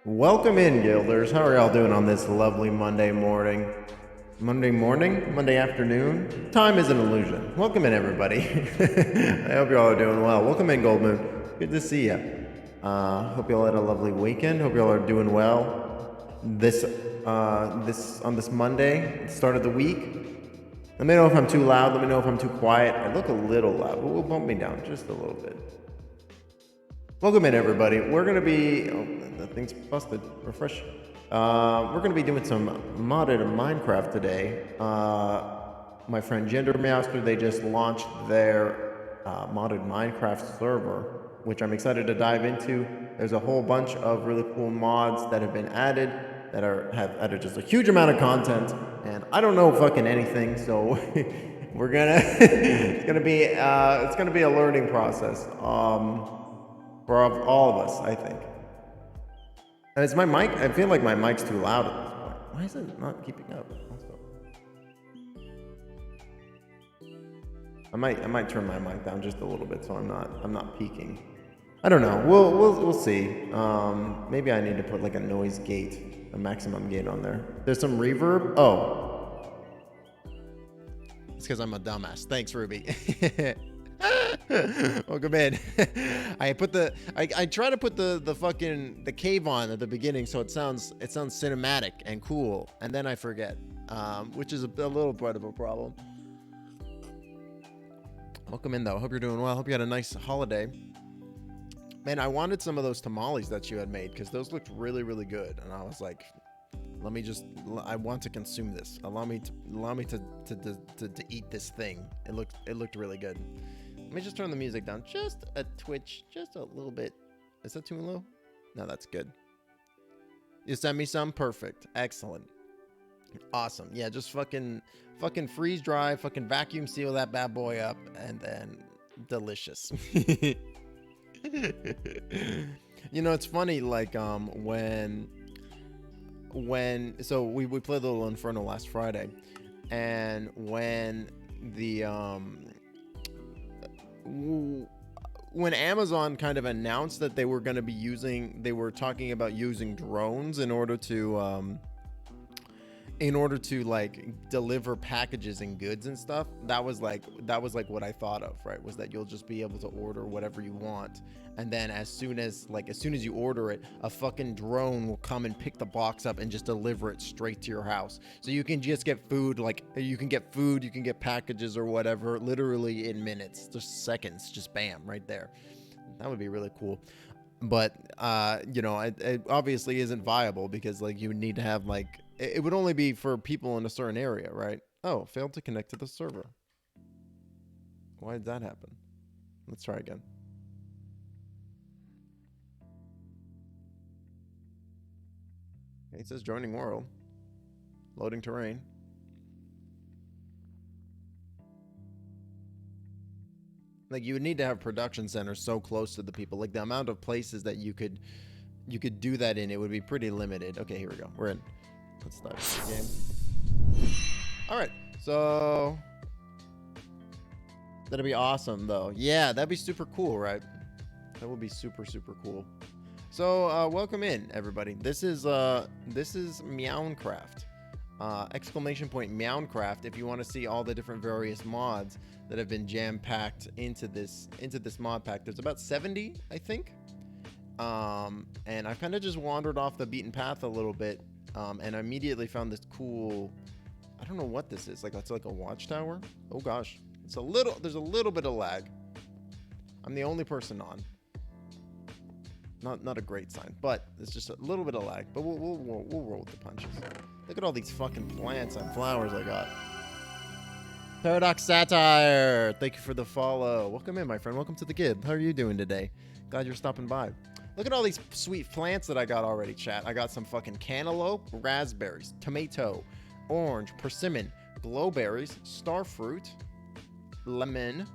Welcome in, Guilders. How are y'all doing on this lovely Monday morning? Monday morning? Monday afternoon? Time is an illusion. Welcome in, everybody. I hope y'all are doing well. Welcome in, Goldmoon. Good to see you. Hope y'all had a lovely weekend. Hope y'all are doing well. This Monday, start of the week. Let me know if I'm too loud. Let me know if I'm too quiet. I look a little loud, but we'll bump me down just a little bit. Welcome in, everybody. We're going to be... Oh, that thing's busted. Refresh. We're going to be doing some modded Minecraft today. My friend Gender Master, they just launched their modded Minecraft server, which I'm excited to dive into. There's a whole bunch of really cool mods that have been added that have added just a huge amount of content, and I don't know fucking anything, so we're gonna it's gonna be a learning process. For all of us, I think. And it's my mic. I feel like my mic's too loud at this point. Why is it not keeping up? Also, I might turn my mic down just a little bit so I'm not peaking. I don't know. We'll see. Maybe I need to put like a noise gate, a maximum gate on there. There's some reverb. Oh, it's because I'm a dumbass. Thanks, Ruby. Welcome in. I try to put the fucking cave on at the beginning so it sounds cinematic and cool, and then I forget, which is a little bit of a problem. Welcome in though. Hope you're doing well. Hope you had a nice holiday. Man, I wanted some of those tamales that you had made because those looked really, really good, and I was like, I want to consume this. Allow me to eat this thing. It looked really good. Let me just turn the music down just a twitch, just a little bit. Is that too low? No, that's good. You sent me some? Perfect. Excellent. Awesome. Yeah, just fucking freeze dry, fucking vacuum seal that bad boy up, and then delicious. You know, it's funny, like, so we played a little Inferno last Friday, and when Amazon kind of announced that they were going to be they were talking about using drones in order to like deliver packages and goods and stuff, that was like what I thought of, right? Was that you'll just be able to order whatever you want, and then as soon as you order it, a fucking drone will come and pick the box up and just deliver it straight to your house. So you can just get food, you can get packages or whatever, literally in minutes, just seconds, just bam, right there. That would be really cool. But you know, it obviously isn't viable because like you would need to have it would only be for people in a certain area, right? Oh, failed to connect to the server. Why did that happen? Let's try again. Okay, it says joining world. Loading terrain. Like you would need to have production centers so close to the people. Like the amount of places that you could do that in, it would be pretty limited. Okay, here we go. We're in. Let's start the game. All right, so that'd be awesome, though. Yeah, that'd be super cool, right? That would be super, super cool. So, welcome in, everybody. This is Meowncraft. Exclamation point Meowncraft if you want to see all the different various mods that have been jam-packed into this mod pack. There's about 70, I think. And I kind of just wandered off the beaten path a little bit. And I immediately found this cool, I don't know what this is. It's like a watchtower. Oh gosh, there's a little bit of lag. I'm the only person on. Not a great sign, but it's just a little bit of lag. But we'll roll with the punches. Look at all these fucking plants and flowers I got. Paradox Satire, thank you for the follow. Welcome in, my friend. Welcome to the kid. How are you doing today? Glad you're stopping by. Look at all these sweet plants that I got already, chat. I got some fucking cantaloupe, raspberries, tomato, orange, persimmon, glowberries, starfruit, lemon,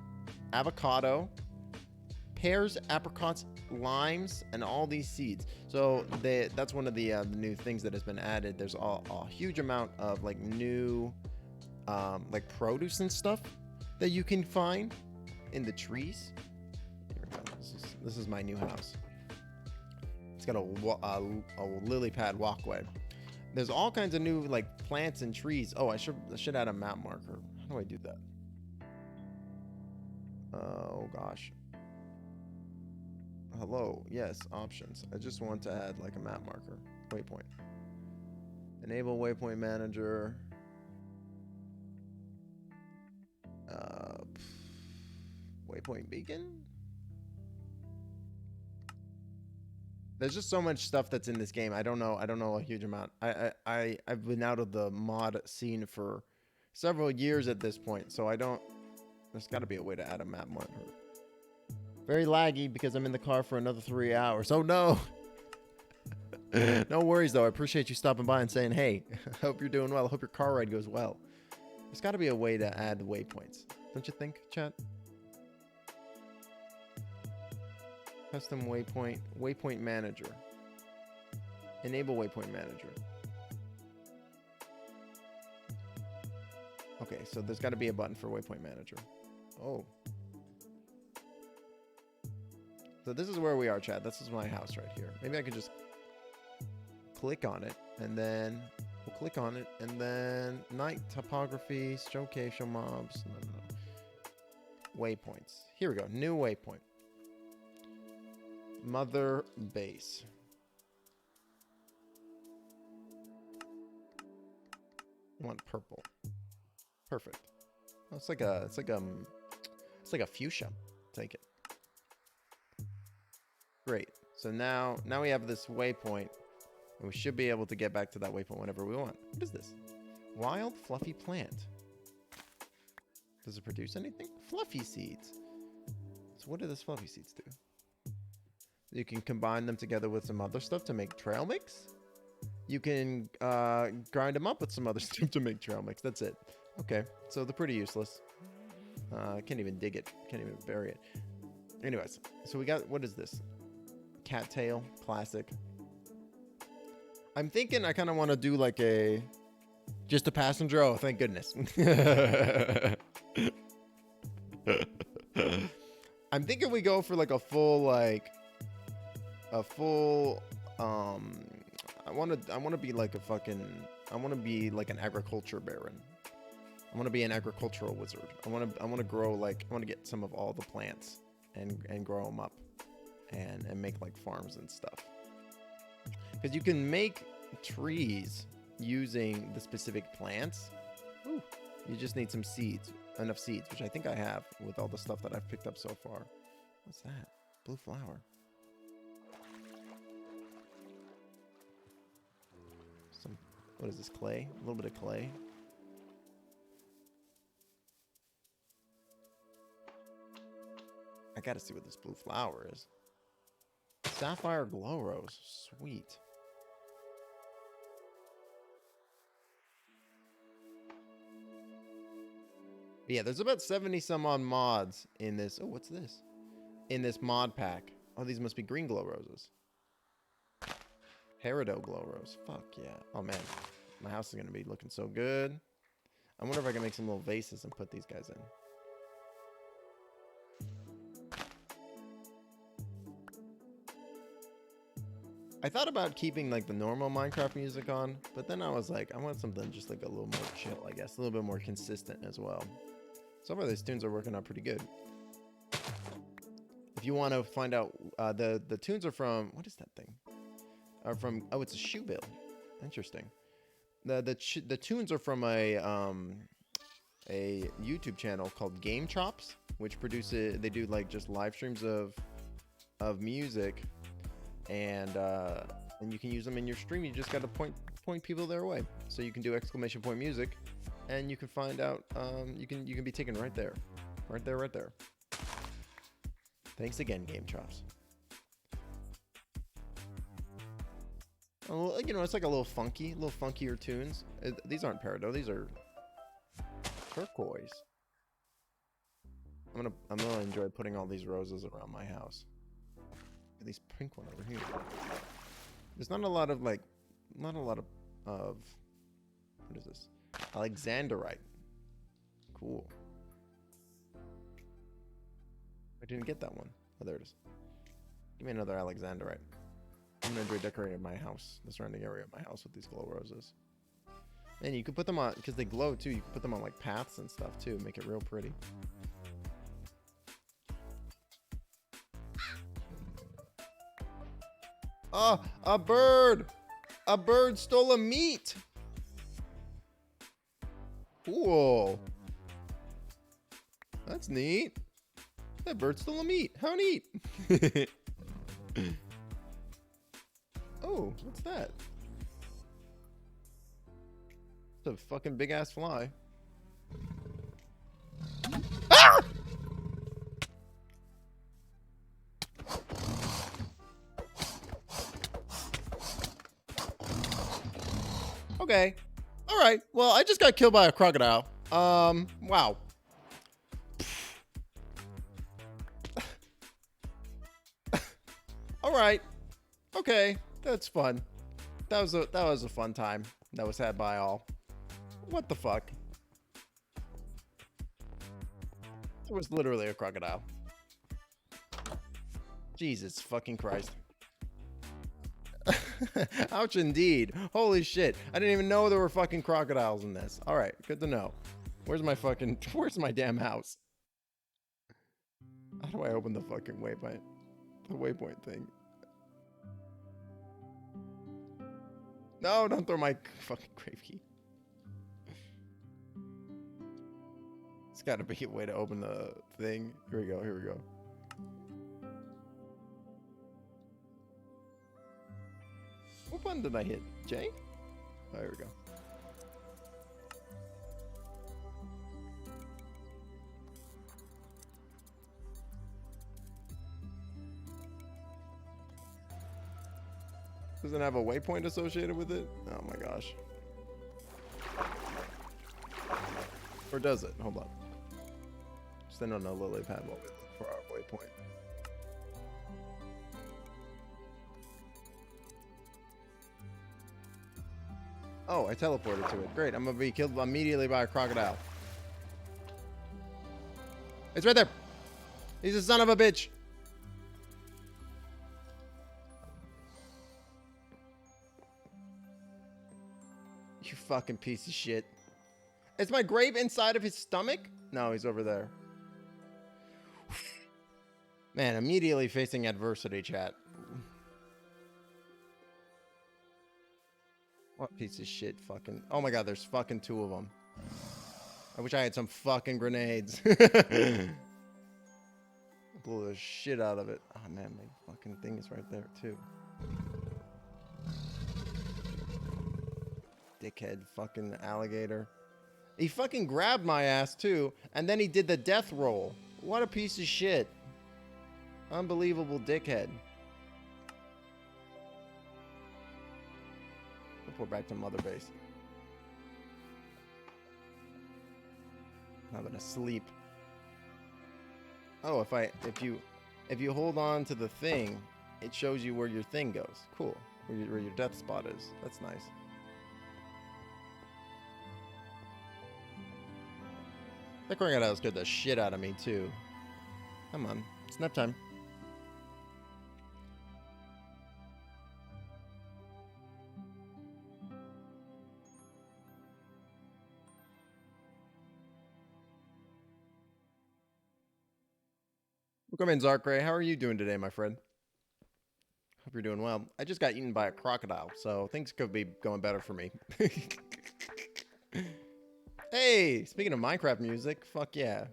avocado, pears, apricots, limes, and all these seeds. So that's one of the new things that has been added. There's a huge amount of like new like produce and stuff that you can find in the trees. Here we go. This is my new house. It's got a lily pad walkway. There's all kinds of new like plants and trees. Oh, I should add a map marker. How do I do that? Oh gosh. Hello. Yes, options. I just want to add like a map marker. Waypoint. Enable waypoint manager. Waypoint beacon. There's just so much stuff that's in this game. I don't know a huge amount. I've been out of the mod scene for several years at this point, so I don't. There's got to be a way to add a map marker. Very laggy because I'm in the car for another 3 hours. Oh no. No worries though. I appreciate you stopping by and saying, hey, I hope you're doing well. I hope your car ride goes well. There's got to be a way to add waypoints. Don't you think, chat? Custom waypoint manager. Enable waypoint manager. Okay, so there's got to be a button for waypoint manager. Oh. So this is where we are, chat. This is my house right here. Maybe I could just click on it, and then we'll click on it, and then night topography, showcase, show mobs. No. Waypoints. Here we go. New waypoint. Mother base. I want purple. Perfect. Oh, it's like a fuchsia. Take it. Great. So now we have this waypoint, and we should be able to get back to that waypoint whenever we want. What is this? Wild fluffy plant. Does it produce anything? Fluffy seeds. So what do those fluffy seeds do? You can combine them together with some other stuff to make trail mix. You can grind them up with some other stuff to make trail mix. That's it. Okay, so they're pretty useless. I can't even dig it. Can't even bury it. Anyways, so we got, what is this? Cattail, classic. I'm thinking I kind of want to do like just a passenger. Oh, thank goodness. I'm thinking we go for like a full I want to be like I want to be like an agriculture baron. I want to be an agricultural wizard. I want to grow I want to get some of all the plants and grow them up and make like farms and stuff. Because you can make trees using the specific plants. Ooh, you just need some seeds, enough seeds, which I think I have with all the stuff that I've picked up so far. What's that? Blue flower. What is this, clay? A little bit of clay. I gotta see what this blue flower is. Sapphire glow rose. Sweet. Yeah, there's about 70 some odd mods in this. Oh, what's this? In this mod pack. Oh, these must be green glow roses. Peridot glow rose. Fuck yeah. Oh man, my house is gonna be looking so good. I wonder if I can make some little vases and put these guys in. I thought about keeping like the normal Minecraft music on, but then I was like, I want something just like a little more chill, I guess. A little bit more consistent as well. So far these tunes are working out pretty good. If you want to find out, the tunes are from, what is that thing? Are from, oh, it's a shoe bill. Interesting. The tunes are from a YouTube channel called Game Chops, which produces, they do like just live streams of music, and you can use them in your stream. You just got to point people their way. So you can do exclamation point music, and you can find out, you can be taken right there. Right there. Thanks again, Game Chops. Oh, you know, it's like a little funkier tunes. These aren't peridot, these are turquoise. I'm gonna enjoy putting all these roses around my house. Look at these pink one over here. There's not a lot of what is this? Alexandrite. Cool. I didn't get that one. Oh, there it is. Give me another Alexandrite. I'm gonna enjoy decorating my house, the surrounding area of my house with these glow roses. And you can put them on, because they glow too, you can put them on like paths and stuff too, make it real pretty. Oh, a bird! A bird stole a meat! Cool. That's neat. That bird stole a meat. How neat. Oh, what's that? It's a fucking big ass fly. Ah! Okay. All right. Well, I just got killed by a crocodile. Wow. All right. Okay. That's fun. That was a fun time that was had by all. What the fuck? It was literally a crocodile. Jesus fucking Christ. Ouch indeed. Holy shit. I didn't even know there were fucking crocodiles in this. Alright, good to know. Where's my damn house? How do I open the fucking waypoint? The waypoint thing. No, don't throw my fucking grave key. It's gotta be a way to open the thing. Here we go, here we go. What button did I hit? J? Oh, here we go. Doesn't have a waypoint associated with it? Oh my gosh. Or does it? Hold on. Stand on a lily pad while we look for our waypoint. Oh, I teleported to it. Great. I'm gonna be killed immediately by a crocodile. It's right there. He's a son of a bitch. You fucking piece of shit. Is my grave inside of his stomach? No, he's over there. Man, immediately facing adversity, chat. What piece of shit fucking... Oh my god, there's fucking 2 of them. I wish I had some fucking grenades. Blow the shit out of it. Oh man, my fucking thing is right there too. Dickhead fucking alligator. He fucking grabbed my ass too, and then he did the death roll. What a piece of shit. Unbelievable dickhead. Report back to mother base. I'm gonna sleep. Oh, if you hold on to the thing, it shows you where your thing goes. Cool. Where your death spot is. That's nice. That crocodile scared the shit out of me too. Come on, it's nap time. Welcome in, Zarkray. How are you doing today, my friend? Hope you're doing well. I just got eaten by a crocodile, so things could be going better for me. Hey, speaking of Minecraft music, fuck yeah.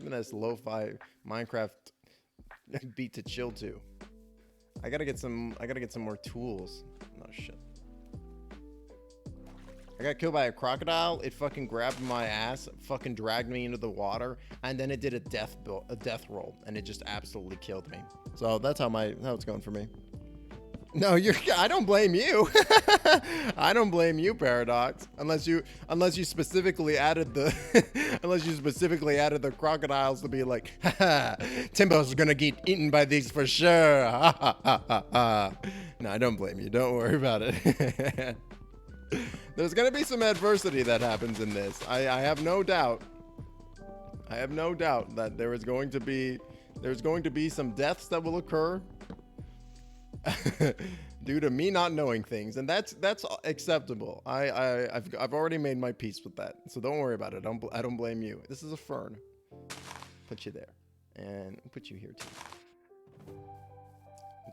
Even this lo-fi Minecraft beat to chill to. I gotta get some more tools. Oh shit. I got killed by a crocodile. It fucking grabbed my ass, fucking dragged me into the water, and then it did a death roll, and it just absolutely killed me. So that's how it's going for me. No, I don't blame you. I don't blame you, Paradox. Unless you specifically added the the crocodiles to be like, haha, Timbo's gonna get eaten by these for sure. No, I don't blame you. Don't worry about it. There's gonna be some adversity that happens in this. I have no doubt. I have no doubt that there's going to be some deaths that will occur. due to me not knowing things, and that's acceptable. I've already made my peace with that, so don't worry about it. I don't blame you. This is a fern. Put you there, and put you here too.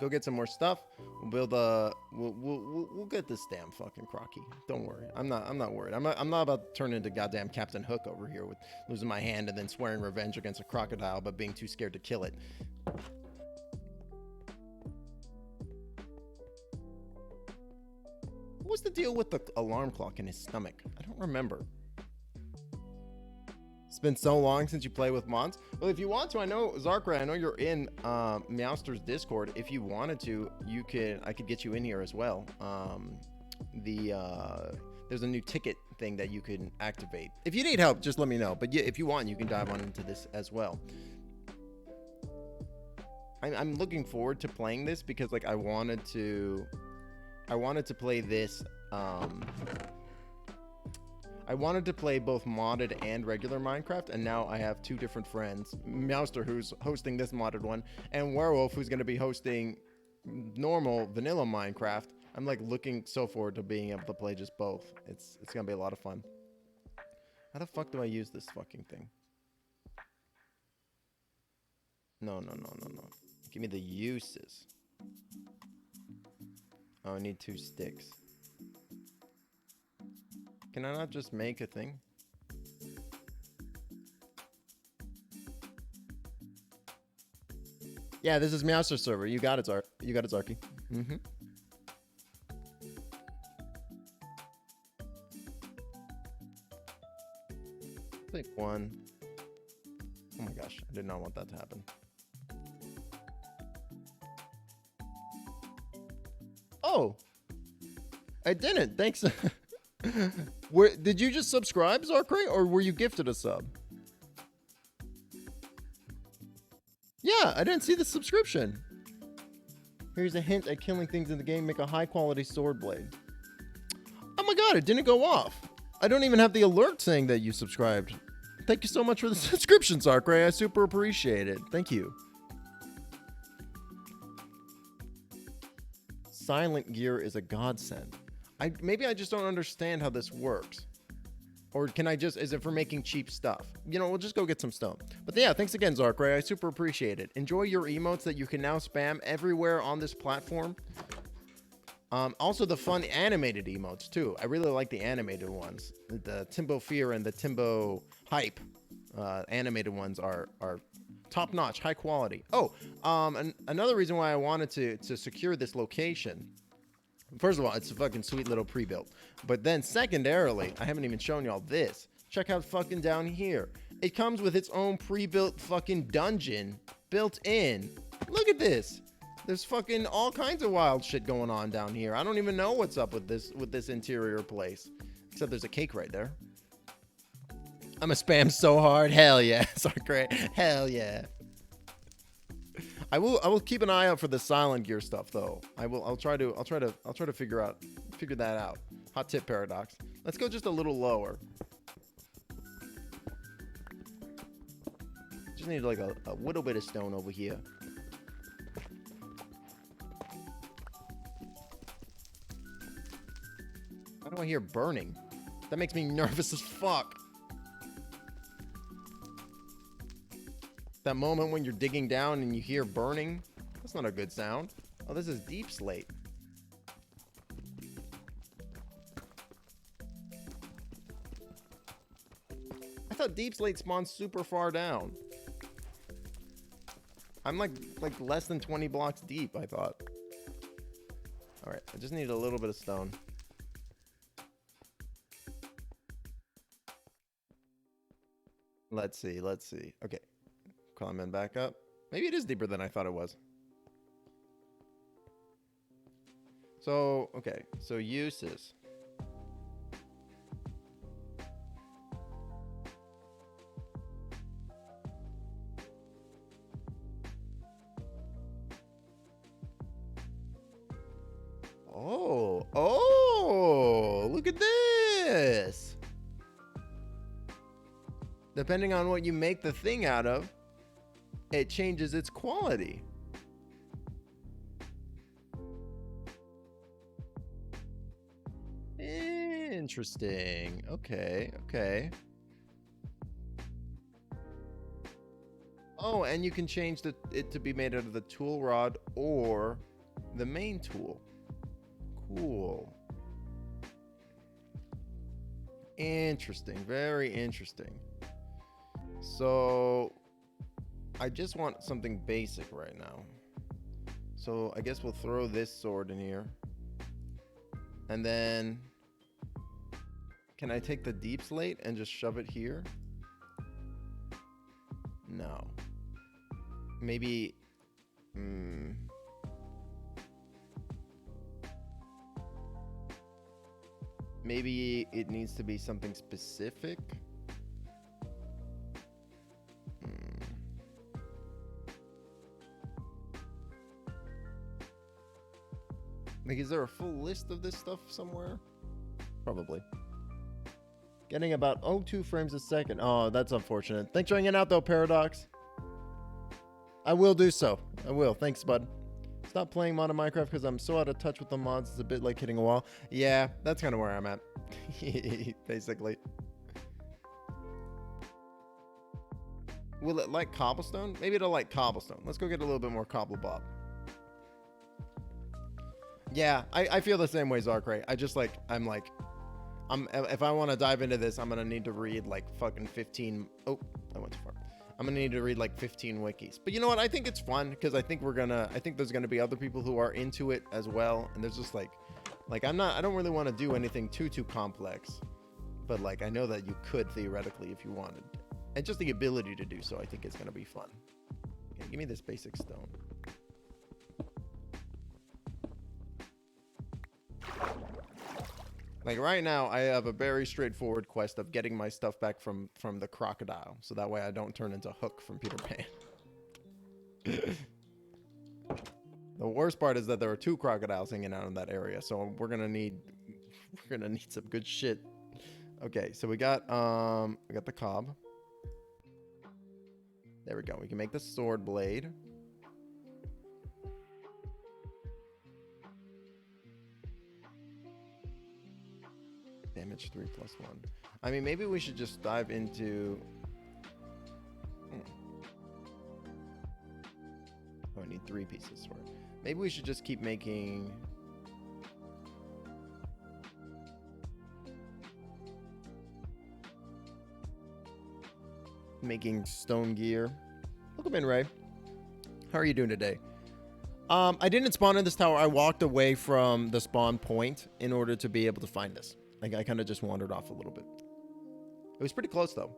Go get some more stuff. We'll build a. We'll get this damn fucking crocky. Don't worry. I'm not worried. I'm not about to turn into goddamn Captain Hook over here with losing my hand and then swearing revenge against a crocodile but being too scared to kill it. What was the deal with the alarm clock in his stomach? I don't remember. It's been so long since you play with mods. Well, if you want to, I know Zarkray, I know you're in Meowster's Discord. If you wanted to, I could get you in here as well. There's a new ticket thing that you can activate. If you need help, just let me know. But yeah, if you want, you can dive on into this as well. I'm looking forward to playing this because like I wanted to play this. I wanted to play both modded and regular Minecraft, and now I have two different friends. Meowster, who's hosting this modded one, and Werewolf, who's going to be hosting normal vanilla Minecraft. I'm like looking so forward to being able to play just both. It's going to be a lot of fun. How the fuck do I use this fucking thing? No. Give me the uses. Oh, I need 2 sticks. Can I not just make a thing? Yeah, this is Meowster server. You got it, Zarky. Mm-hmm. Take 1. Oh my gosh, I did not want that to happen. Oh! I didn't, thanks. Did you just subscribe, Zarkray, or were you gifted a sub? Yeah, I didn't see the subscription. Here's a hint at killing things in the game. Make a high-quality sword blade. Oh my god, it didn't go off. I don't even have the alert saying that you subscribed. Thank you so much for the subscription, Zarkray. I super appreciate it. Thank you. Silent gear is a godsend. Maybe I just don't understand how this works. Or can I just, is it for making cheap stuff? You know, we'll just go get some stone. But yeah, thanks again, Zarkray. I super appreciate it. Enjoy your emotes that you can now spam everywhere on this platform. Also the fun animated emotes too. I really like the animated ones. The Timbo Fear and the Timbo Hype animated ones are top-notch, high quality. Oh, another reason why I wanted to secure this location. First of all, it's a fucking sweet little pre-built. But then secondarily, I haven't even shown y'all this. Check out fucking down here. It comes with its own pre-built fucking dungeon built in. Look at this. There's fucking all kinds of wild shit going on down here. I don't even know what's up with this interior place. Except there's a cake right there. I'm a spam so hard. Hell yeah. Sorry, great. Hell yeah. I will keep an eye out for the silent gear stuff though. I'll try to figure that out. Hot tip paradox. Let's go just a little lower. Just need like a little bit of stone over here. Why do I hear burning? That makes me nervous as fuck. That moment when you're digging down and you hear burning, that's not a good sound. Oh, this is deep slate. I thought deep slate spawns super far down. I'm like less than 20 blocks deep, I thought. All right, I just need a little bit of stone. Let's see. Okay. Climbing back up. Maybe it is deeper than I thought it was. So, okay. So uses. Oh, look at this. Depending on what you make the thing out of, it changes its quality. Interesting. Okay, okay. Oh, and you can change it to be made out of the tool rod or the main tool. Cool. Interesting. Very interesting. So I just want something basic right now. So I guess we'll throw this sword in here. And then can I take the deep slate and just shove it here? No. Maybe maybe it needs to be something specific. Like, is there a full list of this stuff somewhere? Probably. Getting about 0.2 frames a second. Oh, that's unfortunate. Thanks for hanging out, though, Paradox. I will do so. I will. Thanks, bud. Stop playing modded Minecraft because I'm so out of touch with the mods. It's a bit like hitting a wall. Yeah, that's kind of where I'm at. Basically. Will it like cobblestone? Maybe it'll like cobblestone. Let's go get a little bit more cobble bob. Yeah, I feel the same way, Zarkray. If I want to dive into this, I'm gonna need to read like fucking 15. Oh, I went too far. I'm gonna need to read like 15 wikis. But you know what? I think it's fun because I think there's gonna be other people who are into it as well. And there's just I don't really want to do anything too complex. But like, I know that you could theoretically if you wanted. And just the ability to do so, I think is gonna be fun. Okay, give me this basic stone. Like right now, I have a very straightforward quest of getting my stuff back from the crocodile. So that way I don't turn into Hook from Peter Pan. The worst part is that there are 2 crocodiles hanging out in that area. So we're gonna need some good shit. Okay, so we got the cob. There we go. We can make the sword blade. Damage 3 + 1. I mean, maybe we should just dive into... Oh, I need 3 pieces for it. Maybe we should just keep making... stone gear. Welcome in, Ray. How are you doing today? I didn't spawn in this tower. I walked away from the spawn point in order to be able to find this. Like, I kind of just wandered off a little bit. It was pretty close, though.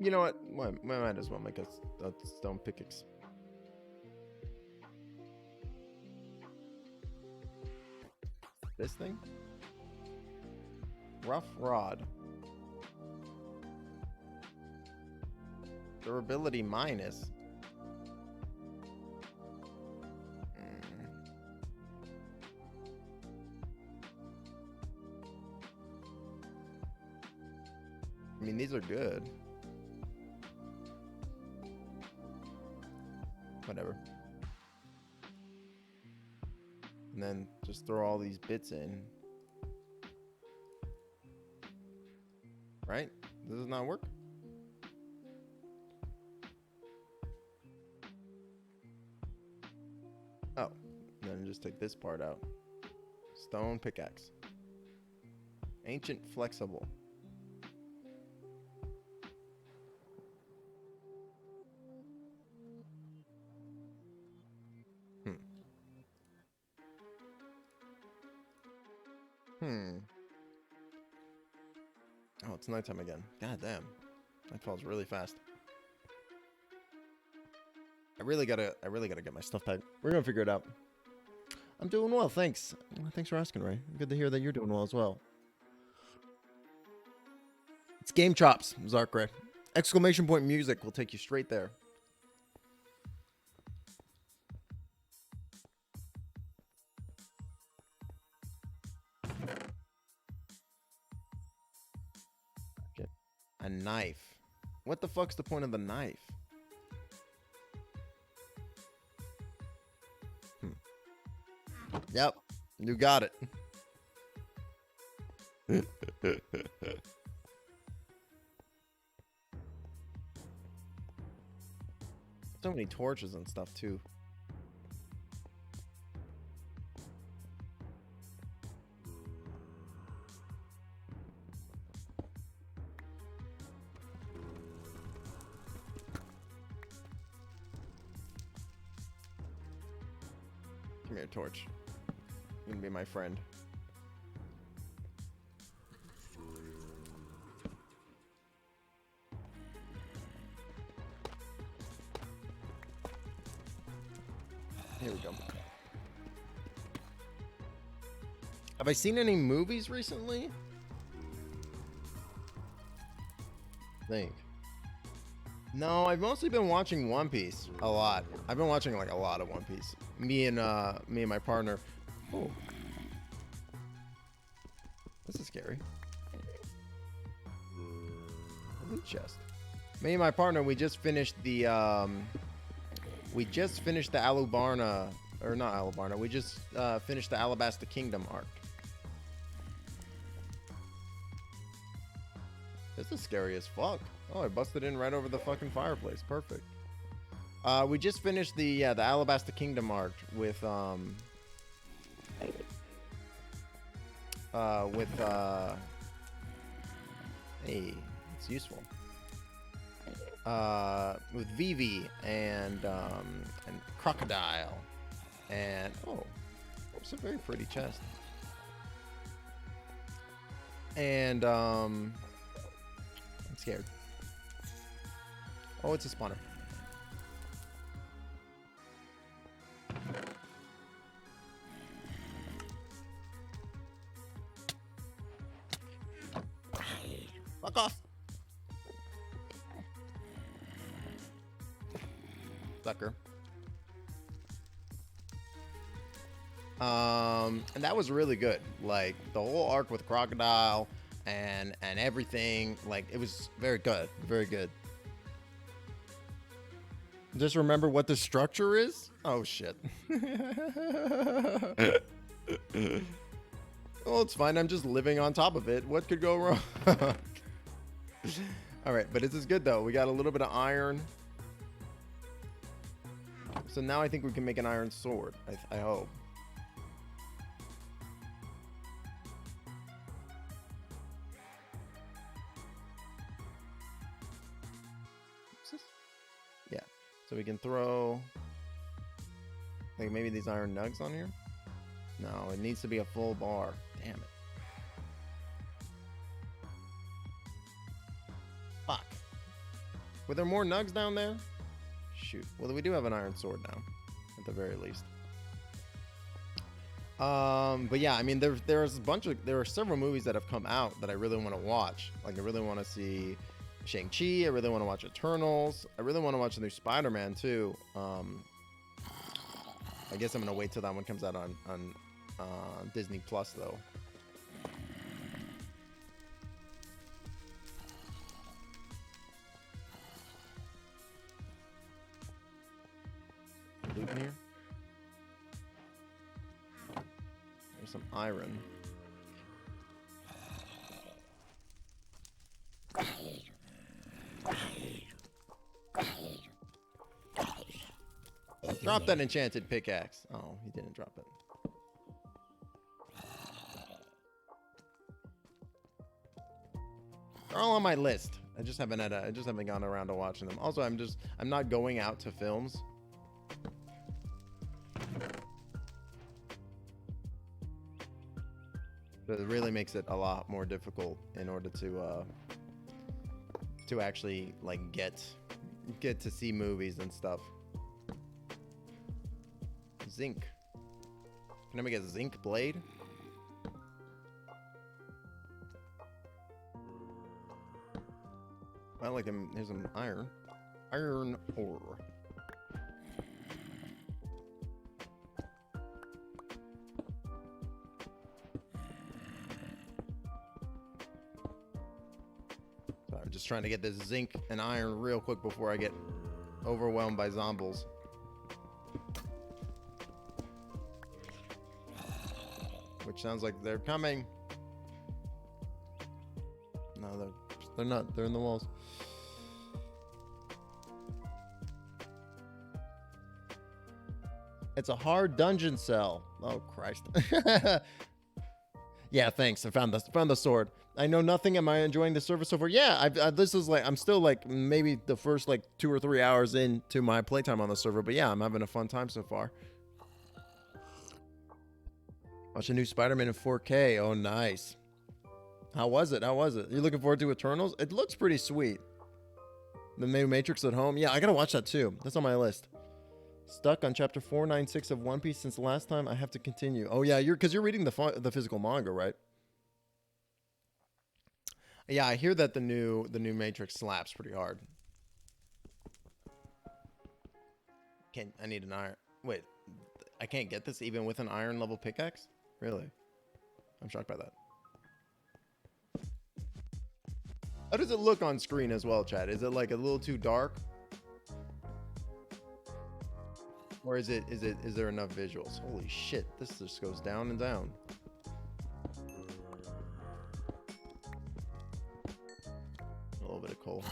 You know what? We might as well make a stone pickaxe. This thing? Rough rod. Durability minus. I mean, these are good. Whatever. And then just throw all these bits in. Right? Does this not work? Oh, and then just take this part out. Stone pickaxe. Ancient flexible. Oh, it's nighttime again. God damn. Night falls really fast. I really gotta get my stuff back. We're gonna figure it out. I'm doing well, thanks. Thanks for asking, Ray. Good to hear that you're doing well as well. It's Game Chops, Zarkray. Exclamation point music will take you straight there. Okay. A knife. What the fuck's the point of the knife? Yep, you got it. So many torches and stuff too. Come here, torch. You're gonna be my friend. Here we go. Have I seen any movies recently? Think. No, I've mostly been watching One Piece a lot. I've been watching like a lot of One Piece. Me and my partner. Oh. This is scary. Loot chest. Me and my partner, we just finished the Alubarna, or not Alubarna. We just finished the Alabasta Kingdom arc. This is scary as fuck. Oh, I busted in right over the fucking fireplace. Perfect. We just finished the Alabasta Kingdom arc with hey, it's useful. With Vivi and Crocodile, and oh, it's a very pretty chest. And I'm scared. Oh, it's a spawner. Fuck off. Sucker. And that was really good. Like the whole arc with Crocodile and everything, like it was very good. Very good. Just remember what the structure is? Oh shit. Well, it's fine. I'm just living on top of it. What could go wrong? All right, but this is good though. We got a little bit of iron. So now I think we can make an iron sword. I hope. Yeah. So we can throw like maybe these iron nugs on here. No, it needs to be a full bar. Damn it. Fuck. Were there more nugs down there? Shoot. Well, we do have an iron sword now, at the very least. But yeah, I mean, there are several movies that have come out that I really want to watch. Like, I really want to see Shang-Chi. I really want to watch Eternals. I really want to watch the new Spider-Man too. I guess I'm gonna wait till that one comes out on Disney Plus though. Loot in here. There's some iron. Drop that enchanted pickaxe. Oh, he didn't drop it. They're all on my list. I just haven't gone around to watching them. Also, I'm not going out to films. But it really makes it a lot more difficult in order to actually like get to see movies and stuff. Zinc. Can I make a zinc blade? I like them. Here's some iron. Iron ore. just trying to get this zinc and iron real quick before I get overwhelmed by zombies. Which sounds like they're coming. No, they're not. They're in the walls. It's a hard dungeon cell. Oh, Christ. Yeah, thanks. I found the sword. I know nothing. Am I enjoying the service so far? Yeah, this is like, I'm still like maybe the first like 2 or 3 hours into my playtime on the server. But yeah, I'm having a fun time so far. Watch a new Spider-Man in 4K. Oh, nice. How was it? How was it? You looking forward to Eternals? It looks pretty sweet. The new Matrix at home. Yeah, I gotta watch that too. That's on my list. Stuck on chapter 496 of One Piece since the last time. I have to continue. Oh yeah, because you're reading the physical manga, right? Yeah, I hear that the new Matrix slaps pretty hard. I need an iron. Wait, I can't get this even with an iron level pickaxe? Really? I'm shocked by that. How does it look on screen as well, chat? Is it like a little too dark? Or is there enough visuals? Holy shit, this just goes down and down. A little bit of coal.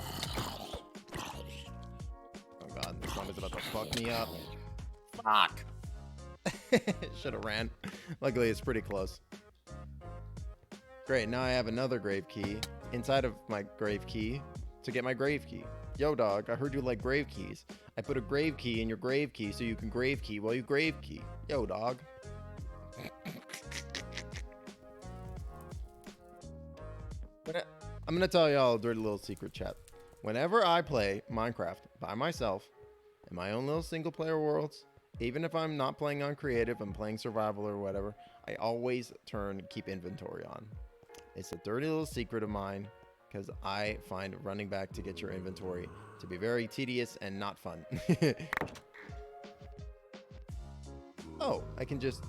Oh god, this one is about to fuck me up. Fuck! Should have ran. Luckily, it's pretty close. Great, now I have another grave key inside of my grave key to get my grave key. Yo, dog, I heard you like grave keys. I put a grave key in your grave key so you can grave key while you grave key. Yo, dog. I'm gonna tell y'all a dirty little secret, chat. Whenever I play Minecraft by myself in my own little single player worlds, even if I'm not playing on creative, I'm playing survival or whatever, I always keep inventory on. It's a dirty little secret of mine because I find running back to get your inventory to be very tedious and not fun. Oh, I can just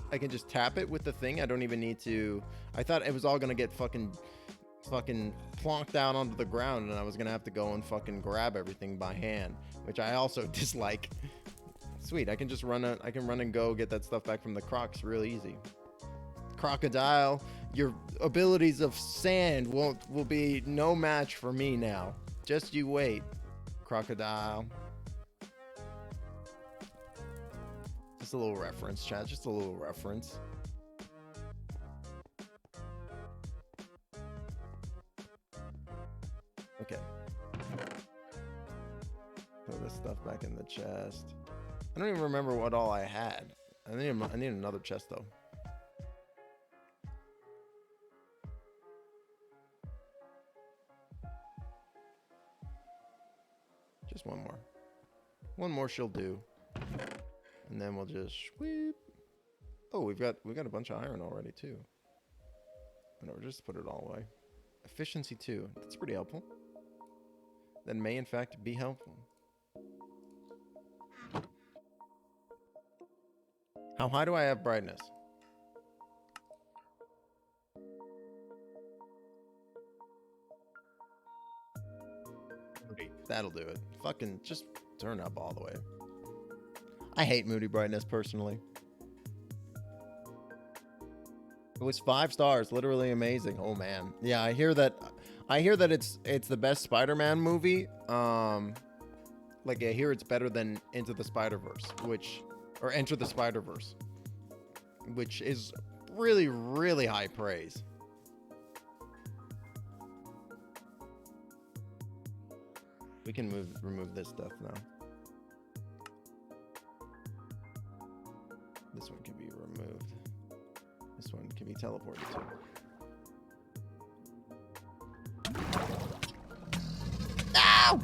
tap it with the thing. I don't even need to. I thought it was all gonna get fucking plonked down onto the ground and I was gonna have to go and fucking grab everything by hand, which I also dislike. Sweet, I can just run and go get that stuff back from the crocs real easy. Crocodile, your abilities of sand will be no match for me now. Just you wait, Crocodile. Just a little reference, chat. Just a little reference. Okay. Throw this stuff back in the chest. I don't even remember what all I had. I need another chest though. Just one more. One more she'll do. And then we'll just sweep. Oh, we've got a bunch of iron already too. And we'll just put it all away. Efficiency 2. That's pretty helpful. That may in fact be helpful. How high do I have brightness? That'll do it. Fucking just turn up all the way. I hate moody brightness personally. It was 5 stars, literally amazing. Oh man. Yeah, I hear that it's the best Spider-Man movie. Like I hear it's better than Enter the Spider-Verse, which is really, really high praise. We can remove this stuff now. This one can be removed. This one can be teleported to. Ow!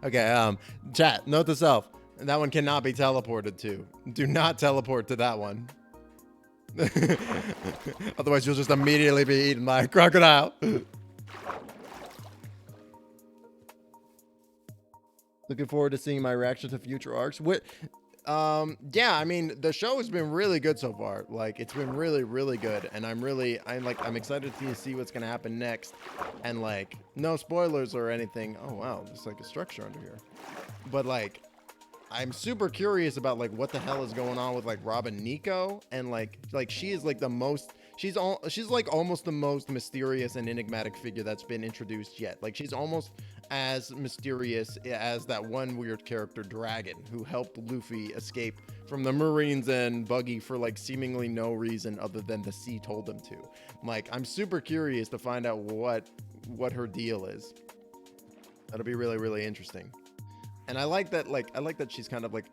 Okay, chat, note to self. That one cannot be teleported to. Do not teleport to that one. Otherwise, you'll just immediately be eaten by a crocodile. Looking forward to seeing my reaction to future arcs. Yeah, I mean, the show has been really good so far. Like, it's been really, really good, and I'm excited to see what's gonna happen next. And like, no spoilers or anything. Oh wow, there's like a structure under here. But like, I'm super curious about like what the hell is going on with like Robin Nico, and like she is like the most she's like almost the most mysterious and enigmatic figure that's been introduced yet. Like she's almost as mysterious as that one weird character Dragon who helped Luffy escape from the Marines and Buggy for like seemingly no reason other than the sea told them to. Like I'm super curious to find out what her deal is. That'll be really, really interesting. And I like that she's kind of like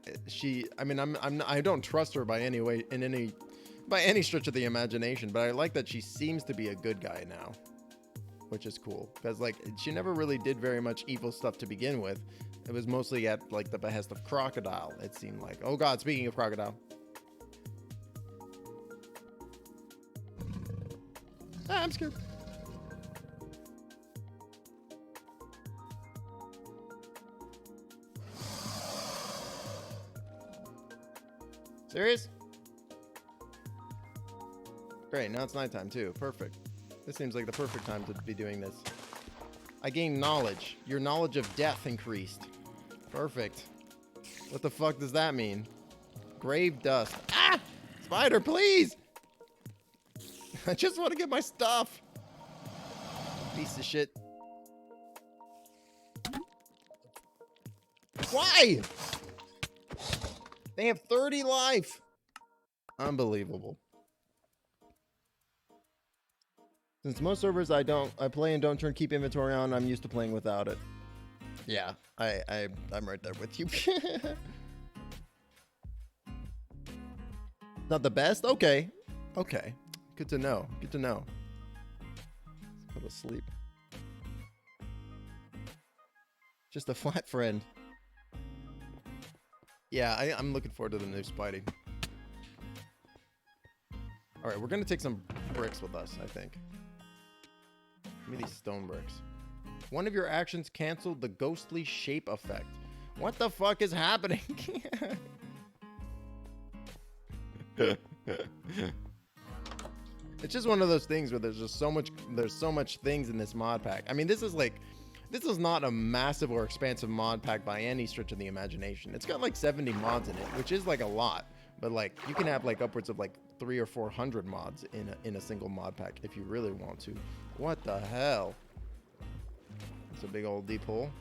I don't trust her by any way by any stretch of the imagination, but I like that she seems to be a good guy now, which is cool because like she never really did very much evil stuff to begin with. It was mostly at like the behest of Crocodile, it seemed like. Oh god, speaking of Crocodile. I'm scared. Serious? Great, now it's nighttime too. Perfect. This seems like the perfect time to be doing this. I gained knowledge. Your knowledge of death increased. Perfect. What the fuck does that mean? Grave dust. Ah! Spider, please! I just want to get my stuff. Piece of shit. Why? They have 30 life. Unbelievable. Since most servers I play and don't keep inventory on, I'm used to playing without it. Yeah, I'm right there with you. Not the best? Okay. Okay. Good to know. Good to know. Let's go to sleep. Just a flat friend. Yeah, I'm looking forward to the new Spidey. Alright, we're gonna take some bricks with us, I think. Give me these stone bricks. One of your actions canceled the ghostly shape effect. What the fuck is happening? It's just one of those things where there's so much things in this mod pack. I mean, this is not a massive or expansive mod pack by any stretch of the imagination. It's got like 70 mods in it, which is like a lot. But like you can have like upwards of like 300 or 400 mods in a single mod pack if you really want to. What the hell? It's a big old deep hole.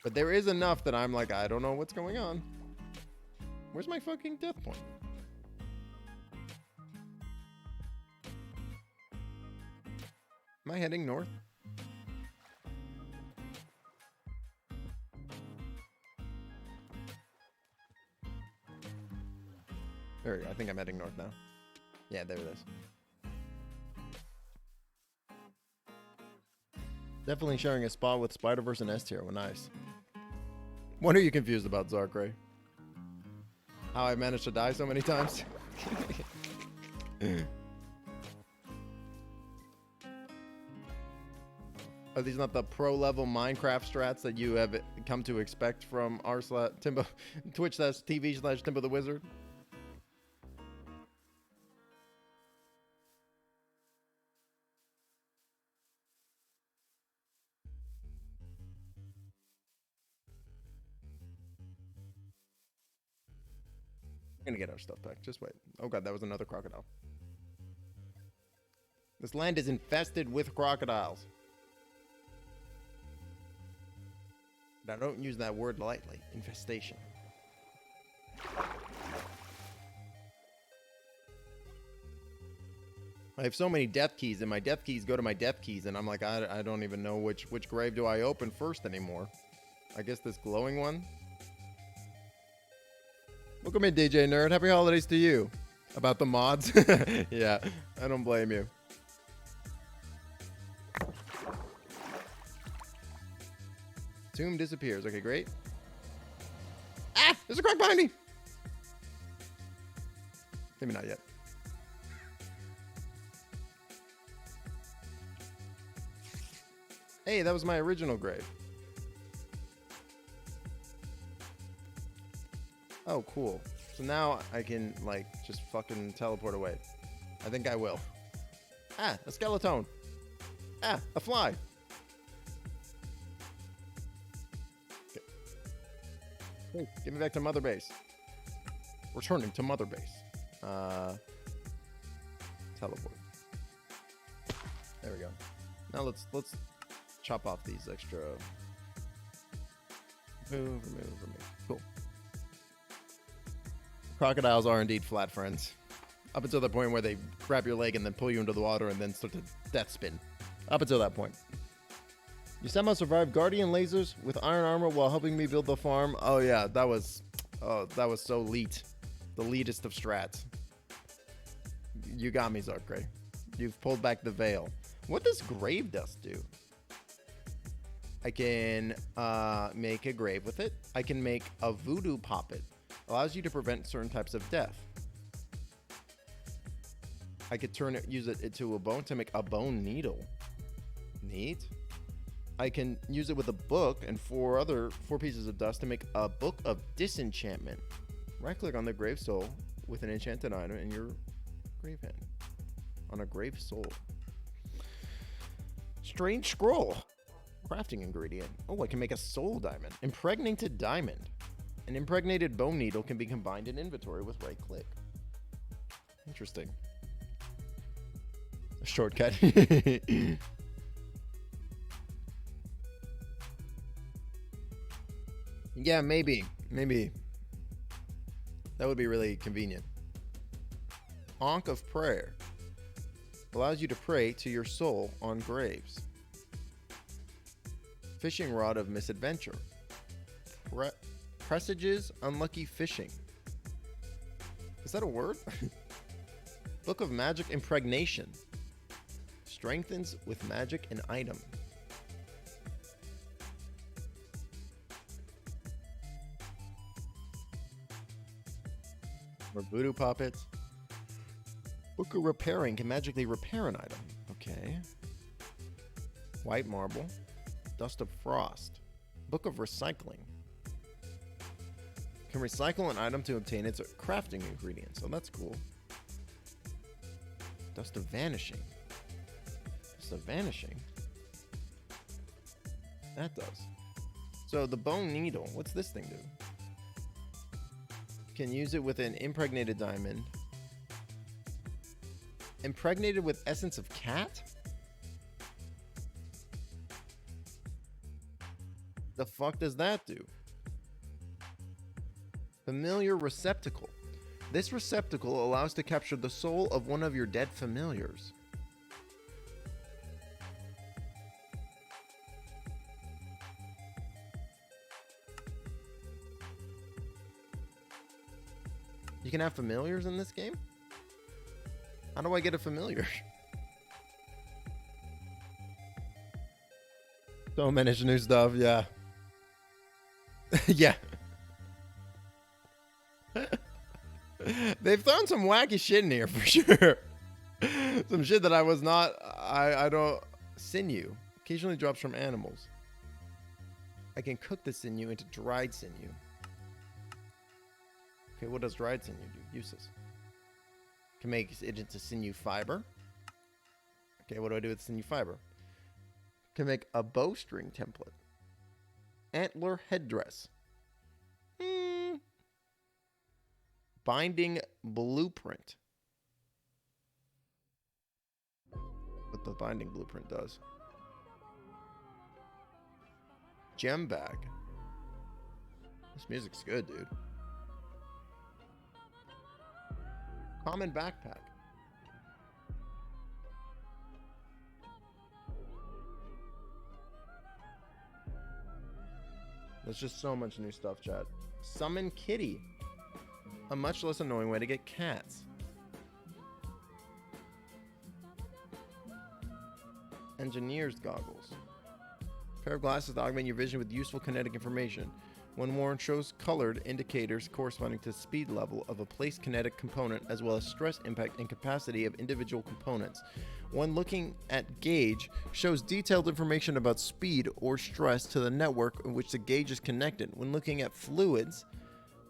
But there is enough that I'm like, I don't know what's going on. Where's my fucking death point? Am I heading north? There we go. I think I'm heading north now. Yeah, there it is. Definitely sharing a spot with Spider-Verse and S-Tier. Well, nice. What are you confused about, Zarkray? How I managed to die so many times? Are these not the pro-level Minecraft strats that you have come to expect from Timbo, Twitch.tv/Timbo the Wizard? We're gonna get our stuff back. Just wait. Oh god, that was another crocodile. This land is infested with crocodiles. Now, don't use that word lightly. Infestation. I have so many death keys, and my death keys go to my death keys, and I'm like, I don't even know which grave do I open first anymore. I guess this glowing one? Welcome in, DJ Nerd. Happy holidays to you. About the mods? Yeah, I don't blame you. Tomb disappears. Okay, great. Ah! There's a croc behind me! Maybe not yet. Hey, that was my original grave. Oh, cool. So now I can, like, just fucking teleport away. I think I will. Ah, a skeleton. Ah, a fly. Okay. Hey, get me back to Mother Base. Returning to Mother Base. Teleport. There we go. Now let's chop off these extra. Remove. Cool. Crocodiles are indeed flat, friends. Up until the point where they grab your leg and then pull you into the water and then start to death spin. Up until that point. You somehow survived guardian lasers with iron armor while helping me build the farm. Oh yeah, that was so leet. The leetest of strats. You got me, Zarkray. You've pulled back the veil. What does grave dust do? I can make a grave with it. I can make a voodoo poppet. Allows you to prevent certain types of death. I could use it into a bone to make a bone needle. Neat. I can use it with a book and four pieces of dust to make a book of disenchantment. Right click on the grave soul with an enchanted item in your grave hand. On a grave soul. Strange scroll. Crafting ingredient. Oh, I can make a soul diamond. Impregnated diamond. An impregnated bone needle can be combined in inventory with right click. Interesting. A shortcut. Yeah, maybe. That would be really convenient. Ankh of Prayer. Allows you to pray to your soul on graves. Fishing Rod of Misadventure. Presages unlucky fishing. Is that a word? Book of Magic Impregnation. Strengthens with magic and item. More voodoo poppets. Book of Repairing can magically repair an item. Okay. White marble. Dust of Frost. Book of Recycling. Can recycle an item to obtain its crafting ingredients. So that's cool. Dust of Vanishing. Dust of Vanishing? That does. So the bone needle. What's this thing do? Can use it with an impregnated diamond. Impregnated with essence of cat? The fuck does that do? Familiar receptacle. This receptacle allows to capture the soul of one of your dead familiars. You can have familiars in this game? How do I get a familiar? So many new stuff, yeah. Yeah. They've thrown some wacky shit in here for sure. Some shit that I was not, I don't, sinew. Occasionally drops from animals. I can cook the sinew into dried sinew. Okay, what does dried sinew do? Uses. Can make it into sinew fiber. Okay, what do I do with sinew fiber? Can make a bowstring template. Antler headdress. Binding blueprint. What the binding blueprint does. Gem bag. This music's good, dude. Common backpack. There's just so much new stuff, chat. Summon kitty. A much less annoying way to get cats. Engineer's goggles. Pair of glasses to augment your vision with useful kinetic information. When worn, shows colored indicators corresponding to speed level of a placed kinetic component as well as stress impact and capacity of individual components. When looking at gauge, shows detailed information about speed or stress to the network in which the gauge is connected. When looking at fluids,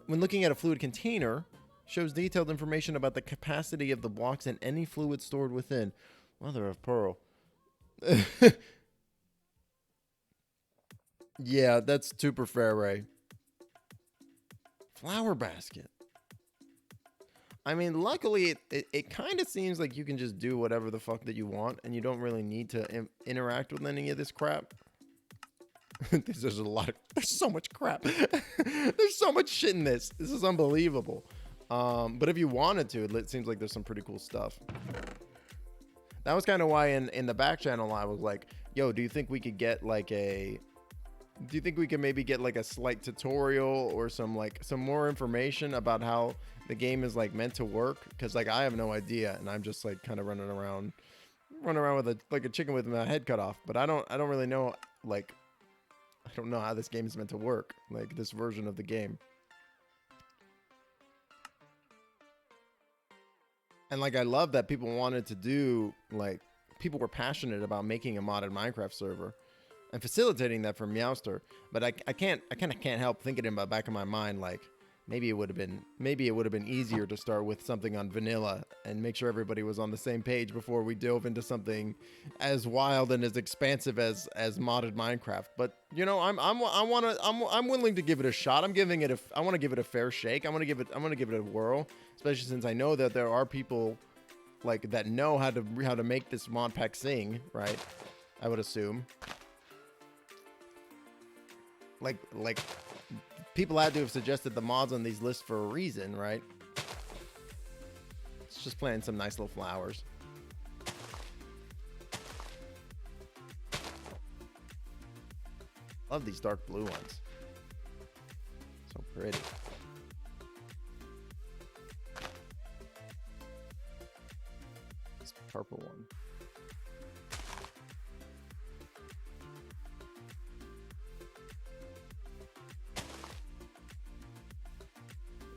When looking at a fluid container, shows detailed information about the capacity of the blocks and any fluid stored within. Mother of pearl. Yeah, that's super fair, Ray. Flower basket. I mean, luckily, it kind of seems like you can just do whatever the fuck that you want, and you don't really need to interact with any of this crap. There's a lot of... There's so much crap. There's so much shit in this. This is unbelievable. But if you wanted to, it seems like there's some pretty cool stuff. That was kind of why in the back channel, I was like, yo, do you think we could get like a... Do you think we can maybe get like a slight tutorial or some more information about how the game is like meant to work? Because like I have no idea, and I'm just like kind of running around with a chicken with my head cut off. But I don't really know, like, I don't know how this game is meant to work, like this version of the game. And like I love that people wanted to do, like, people were passionate about making a modded Minecraft server and facilitating that for Meowster. But I kind of can't help thinking in the back of my mind, like, maybe it would have been easier to start with something on vanilla and make sure everybody was on the same page before we dove into something as wild and as expansive as modded Minecraft. But you know, I'm willing to give it a shot. I want to give it a fair shake. I want to give it a whirl, especially since I know that there are people like that know how to make this mod pack sing, right? I would assume. Like people had to have suggested the mods on these lists for a reason, right? It's just planting some nice little flowers. Love these dark blue ones. So pretty. This purple one.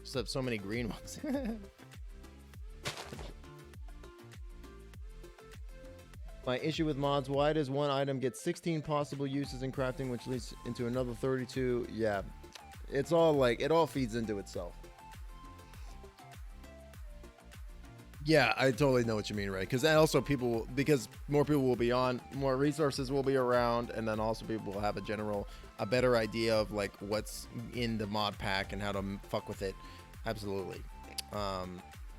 Just have so many green ones. My issue with mods, why does one item get 16 possible uses in crafting, which leads into another 32? Yeah, it's all like, it all feeds into itself. Yeah, I totally know what you mean, Ray. Because also because more people will be on, more resources will be around, and then also people will have a better idea of like what's in the mod pack and how to fuck with it. Absolutely.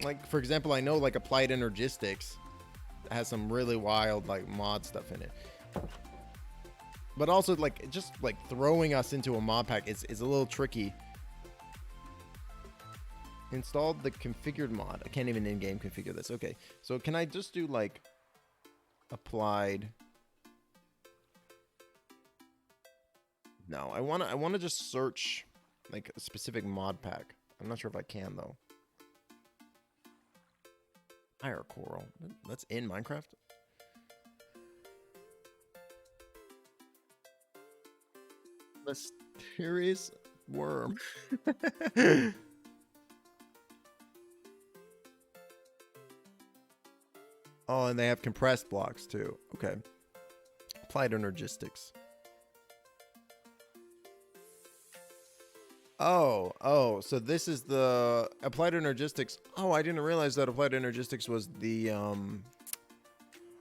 Like for example, I know like Applied Energistics has some really wild like mod stuff in it. But also like just like throwing us into a mod pack is a little tricky. Installed the configured mod. I can't even in-game configure this. Okay, so can I just do like applied? No, I wanna just search like a specific mod pack. I'm not sure if I can though. Fire coral. That's in Minecraft. Mysterious worm. Oh, and they have compressed blocks too. Okay. Applied Energistics. Oh, so this is the Applied Energistics. Oh, I didn't realize that Applied Energistics was the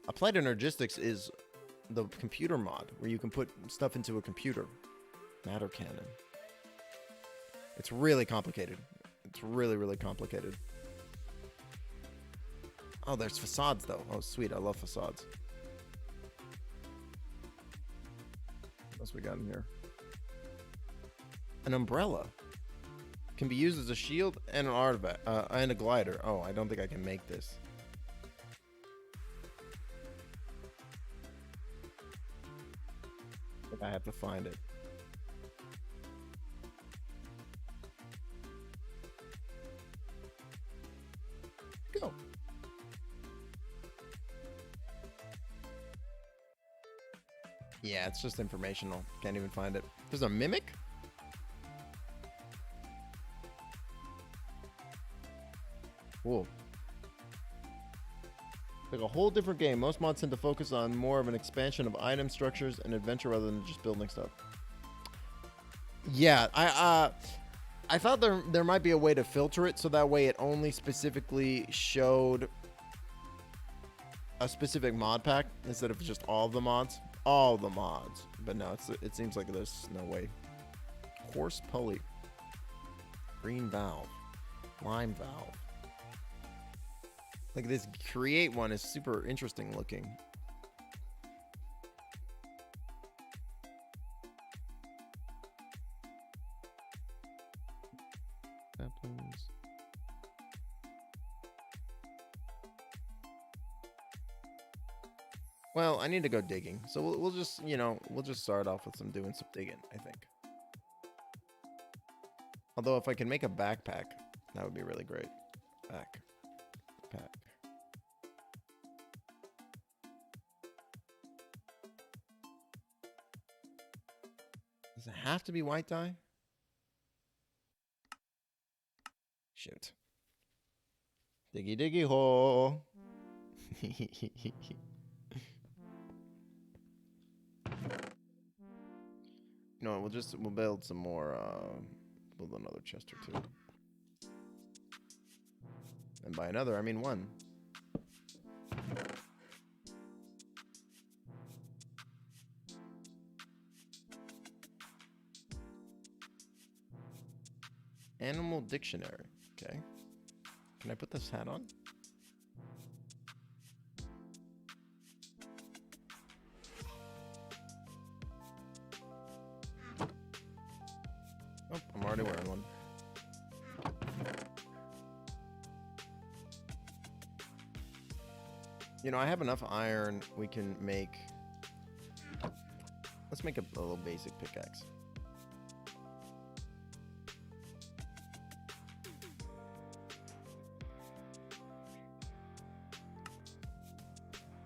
Applied Energistics is the computer mod where you can put stuff into a computer. Matter cannon. It's really complicated. It's really, really complicated. Oh, there's facades though. Oh, sweet. I love facades. What else we got in here? An umbrella can be used as a shield and an artifact and a glider. Oh, I don't think I can make this. I think I have to find it. Go. Yeah, it's just informational. Can't even find it. There's a mimic? Cool. Like a whole different game. Most mods tend to focus on more of an expansion of item structures and adventure rather than just building stuff. Yeah, I thought there might be a way to filter it so that way it only specifically showed a specific mod pack instead of just all of the mods. All the mods. But no, it seems like there's no way. Horse pulley. Green valve. Lime valve. Like this create one is super interesting looking. Saplings. Well, I need to go digging, so we'll just, you know, we'll just start off with doing some digging, I think. Although if I can make a backpack, that would be really great. Backpack. Does it have to be white dye? Shoot. Diggy diggy hole. No, we'll build some more, build another chest or two. And by another, I mean one. Animal dictionary. Okay. Can I put this hat on? Oh, I'm already wearing one. You know, I have enough iron. We can make... Let's make a little basic pickaxe.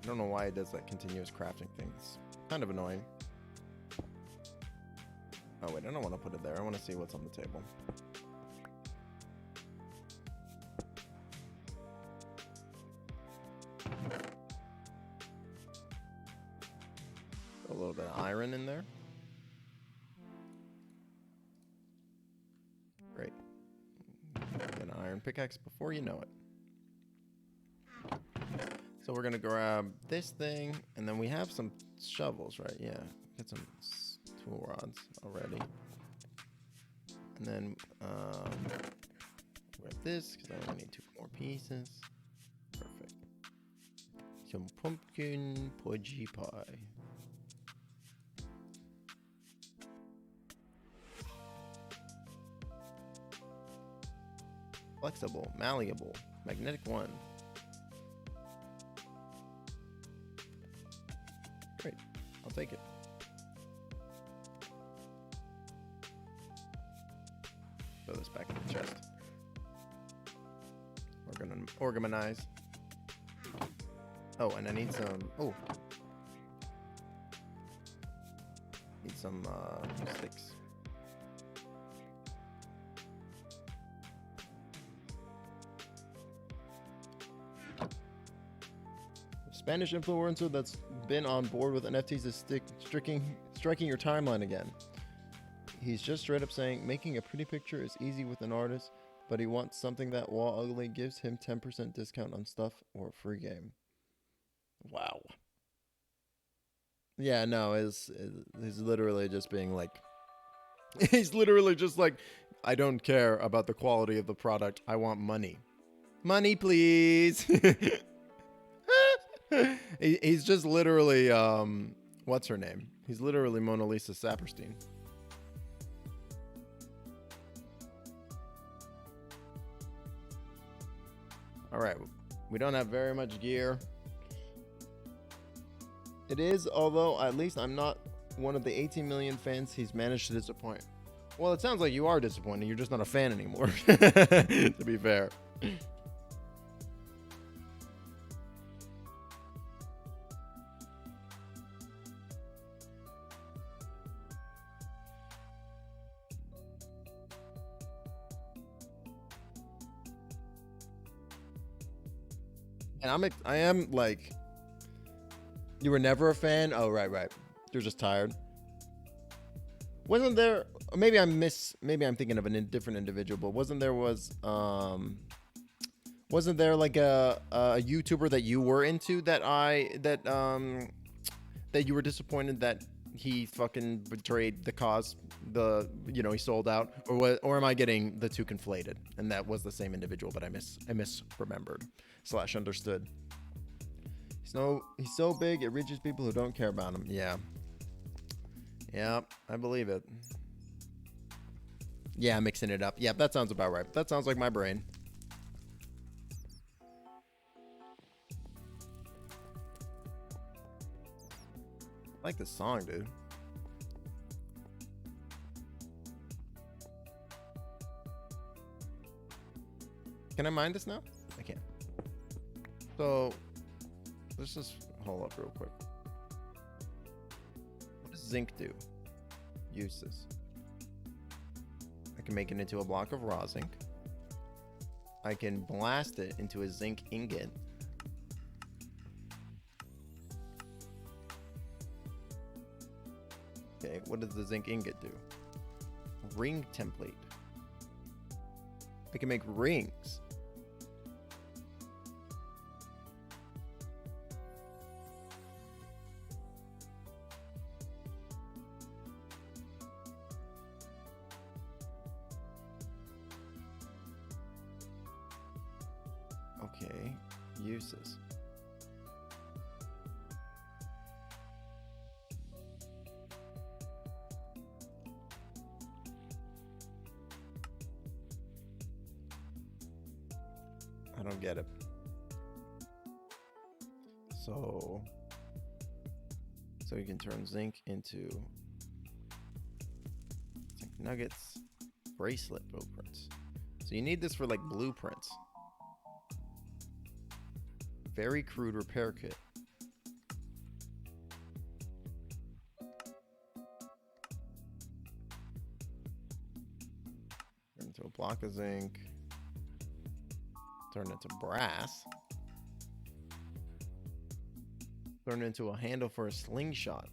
I don't know why it does that continuous crafting thing. It's kind of annoying. Oh wait, I don't want to put it there. I want to see what's on the table. A little bit of iron in there. Great. Get an iron pickaxe before you know it. So we're gonna grab this thing, and then we have some shovels, right? Yeah, get some tool rods already. And then grab this, because I only need 2 more pieces. Perfect. Some pumpkin pudgy pie. Flexible, malleable, magnetic 1. Great, I'll take it. Throw this back in the chest. We're gonna organize. Oh, and I need some. Oh, need some sticks. Spanish influencer that's been on board with NFTs is striking your timeline again. He's just straight up saying making a pretty picture is easy with an artist, but he wants something that, while ugly, gives him 10% discount on stuff or a free game. Wow. Yeah, no, he's literally just being like, he's literally just like, I don't care about the quality of the product. I want money. Money, please. He's just literally, what's her name? He's literally Mona Lisa Saperstein. All right, we don't have very much gear. It is, although at least I'm not one of the 18 million fans he's managed to disappoint. Well, it sounds like you are disappointed. You're just not a fan anymore, to be fair. And I am like, you were never a fan? Oh, right. You're just tired. Wasn't there Or maybe I'm thinking of a different individual, but wasn't there like a YouTuber that you were into that you were disappointed that he fucking betrayed the cause, he sold out, or am I getting the two conflated and that was the same individual but I misremembered / understood? He's so big it reaches people who don't care about him. Yeah, I believe it. Yeah, mixing it up. Yeah, that sounds about right. That sounds like my brain. I like this song, dude. Can I mine this now? I can't. So, let's just hold up real quick. What does zinc do? Uses. I can make it into a block of raw zinc. I can blast it into a zinc ingot. Okay, what does the zinc ingot do? Ring template. I can make rings. Okay, uses. I don't get it. So you can turn zinc into zinc nuggets, bracelet blueprints. So you need this for like blueprints. Very crude repair kit. Into a block of zinc. Turn it into brass. Turn it into a handle for a slingshot.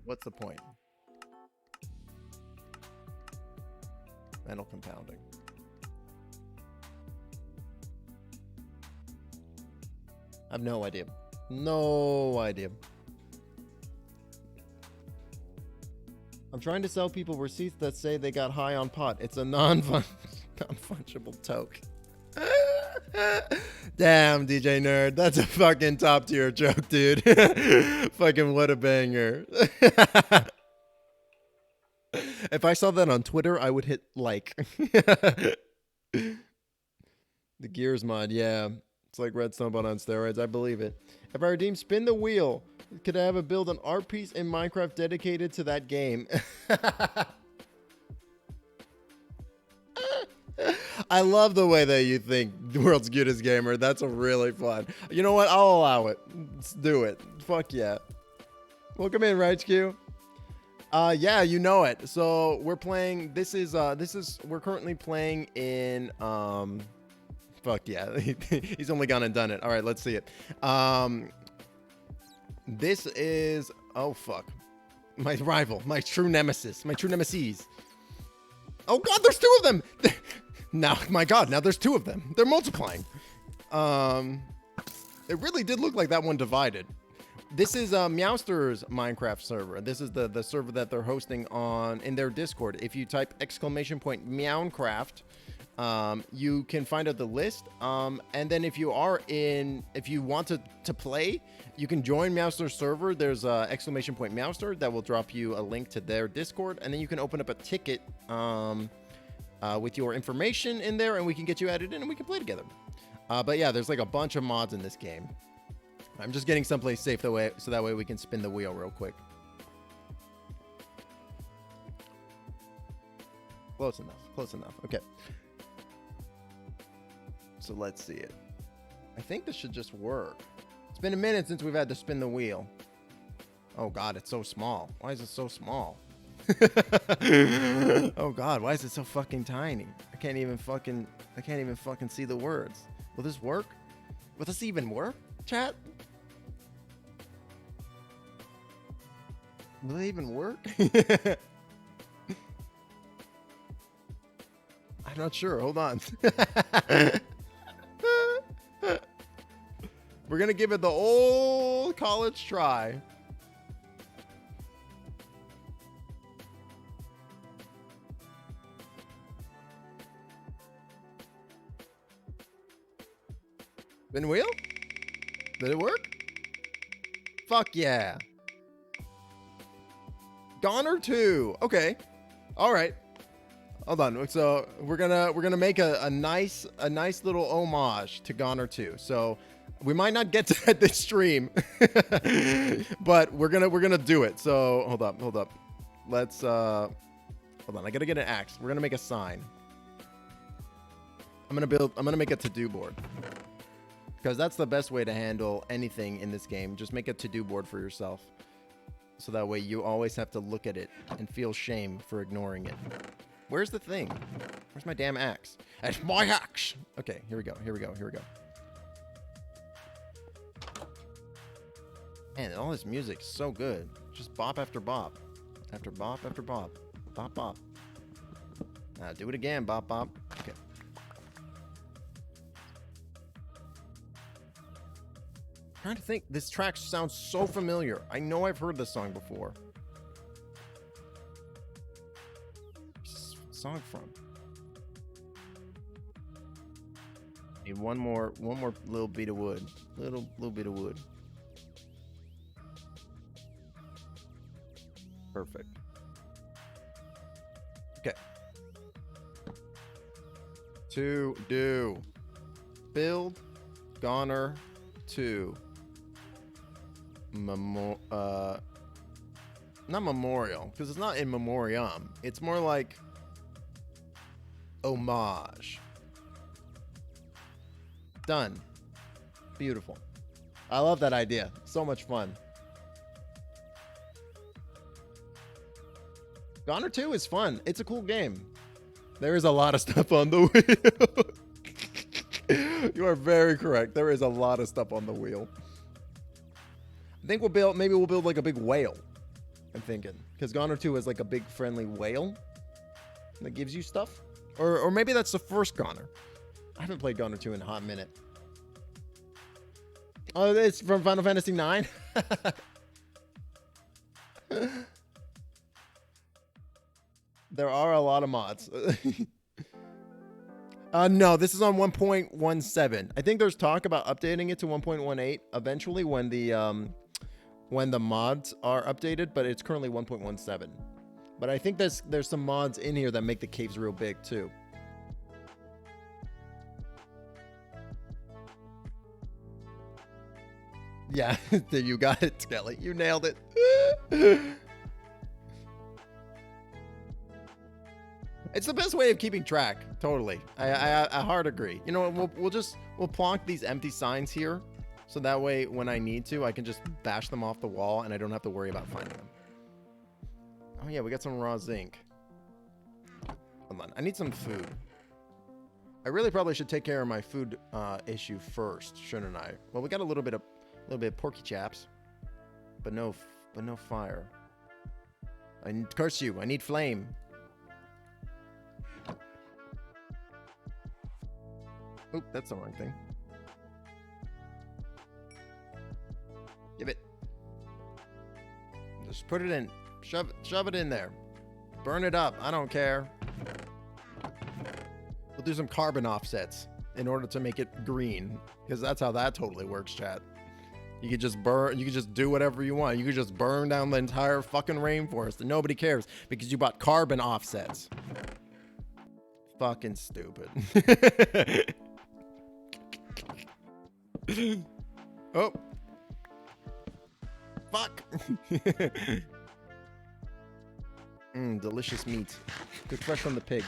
What's the point? Metal compounding. I have no idea. No idea. I'm trying to sell people receipts that say they got high on pot. It's a non-fungible toke. Damn, DJ Nerd. That's a fucking top tier joke, dude. Fucking what a banger. If I saw that on Twitter, I would hit like. The Gears mod, yeah. It's like Redstone but on steroids. I believe it. If I redeem Spin the Wheel, could I have a build an art piece in Minecraft dedicated to that game? I love the way that you think the world's cutest gamer. That's a really fun. You know what? I'll allow it. Let's do it. Fuck yeah. Welcome in, RightsQ. Yeah, you know it. So we're playing. We're currently playing in fuck yeah. He's only gone and done it. All right, let's see it. This is, oh fuck, my rival, my true nemesis. Oh god, there's two of them. Now, my god, now there's two of them. They're multiplying. It really did look like that one divided. This is Meowster's Minecraft server. This is the server that they're hosting in their Discord. If you type !Meowncraft, you can find out the list. And then if you want to play, you can join Meowster's server. There's !Meowster that will drop you a link to their Discord, and then you can open up a ticket with your information in there, and we can get you added in, and we can play together. But yeah, there's like a bunch of mods in this game. I'm just getting someplace safe so that way we can spin the wheel real quick. Close enough. Okay. So let's see it. I think this should just work. It's been a minute since we've had to spin the wheel. Oh god, it's so small. Why is it so small? Oh god, why is it so fucking tiny? I can't even fucking see the words. Will this work? Will this even work, chat? Will they even work? I'm not sure. Hold on. We're gonna give it the old college try. Spin wheel? Did it work? Fuck yeah. Goner 2. Okay. All right. Hold on. So we're gonna make a nice little homage to Goner 2. So we might not get to that this stream, but we're gonna do it. So hold up. Let's hold on. I gotta get an axe. We're gonna make a sign. I'm gonna make a to-do board. Because that's the best way to handle anything in this game. Just make a to-do board for yourself. So that way you always have to look at it and feel shame for ignoring it. Where's the thing? Where's my damn axe? It's my axe! Okay, here we go. Man, all this music's so good. Just bop after bop. After bop after bop. Bop, bop. Now do it again, bop, bop. Okay. Trying to think. This track sounds so familiar. I know I've heard this song before. Where's this song from? Need one more little bit of wood. Little bit of wood. Perfect. Okay. To do. Build. Goner 2. Not memorial, because it's not in memoriam. It's more like homage. Done. Beautiful. I love that idea. So much fun. Goner 2 is fun. It's a cool game. There is a lot of stuff on the wheel. You are very correct. There is a lot of stuff on the wheel. I think maybe we'll build like a big whale. I'm thinking. Because Goner 2 is like a big friendly whale that gives you stuff. Or maybe that's the first Goner. I haven't played Goner 2 in a hot minute. Oh, it's from Final Fantasy 9? There are a lot of mods. No, this is on 1.17. I think there's talk about updating it to 1.18 eventually when the mods are updated, but it's currently 1.17. But I think there's some mods in here that make the caves real big too. Yeah, you got it, Skelly. You nailed it. It's the best way of keeping track. Totally. I hard agree. You know what? We'll plonk these empty signs here. So that way, when I need to, I can just bash them off the wall and I don't have to worry about finding them. Oh yeah, we got some raw zinc. Hold on. I need some food. I really probably should take care of my food issue first, shouldn't I? Well, we got a little bit of porky chaps. But no fire. I curse you. I need flame. Oop, that's the wrong thing. Give it. Just put it in. Shove it in there. Burn it up. I don't care. We'll do some carbon offsets in order to make it green, because that's how that totally works, chat. You could just burn. You could just do whatever you want. You could just burn down the entire fucking rainforest, and nobody cares because you bought carbon offsets. Fucking stupid. Oh. Fuck. Delicious meat. Cooked fresh from the pig.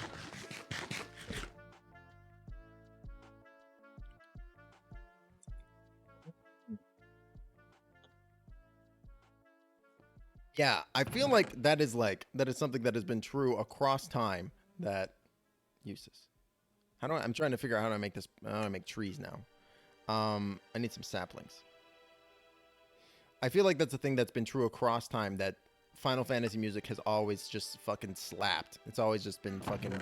Yeah, I feel like that is something that has been true across time. That uses. I'm trying to figure out how to make this. How to make trees now. I need some saplings. I feel like that's a thing that's been true across time, that Final Fantasy music has always just fucking slapped. It's always just been fucking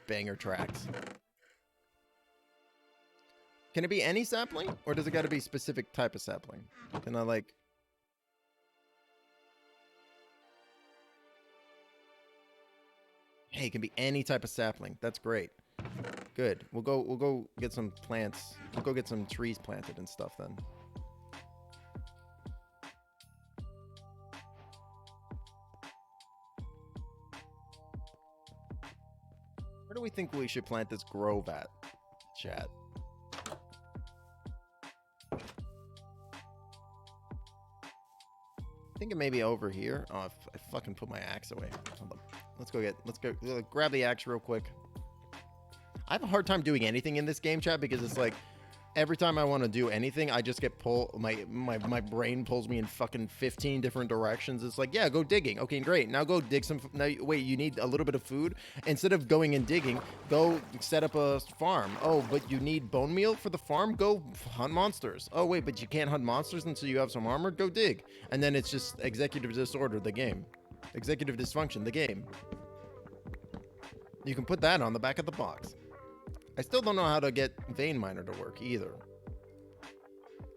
banger tracks. Can it be any sapling? Or does it gotta be specific type of sapling? Can I like... Hey, it can be any type of sapling. That's great. Good. We'll go get some plants. We'll go get some trees planted and stuff then. Where do we think we should plant this grove at, chat? I think it may be over here. Oh, I fucking put my axe away. Hold on. Let's go grab the axe real quick. I have a hard time doing anything in this game, chat, because it's like every time I want to do anything, I just get pulled. My brain pulls me in fucking 15 different directions. It's like, yeah, go digging. Okay, great. Now go dig some. Now wait, you need a little bit of food. Instead of going and digging, go set up a farm. Oh, but you need bone meal for the farm. Go hunt monsters. Oh wait, but you can't hunt monsters until you have some armor. Go dig. And then it's just executive disorder. The game. Executive dysfunction. The game. You can put that on the back of the box. I still don't know how to get Vein Miner to work either.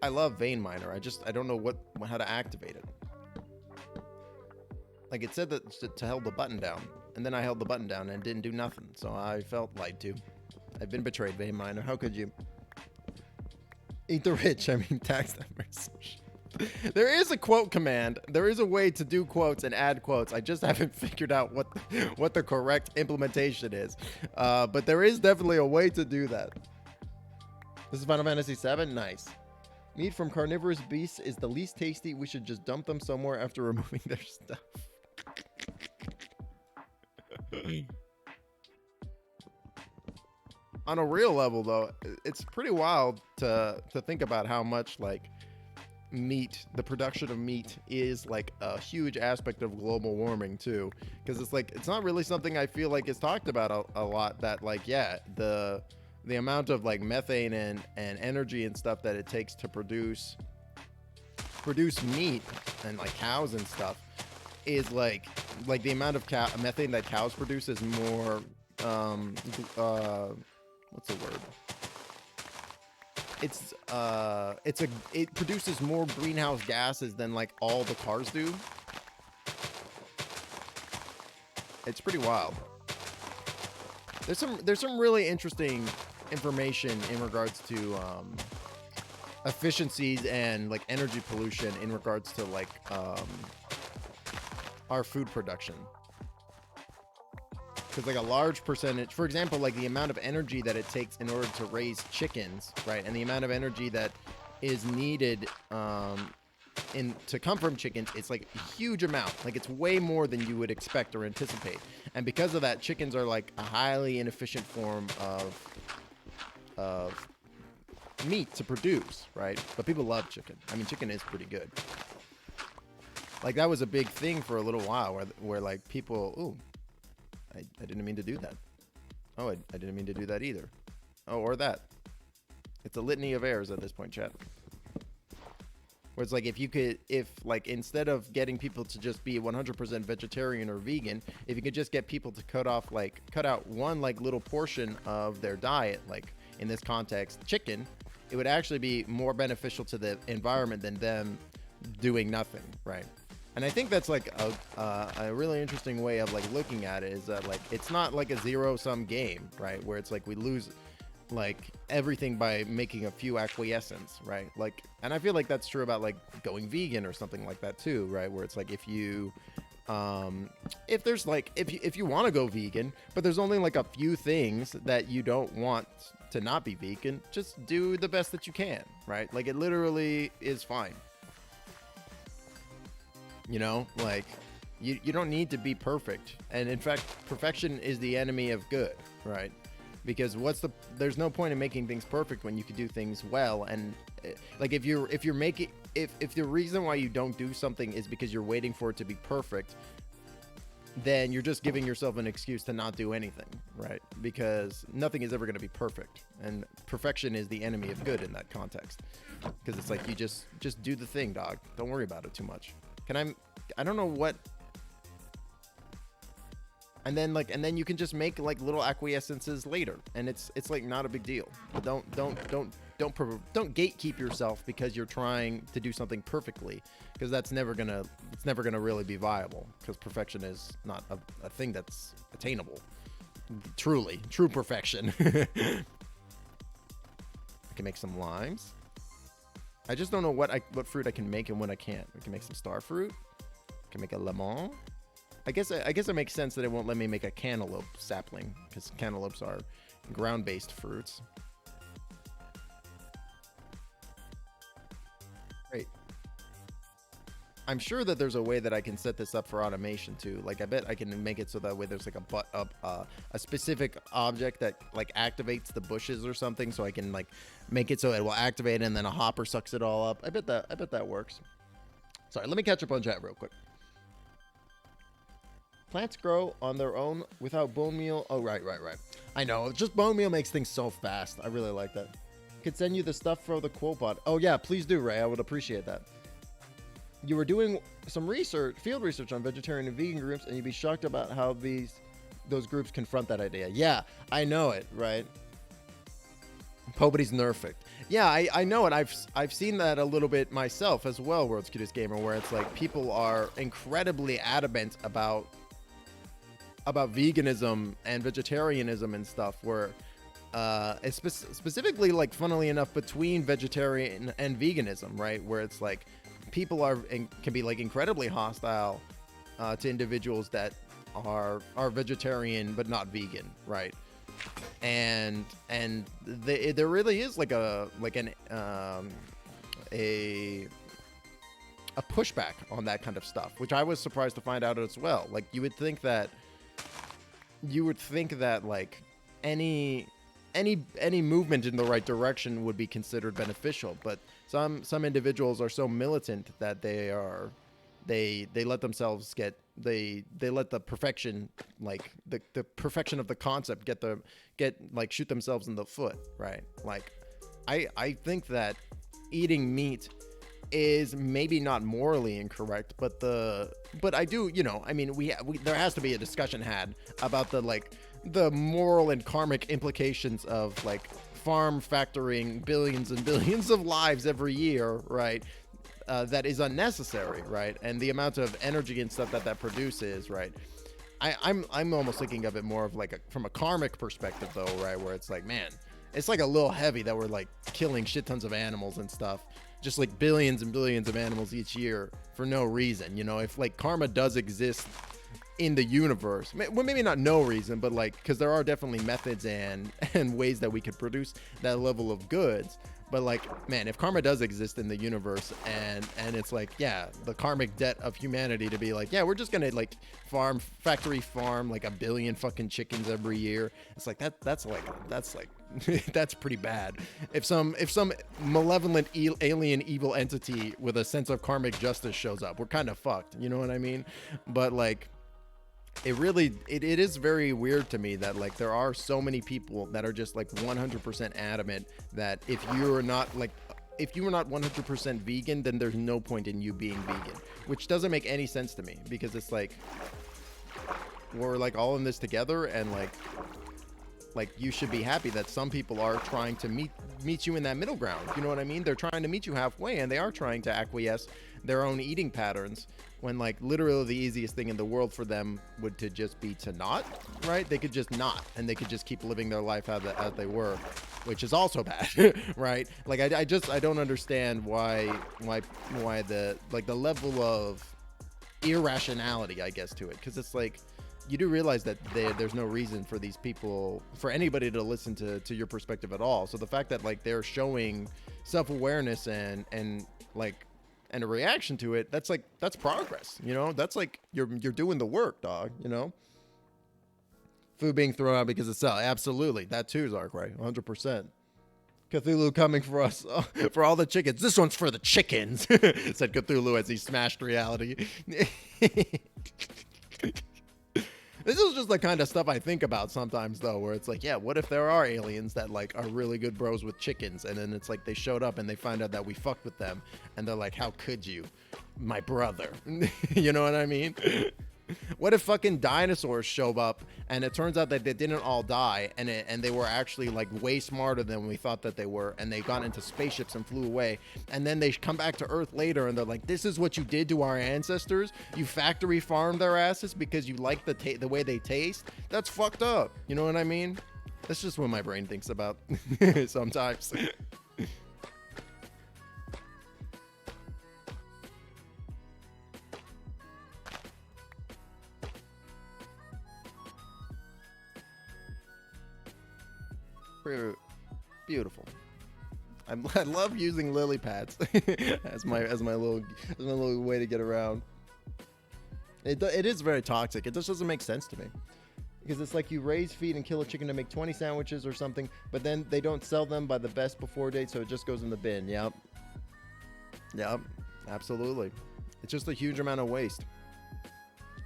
I love Vein Miner. I don't know how to activate it. Like it said that to hold the button down, and then I held the button down and didn't do nothing. So I felt lied to. I've been betrayed, Vein Miner. How could you? Eat the rich. I mean, tax them. There is a quote command. There is a way to do quotes and add quotes. I just haven't figured out what the correct implementation is. But there is definitely a way to do that. This is Final Fantasy VII. Nice. Meat from carnivorous beasts is the least tasty. We should just dump them somewhere after removing their stuff. On a real level, though, it's pretty wild to think about how much, like, meat, the production of meat is like a huge aspect of global warming too, because it's like it's not really something I feel like is talked about a lot, that like, yeah, the amount of like methane and energy and stuff that it takes to produce meat and like cows and stuff is like the amount of methane that cows produce is more what's the word? It produces more greenhouse gases than like all the cars do. It's pretty wild. There's some really interesting information in regards to efficiencies and like energy pollution in regards to like our food production. Because like a large percentage, for example, like the amount of energy that it takes in order to raise chickens, right? And the amount of energy that is needed to come from chickens, it's like a huge amount. Like it's way more than you would expect or anticipate. And because of that, chickens are like a highly inefficient form of meat to produce, right? But people love chicken. I mean, chicken is pretty good. Like that was a big thing for a little while where like people, ooh, I didn't mean to do that. Oh, I didn't mean to do that either. Oh, or that. It's a litany of errors at this point, chat. Where it's like if like instead of getting people to just be 100% vegetarian or vegan, if you could just get people to cut out one like little portion of their diet, like in this context, chicken, it would actually be more beneficial to the environment than them doing nothing, right? And I think that's like a really interesting way of like looking at it, is that like it's not like a zero-sum game, right? Where it's like we lose like everything by making a few acquiescence, right? Like, and I feel like that's true about like going vegan or something like that too, right? Where it's like if you if you want to go vegan, but there's only like a few things that you don't want to not be vegan, just do the best that you can, right? Like it literally is fine. You know, like you don't need to be perfect. And in fact, perfection is the enemy of good, right? Because there's no point in making things perfect when you can do things well. And like if the reason why you don't do something is because you're waiting for it to be perfect, then you're just giving yourself an excuse to not do anything, right? Because nothing is ever going to be perfect, and perfection is the enemy of good in that context. Because it's like you just do the thing, dog. Don't worry about it too much. I don't know what and then you can just make like little acquiescences later, and it's like not a big deal. Don't gatekeep yourself because you're trying to do something perfectly, because it's never gonna really be viable, because perfection is not a thing that's attainable. True perfection. I can make some limes. I just don't know what fruit I can make and what I can't. We can make some star fruit. I can make a lemon. I guess it makes sense that it won't let me make a cantaloupe sapling, because cantaloupes are ground-based fruits. Great. I'm sure that there's a way that I can set this up for automation too. Like, I bet I can make it so that way there's like a specific object that like activates the bushes or something, so I can like make it so it will activate and then a hopper sucks it all up. I bet that works. Sorry, let me catch up on chat real quick. Plants grow on their own without bone meal. Oh, right. I know. Just bone meal makes things so fast. I really like that. Could send you the stuff for the quote pod. Oh, yeah, please do, Ray. I would appreciate that. You were doing some field research on vegetarian and vegan groups, and you'd be shocked about how those groups confront that idea. Yeah, I know it, right? Nobody's nerfed. Yeah, I know it. I've seen that a little bit myself as well, World's Cutest Gamer, where it's like people are incredibly adamant about veganism and vegetarianism and stuff, where specifically, like, funnily enough, between vegetarian and veganism, right, where it's like people can be like incredibly hostile to individuals that are vegetarian but not vegan, right? And there really is like a pushback on that kind of stuff, which I was surprised to find out as well. Like, you would think that like any movement in the right direction would be considered beneficial, but some individuals are so militant that they let themselves they let the perfection, like the perfection of the concept shoot themselves in the foot, right? Like, I think that eating meat is maybe not morally incorrect, but I do, I mean, there has to be a discussion had about the moral and karmic implications of like farm factoring billions and billions of lives every year, right? That is unnecessary, right? And the amount of energy and stuff that produces, right? I'm almost thinking of it more of like from a karmic perspective though, right? Where it's like, man, it's like a little heavy that we're like killing shit tons of animals and stuff, just like billions and billions of animals each year for no reason. If like karma does exist in the universe, well, maybe not no reason, but like, because there are definitely methods and ways that we could produce that level of goods. But like, man, if karma does exist in the universe and it's like, yeah, the karmic debt of humanity to be like, yeah, we're just gonna like factory farm like a billion fucking chickens every year. It's like that's that's pretty bad. If some malevolent alien evil entity with a sense of karmic justice shows up, we're kind of fucked. You know what I mean? But like, it is very weird to me that like there are so many people that are just like 100% adamant that if you are not 100% vegan, then there's no point in you being vegan, which doesn't make any sense to me, because it's like we're like all in this together, and like you should be happy that some people are trying to meet you in that middle ground. You know what I mean? They're trying to meet you halfway, and they are trying to acquiesce their own eating patterns, when like literally the easiest thing in the world for them would to just be to not, right? They could just not, and they could just keep living their life as they were, which is also bad. Right? Like I don't understand why the level of irrationality, I guess, to it, because it's like, you do realize that there's no reason for these people, for anybody to listen to your perspective at all. So the fact that like they're showing self-awareness and a reaction to it, that's progress. That's like you're doing the work, dog. Food being thrown out because it's sell. Absolutely, that too, Zarkray, 100%. Cthulhu coming for us, for all the chickens. This one's for the chickens, said Cthulhu as he smashed reality. This is just the kind of stuff I think about sometimes, though, where it's like, yeah, what if there are aliens that like are really good bros with chickens, and then it's like they showed up and they find out that we fucked with them, and they're like, how could you, my brother? You know what I mean? What if fucking dinosaurs show up and it turns out that they didn't all die and they were actually like way smarter than we thought that they were, and they got into spaceships and flew away, and then they come back to Earth later and they're like, this is what you did to our ancestors? You factory farmed their asses because you like the way they taste? That's fucked up. You know what I mean? That's just what my brain thinks about sometimes. Beautiful. I love using lily pads as my little way to get around. It is very toxic. It just doesn't make sense to me, because it's like you raise, feed, and kill a chicken to make 20 sandwiches or something, but then they don't sell them by the best before date, so it just goes in the bin. Yep, absolutely. It's just a huge amount of waste.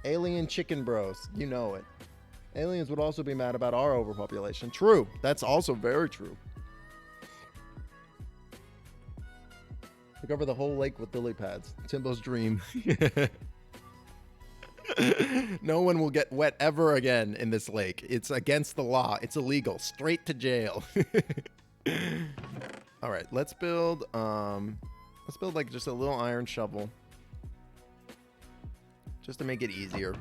Alien chicken bros, you know it. Aliens would also be mad about our overpopulation. True. That's also very true. Cover the whole lake with lily pads. Timbo's dream. No one will get wet ever again in this lake. It's against the law. It's illegal. Straight to jail. All right, let's build like just a little iron shovel, just to make it easier.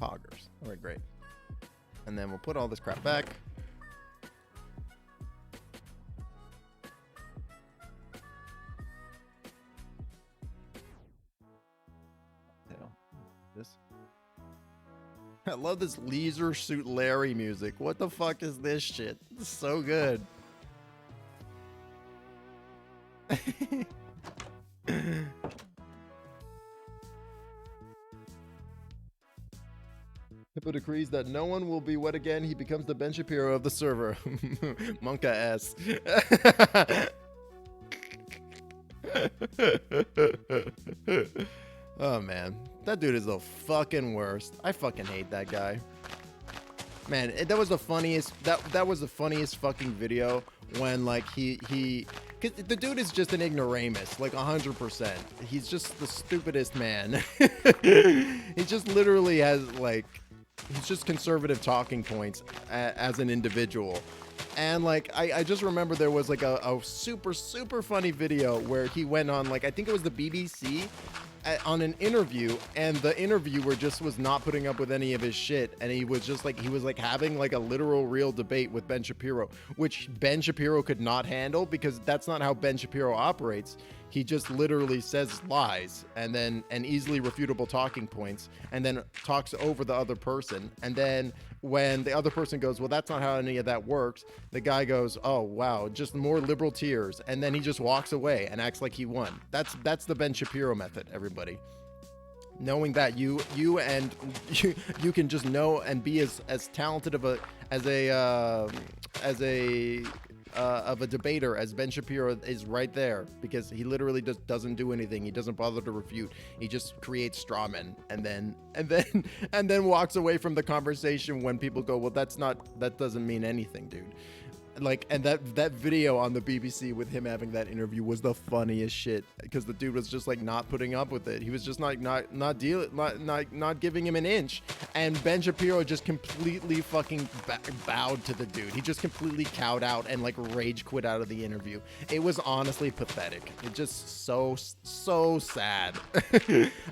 Poggers. All right, great. And then we'll put all this crap back. This. I love this Leisure Suit Larry music. What the fuck is this shit? It's so good. Hippo decrees that no one will be wet again. He becomes the Ben Shapiro of the server. Monka S. Oh man, that dude is the fucking worst. I fucking hate that guy. Man, that was the funniest. That was the funniest fucking video when like he. Cause the dude is just an ignoramus, like 100%. He's just the stupidest man. He just literally has like. He's just conservative talking points as an individual. And like I just remember there was like a super funny video where he went on, like, I think it was the BBC, on an interview, and the interviewer just was not putting up with any of his shit, and he was having like a literal real debate with Ben Shapiro, which Ben Shapiro could not handle, because that's not how Ben Shapiro operates. He just literally says lies and easily refutable talking points, and then talks over the other person. And then when the other person goes, well, that's not how any of that works, the guy goes, oh, wow, just more liberal tears. And then he just walks away and acts like he won. That's the Ben Shapiro method, everybody. Knowing that you can just know and be as talented of a debater as Ben Shapiro is right there, because he literally just doesn't do anything. He doesn't bother to refute. He just creates straw men and then walks away from the conversation when people go, well, that doesn't mean anything, dude. Like, and that video on the BBC with him having that interview was the funniest shit, because the dude was just like not putting up with it. He was just not giving him an inch, and Ben Shapiro just completely fucking bowed to the dude. He just completely cowed out and like rage quit out of the interview. It was honestly pathetic. It just so sad.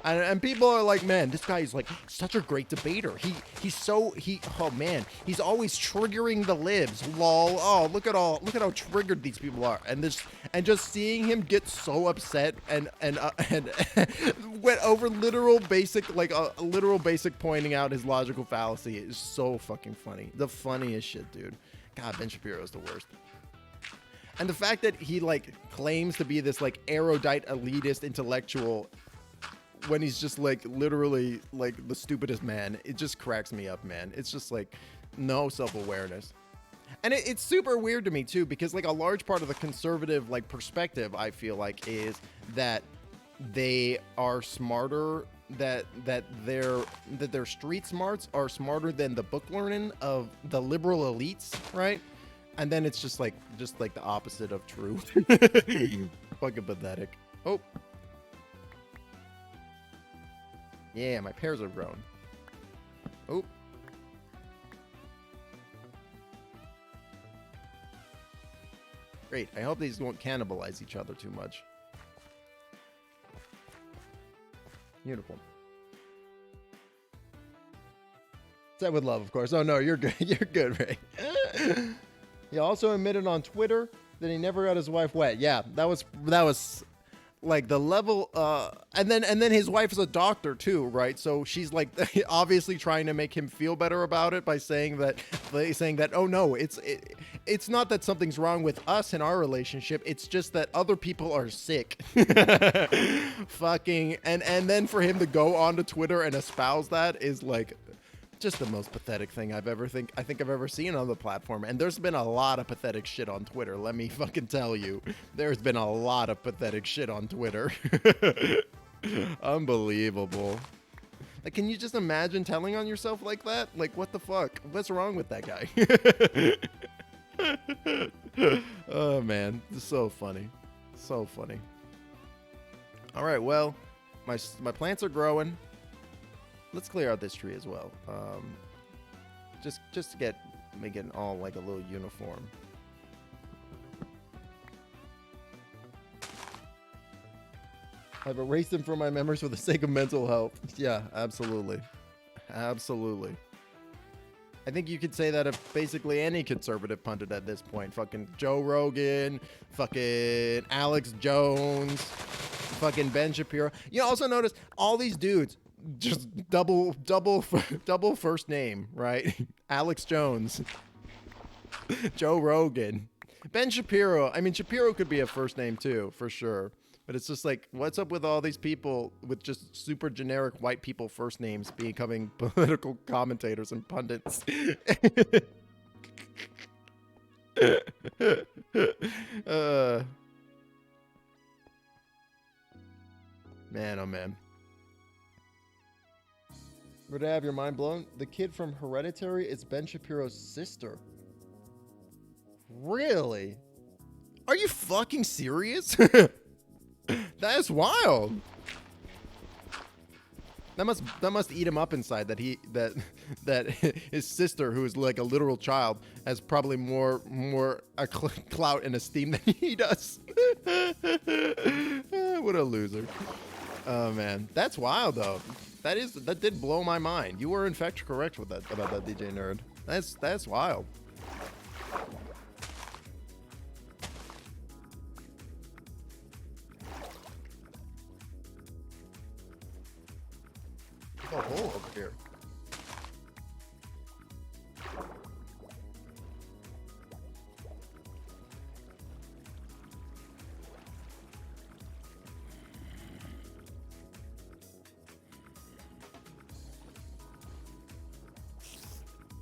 And people are like, man, this guy is like such a great debater. He's oh man, he's always triggering the libs. Lol. Oh, look at how triggered these people are, and just seeing him get so upset and went over literal basic pointing out his logical fallacy is so fucking funny. The funniest shit, dude. God, Ben Shapiro is the worst. And the fact that he like claims to be this like erudite elitist intellectual when he's just like literally like the stupidest man, it just cracks me up, man. It's just like no self-awareness. And it's super weird to me too, because like a large part of the conservative like perspective, I feel like, is that they are smarter their street smarts are smarter than the book learning of the liberal elites, right? And then it's just like the opposite of true. Fucking pathetic. Oh. Yeah, my pears have grown. Oh. Great. I hope these won't cannibalize each other too much. Beautiful. Said with love, of course. Oh no, you're good. You're good, Ray. He also admitted on Twitter that he never got his wife wet. Yeah, that was like the level. And then his wife is a doctor too, right? So she's like obviously trying to make him feel better about it by saying that oh no, it's not that something's wrong with us in our relationship. It's just that other people are sick. Fucking and then for him to go onto Twitter and espouse that is like just the most pathetic thing I've ever seen on the platform. And there's been a lot of pathetic shit on Twitter. Let me fucking tell you, there's been a lot of pathetic shit on Twitter. Unbelievable. Like, can you just imagine telling on yourself like that? Like, what the fuck? What's wrong with that guy? Oh man, it's so funny. So funny. All right, well, my plants are growing. Let's clear out this tree as well. Just to make it all like a little uniform. I've erased them from my memories for the sake of mental health. Yeah, absolutely. Absolutely. I think you could say that of basically any conservative pundit at this point. Fucking Joe Rogan, fucking Alex Jones, fucking Ben Shapiro. You also notice all these dudes just double first name, right? Alex Jones, Joe Rogan, Ben Shapiro. I mean, Shapiro could be a first name too, for sure. But it's just like, what's up with all these people with just super generic white people first names becoming political commentators and pundits? Man, oh man. Would I have your mind blown? The kid from Hereditary is Ben Shapiro's sister. Really? Are you fucking serious? That's wild. That must eat him up inside that his sister, who is like a literal child, has probably more clout and esteem than he does. What a loser. Oh man, that's wild though. That did blow my mind. You were in fact correct with that about that DJ Nerd. That's wild. A hole over here.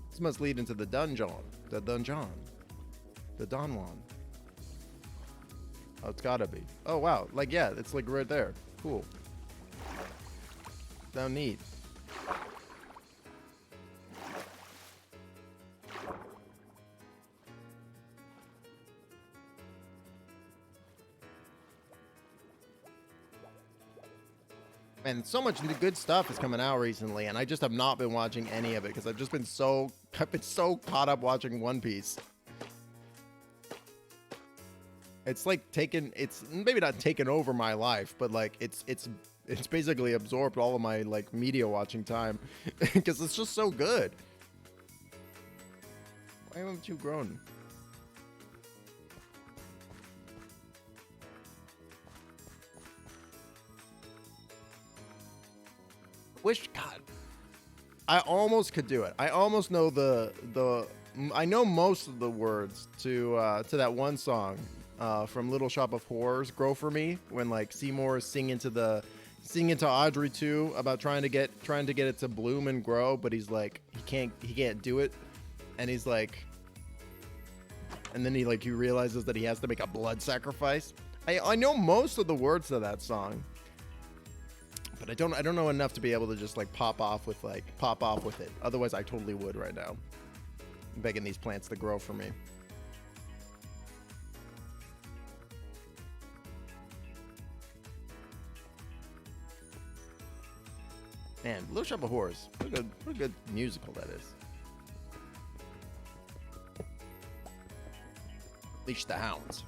This must lead into the dungeon. The dungeon. The Donwan. Oh, it's gotta be. Oh wow. Like yeah, it's like right there. Cool. So neat. Man, so much good stuff is coming out recently, and I just have not been watching any of it because I've been so caught up watching One Piece. It's like it's maybe not taken over my life, but like it's basically absorbed all of my like media watching time because it's just so good. Why haven't you grown? God, I almost could do it. I almost know I know most of the words to that one song from Little Shop of Horrors, "Grow for Me," when like Seymour is singing to Audrey too about trying to get it to bloom and grow, but he's like he can't do it, and he's like, and then he realizes that he has to make a blood sacrifice. I know most of the words to that song. but I don't know enough to be able to just like pop off with it. Otherwise, I totally would right now. I'm begging these plants to grow for me. Man, Little Shop of Horrors. What a good musical that is. Leash the Hounds.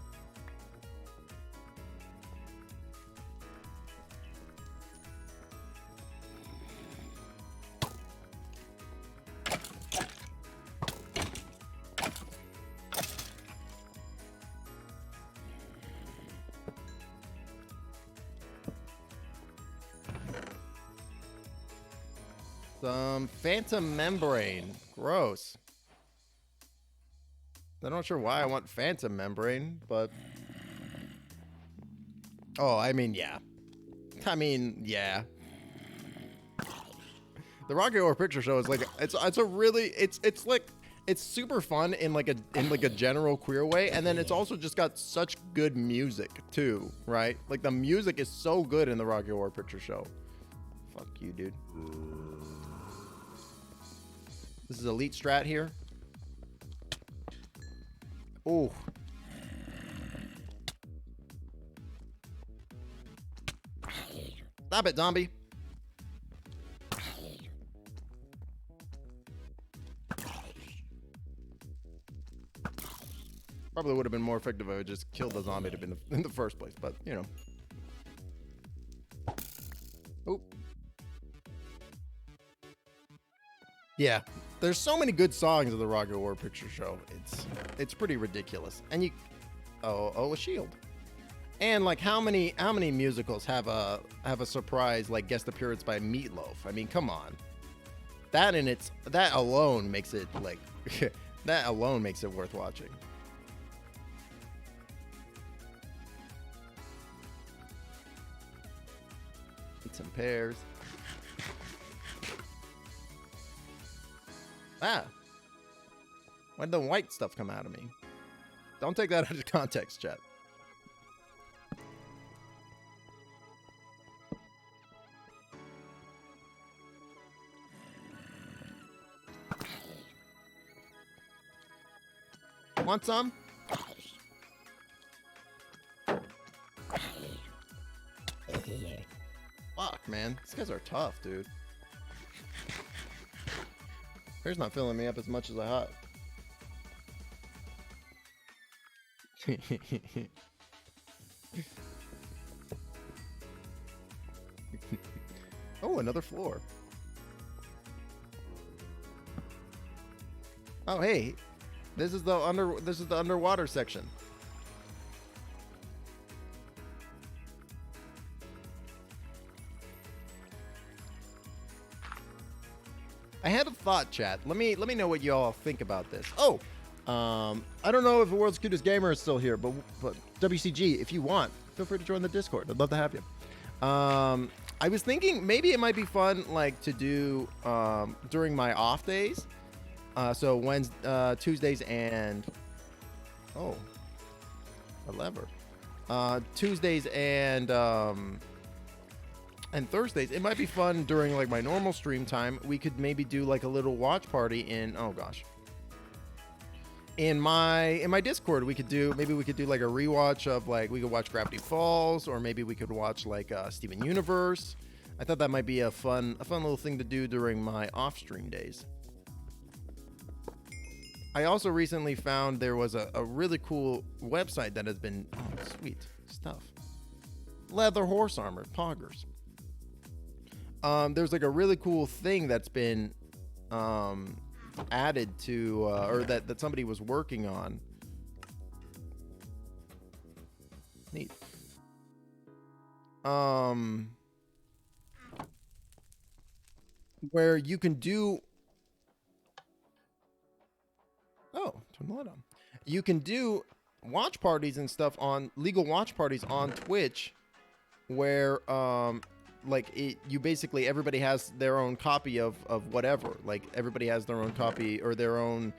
Some Phantom Membrane. Gross. I'm not sure why I want Phantom Membrane, but... Oh, I mean, yeah. Yeah. The Rocky Horror Picture Show is like, it's super fun in like a general queer way, and then it's also just got such good music too, right? Like the music is so good in the Rocky Horror Picture Show. Fuck you, dude. This is Elite Strat here. Oh. Stop it, zombie. Probably would have been more effective if I just killed the zombie in the first place, but you know. Oh. Yeah, there's so many good songs in the Rocky Horror Picture Show. It's pretty ridiculous. And you, a shield. And like how many musicals have a surprise like guest appearance by Meatloaf? I mean, come on. That alone makes it like that alone makes it worth watching. Eat some pears. Ah. Why did the white stuff come out of me? Don't take that out of context, chat. Want some? Fuck, man. These guys are tough, dude. Hair's not filling me up as much as I thought. Oh, another floor. Oh, hey. This is the underwater section. I had a thought, chat. Let me know what you all think about this. Oh, I don't know if the World's Cutest Gamer is still here, but WCG, if you want, feel free to join the Discord. I'd love to have you. I was thinking maybe it might be fun, like, to do during my off days. So Wednesday, Tuesdays, and a lever. Tuesdays and Thursdays. It might be fun during like my normal stream time. We could maybe do like a little watch party in in my Discord. We could do like a rewatch of like we could watch Gravity Falls, or maybe we could watch like Steven Universe. I thought that might be a fun little thing to do during my off stream days. I also recently found there was a really cool website that has been sweet stuff. Leather horse armor, poggers. There's like a really cool thing that's been added to, or that somebody was working on. Neat. Where you can do. Oh, turn the light on. You can do watch parties and stuff on legal watch parties on Twitch, where you basically everybody has their own copy of whatever. Like everybody has their own copy or their own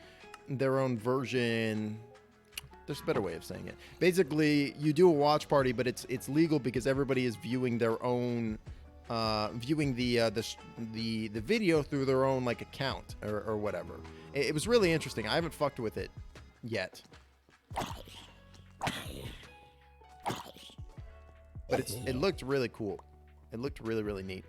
version. There's a better way of saying it. Basically, you do a watch party, but it's legal because everybody is viewing their own viewing the video through their own like account or whatever. It was really interesting. I haven't fucked with it yet, but it looked really cool. It looked really neat.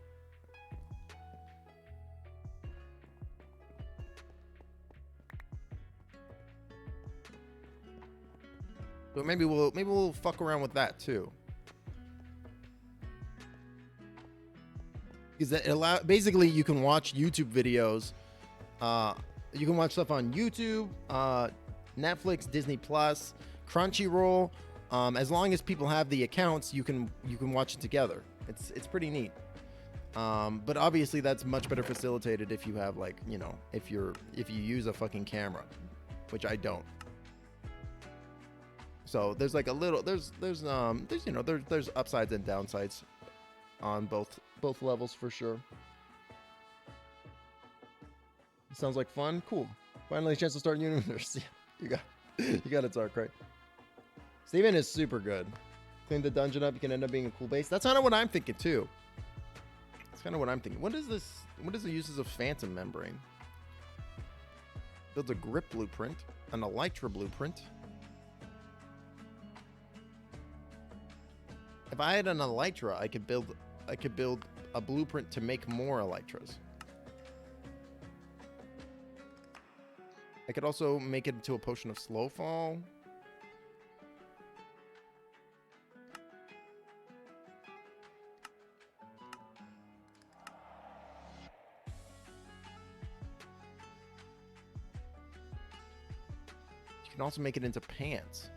But maybe we'll fuck around with that too. Because it basically you can watch YouTube videos. You can watch stuff on YouTube, Netflix, Disney Plus, Crunchyroll. As long as people have the accounts, you can watch it together. It's pretty neat. But obviously that's much better facilitated if you have like, you know, if you use a fucking camera, which I don't. So there's like a little there's you know there's upsides and downsides on both levels for sure. Sounds like fun. Cool. Finally a chance to start universe. you got it, Zark, right? Steven is super good. Clean the dungeon up, you can end up being a cool base. That's kind of what I'm thinking too. That's kind of what I'm thinking. What is this? What is the uses of phantom membrane? Builds a grip blueprint, an elytra blueprint. If I had an elytra, I could build a blueprint to make more elytras. I could also make it into a potion of slow fall. You can also make it into pants.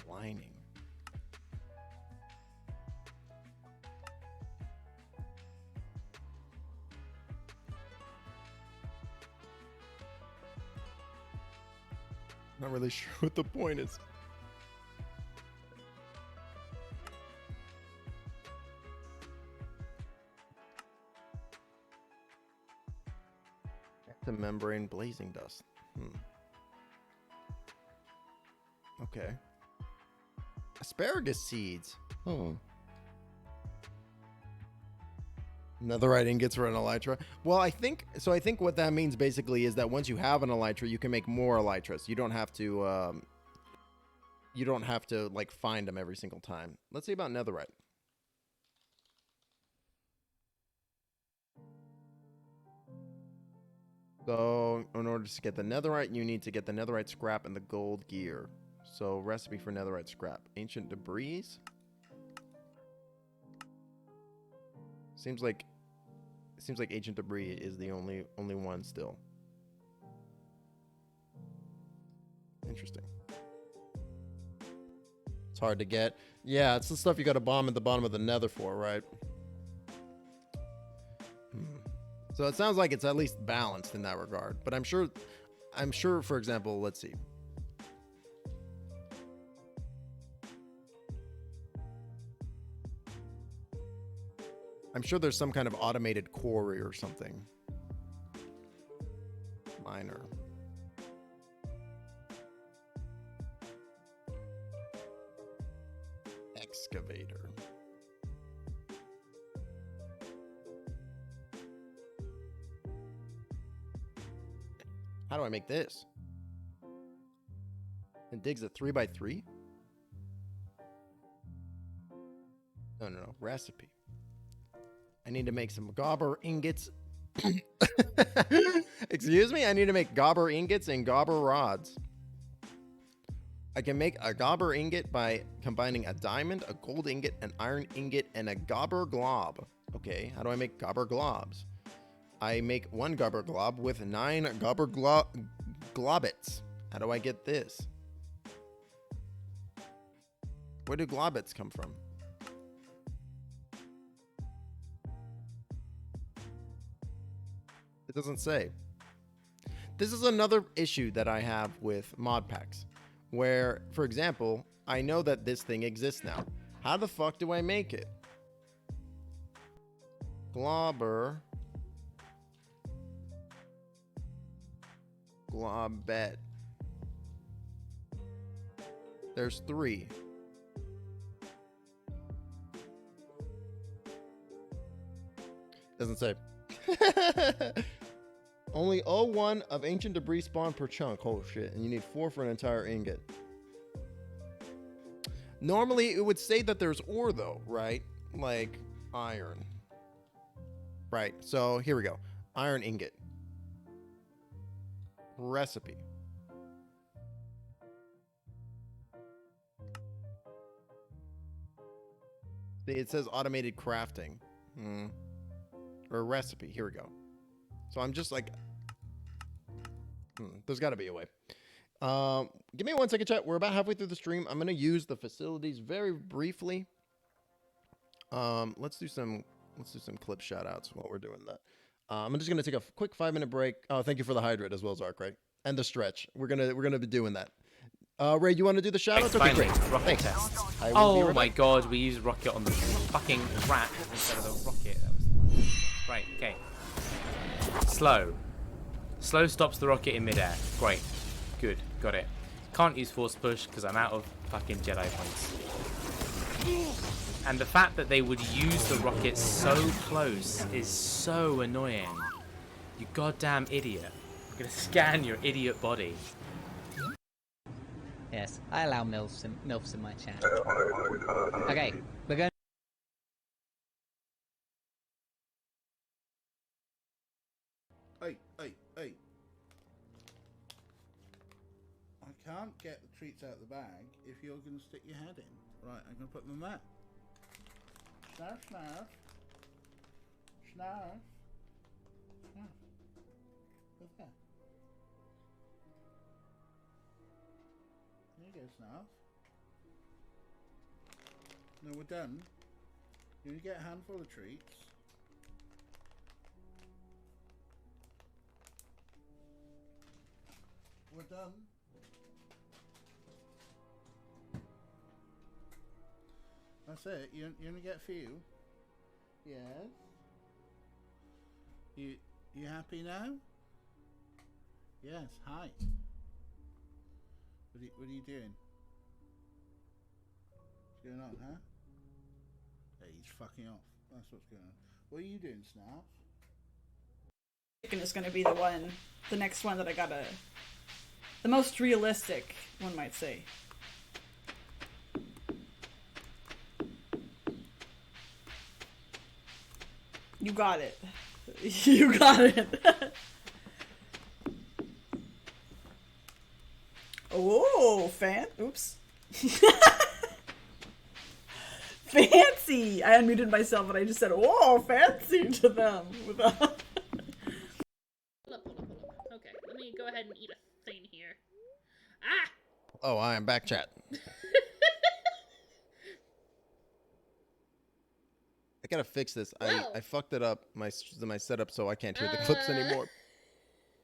Lining. Not really sure what the point is. The membrane blazing dust. Okay. Asparagus seeds. Netherite ingots for an elytra. Well, I think what that means basically is that once you have an elytra, you can make more elytras. You don't have to like find them every single time. Let's see about netherite. So, in order to get the netherite, you need to get the netherite scrap and the gold gear. So, recipe for netherite scrap. Ancient debris. Seems like ancient debris is the only one still. Interesting. It's hard to get. Yeah, it's the stuff you got to bomb at the bottom of the nether for, right? So it sounds like it's at least balanced in that regard. But I'm sure, for example, let's see. I'm sure there's some kind of automated quarry or something. Miner. Excavator. How do I make this? It digs a 3x3? No. Recipe. I need to make some gobber ingots. Excuse me? I need to make gobber ingots and gobber rods. I can make a gobber ingot by combining a diamond, a gold ingot, an iron ingot, and a gobber glob. Okay, how do I make gobber globs? I make one gobber glob with 9 gobber globets. How do I get this? Where do globets come from? It doesn't say. This is another issue that I have with mod packs, where, for example, I know that this thing exists now. How the fuck do I make it? Globber Globet. There's 3. Doesn't say. Only 0.1 of ancient debris spawn per chunk. Oh shit. And you need 4 for an entire ingot. Normally it would say that there's ore though, right? Like iron. Right. So here we go. Iron ingot. Recipe. It says automated crafting. Or recipe. Here we go. So I'm just like, there's got to be a way. Give me 1 second, chat. We're about halfway through the stream. I'm going to use the facilities very briefly. Let's do some clip shout outs while we're doing that. I'm just going to take a quick 5-minute break. Oh, thank you for the hydrate as well, Zark, right? And the stretch. We're gonna be doing that. Ray, you want to do the shout outs? Okay, great. Rocket test. Oh my god, we used rocket on the fucking rat instead of the rocket. That was right. Okay. Slow stops the rocket in midair. Great. Good. Got it. Can't use force push because I'm out of fucking Jedi points. And the fact that they would use the rocket so close is so annoying. You goddamn idiot. I'm gonna scan your idiot body. Yes, I allow MILFs in my chat. Okay, we're going. Hey. I can't get the treats out of the bag if you're going to stick your head in. Right, I'm going to put them there. Snarf, snarf. Snarf. Snarf. Put there. There you go, Snarf. No, we're done. You only get a handful of treats. We're done. That's it. You only get a few. Yes. You happy now? Yes. Hi. What are you doing? What's going on, huh? Hey, he's fucking off. That's what's going on. What are you doing, Snaps? Chicken is going to be the next one that I gotta. The most realistic, one might say. You got it. You got it. Oh, oops. Fancy! I unmuted myself and I just said, "Whoa, fancy" to them. Pull up. Okay, let me go ahead and eat a thing here. Ah! Oh, I am back, chat. I gotta fix this. I fucked it up, my setup, so I can't hear the clips anymore.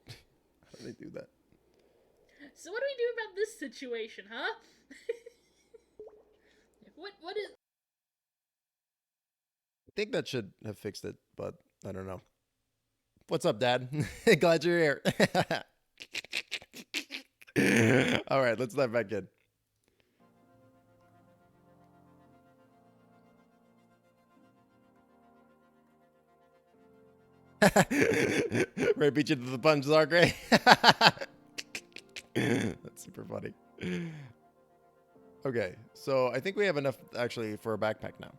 How do they do that? So what do we do about this situation, huh? What is... I think that should have fixed it, but I don't know. What's up, Dad? Glad you're here. All right, let's dive back in. Ray beat you to the punch, Zark Ray. That's super funny. Okay, so I think we have enough actually for a backpack now.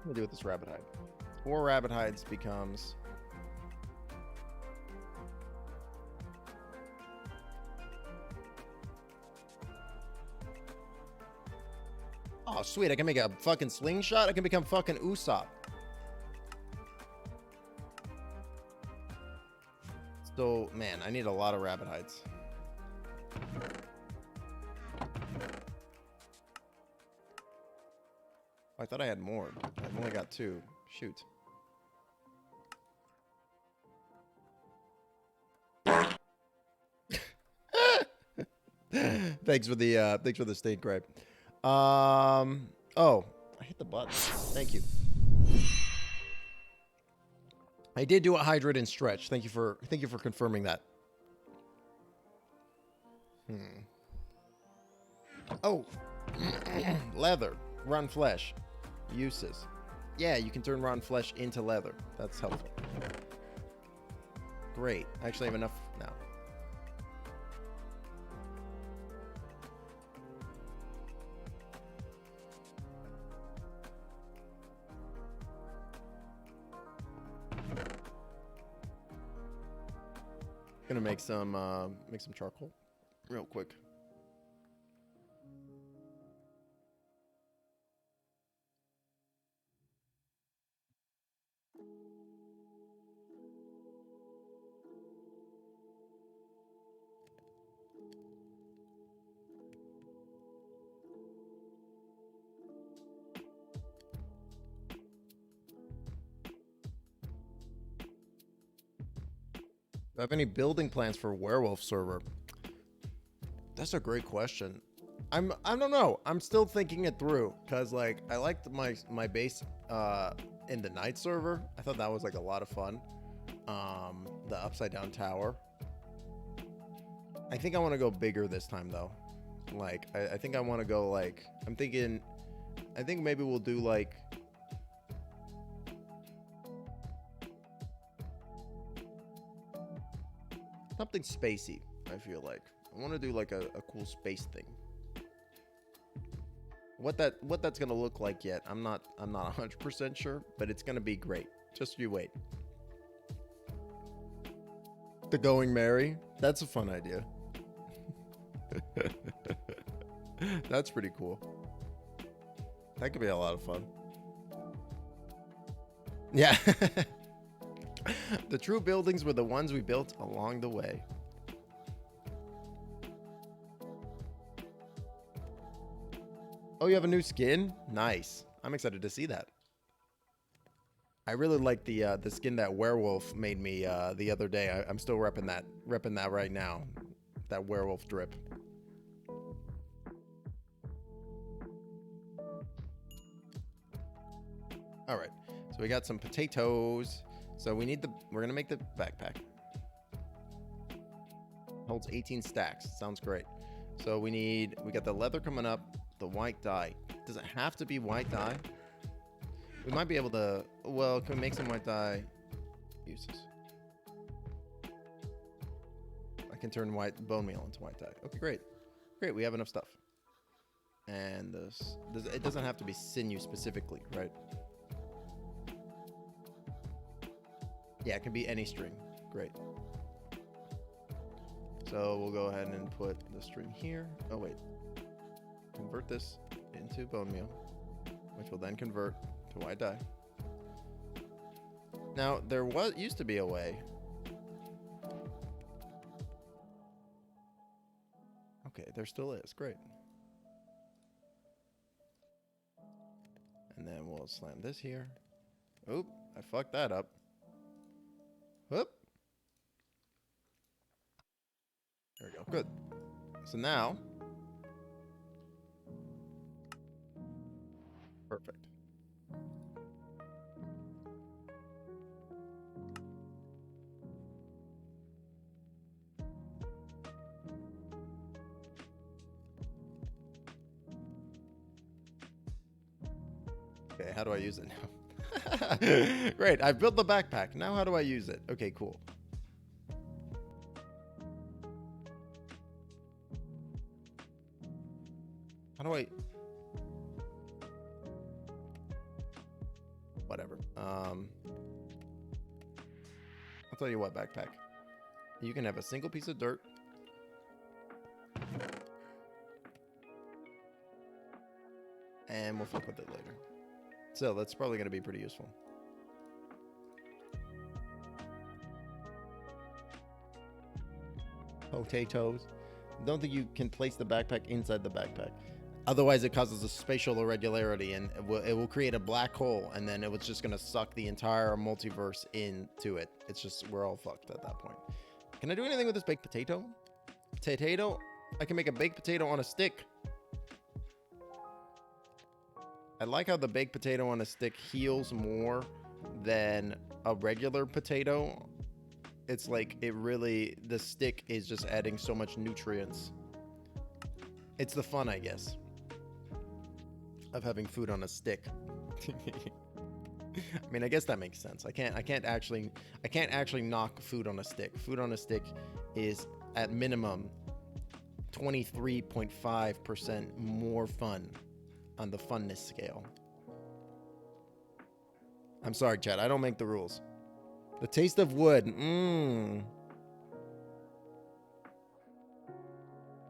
What do I do with this rabbit hide? 4 rabbit hides becomes... Oh, sweet. I can make a fucking slingshot. I can become fucking Usopp. So, man, I need a lot of rabbit hides. I thought I had more. I've only got 2. Shoot. Thanks for the state grape. Oh, I hit the button. Thank you. I did do a hydrate and stretch. Thank you for confirming that. Oh, leather, rotten flesh, uses. Yeah, you can turn rotten flesh into leather. That's helpful. Great. I actually have enough now. Gonna make some charcoal real quick. Do I have any building plans for werewolf server? That's a great question. I don't know. I'm still thinking it through because like I liked my base in the night server. I thought that was like a lot of fun. The upside down tower. I think I want to go bigger this time though. Like I think I want to go like I think maybe we'll do like something spacey. I feel like I want to do like a cool space thing. What that's gonna look like yet, I'm not 100% sure, but it's gonna be great. Just you wait. The Going Merry, that's a fun idea. That's pretty cool. That could be a lot of fun. Yeah. The true buildings were the ones we built along the way. Oh, you have a new skin? Nice. I'm excited to see that. I really like the skin that Werewolf made me the other day. I'm still repping that right now. That werewolf drip. All right. So we got some potatoes. So we need we're gonna make the backpack. Holds 18 stacks. Sounds great. So we got the leather coming up, the white dye. Does it have to be white dye? We might be able to, well, can we make some white dye uses? I can turn white bone meal into white dye. Okay, great. Great, we have enough stuff. And it doesn't have to be sinew specifically, right? Yeah, it can be any string. Great. So we'll go ahead and put the string here. Oh, wait. Convert this into bone meal, which will then convert to white dye. Now, there used to be a way. Okay, there still is. Great. And then we'll slam this here. Oop, I fucked that up. Whoop. There we go. Good. So now, perfect. Okay, how do I use it now? Great, I've built the backpack. Now how do I use it? Okay, cool. How do I... Whatever. I'll tell you what, backpack. You can have a single piece of dirt. And we'll fuck with it later. So that's probably going to be pretty useful. Potatoes. Don't think you can place the backpack inside the backpack. Otherwise, it causes a spatial irregularity, and it will create a black hole, and then it was just going to suck the entire multiverse into it. It's just, we're all fucked at that point. Can I do anything with this baked potato? Potato? I can make a baked potato on a stick. I like how the baked potato on a stick heals more than a regular potato. It's like it really, the stick is just adding so much nutrients. It's the fun, I guess, of having food on a stick. I mean, I guess that makes sense. I can't actually knock food on a stick. Food on a stick is at minimum 23.5% more fun on the funness scale. I'm sorry, Chad. I don't make the rules. The taste of wood.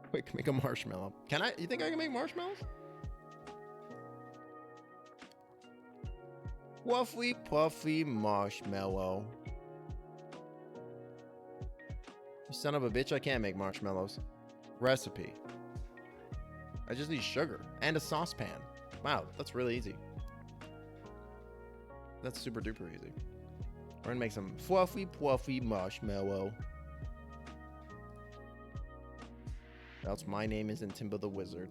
Quick, make a marshmallow. Can I? You think I can make marshmallows? Wuffy puffy marshmallow. You son of a bitch, I can't make marshmallows. Recipe. I just need sugar and a saucepan. Wow, that's really easy. That's super duper easy. We're gonna make some fluffy puffy marshmallow. Else my name isn't Timbo the Wizard.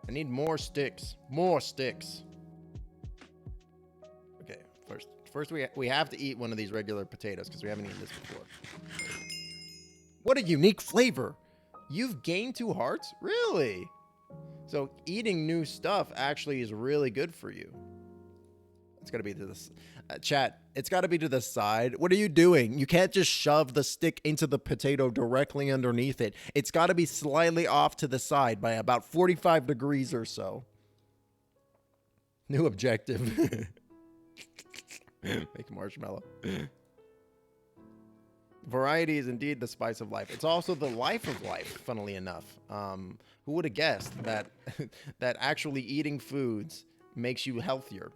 I need more sticks. More sticks. Okay, first we have to eat one of these regular potatoes because we haven't eaten this before. What a unique flavor. You've gained 2 hearts? Really? So eating new stuff actually is really good for you. It's got to be to this chat. It's got to be to the side. What are you doing? You can't just shove the stick into the potato directly underneath it. It's got to be slightly off to the side by about 45 degrees or so. New objective. Make marshmallow. Variety is indeed the spice of life. It's also the life of life, funnily enough. Who would have guessed that that actually eating foods makes you healthier?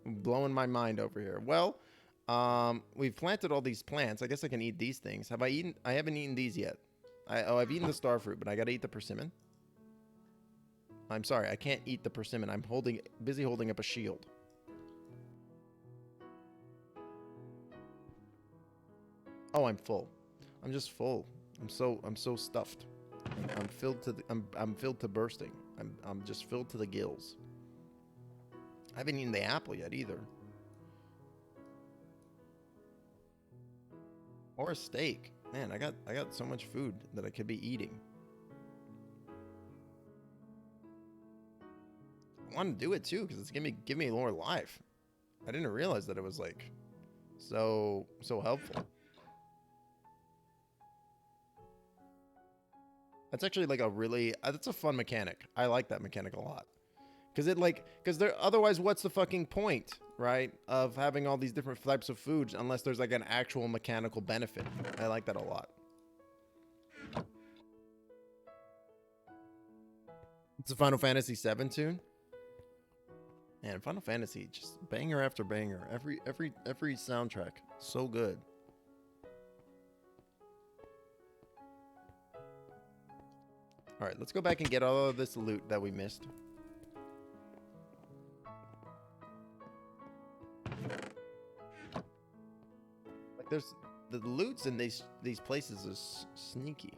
Blowing my mind over here. Well, we've planted all these plants. I guess I can eat these things. Have I eaten? I haven't eaten these yet. I've eaten the star fruit, but I gotta eat the persimmon. I'm sorry, I can't eat the persimmon. I'm busy holding up a shield. Oh, I'm full. I'm just full. I'm so stuffed. I'm filled to I'm filled to bursting. I'm just filled to the gills. I haven't eaten the apple yet either. Or a steak. Man, I got so much food that I could be eating. I want to do it too because it's give me more life. I didn't realize that it was like so helpful. That's actually like a really that's a fun mechanic. I like that mechanic a lot. Because otherwise what's the fucking point, right, of having all these different types of foods unless there's like an actual mechanical benefit. I like that a lot. It's a Final Fantasy VII tune. Man, Final Fantasy, just banger after banger. Every soundtrack, so good. All right, let's go back and get all of this loot that we missed. Like, there's the loots in these places is sneaky.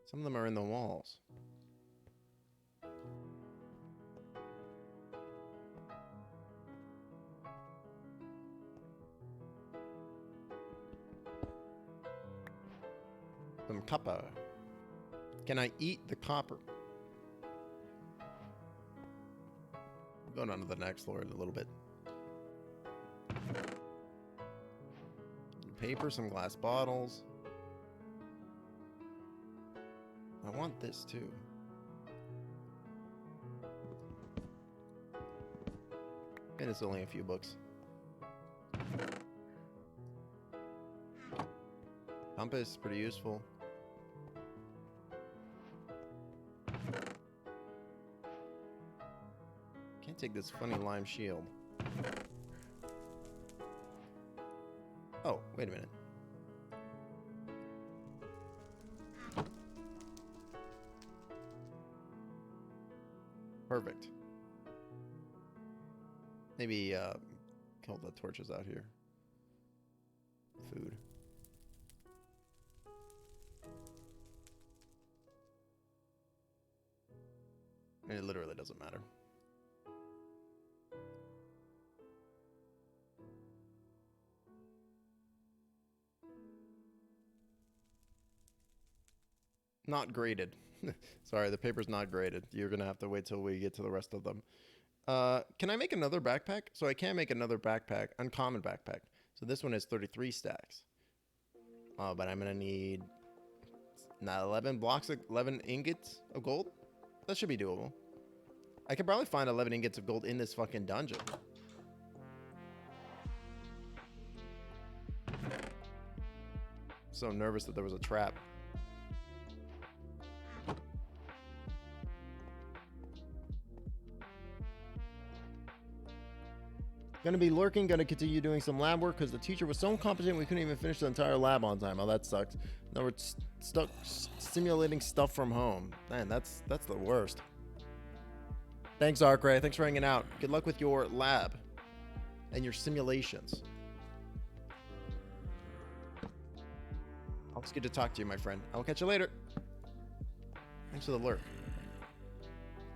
Some of them are in the walls. Some copper. Can I eat the copper? Going on to the next floor in a little bit. Some paper, some glass bottles. I want this too. And it's only a few books. Compass, pretty useful. Can't take this funny lime shield. Oh, wait a minute. Perfect. Maybe kill the torches out here. Food. And it literally doesn't matter. Not graded. Sorry, the paper's not graded. You're gonna have to wait till we get to the rest of them. Can I make another backpack? So I can make another backpack, uncommon backpack. So this one is 33 stacks. But I'm gonna need 11 blocks, 11 ingots of gold. That should be doable. I could probably find 11 ingots of gold in this fucking dungeon. So nervous that there was a trap. Gonna be lurking, gonna continue doing some lab work because the teacher was so incompetent we couldn't even finish the entire lab on time. Oh, that sucks. Now we're stuck simulating stuff from home. Man, that's the worst. Thanks, Arcray. Thanks for hanging out. Good luck with your lab and your simulations. Always good to talk to you, my friend. I'll catch you later. Thanks for the lurk.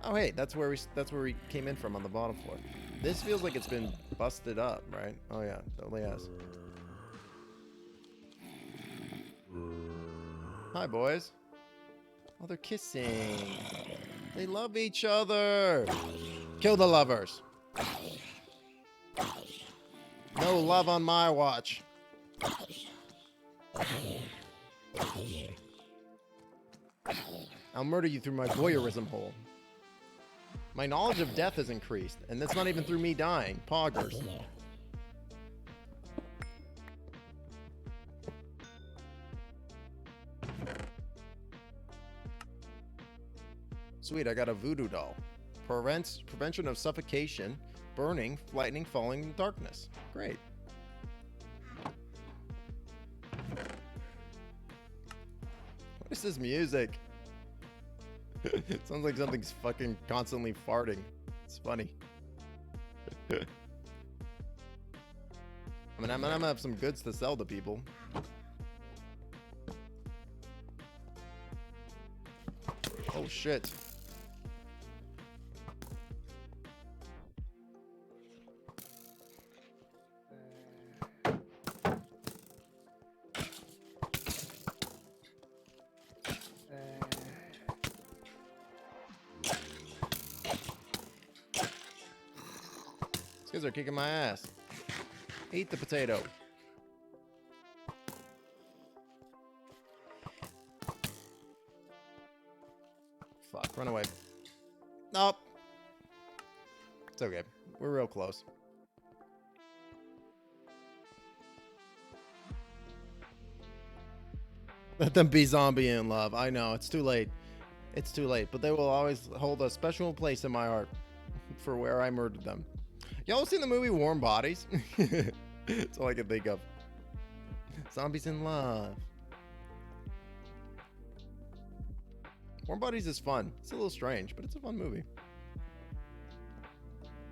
Oh, hey, that's where we came in from on the bottom floor. This feels like it's been busted up, right? Oh yeah, totally has. Hi, boys. Oh, they're kissing. They love each other. Kill the lovers. No love on my watch. I'll murder you through my voyeurism hole. My knowledge of death has increased, and that's not even through me dying. Poggers. Sweet, I got a voodoo doll. Prevention of suffocation, burning, lightning, falling, and darkness. Great. What is this music? It sounds like something's fucking constantly farting. It's funny. I mean, I'm gonna have some goods to sell to people. Oh shit. These guys are kicking my ass. Eat the potato. Fuck, run away. Nope. It's okay. We're real close. Let them be zombie in love. I know, it's too late. It's too late, but they will always hold a special place in my heart for where I murdered them. Y'all seen the movie Warm Bodies? That's all I can think of. Zombies in love. Warm Bodies is fun. It's a little strange, but it's a fun movie.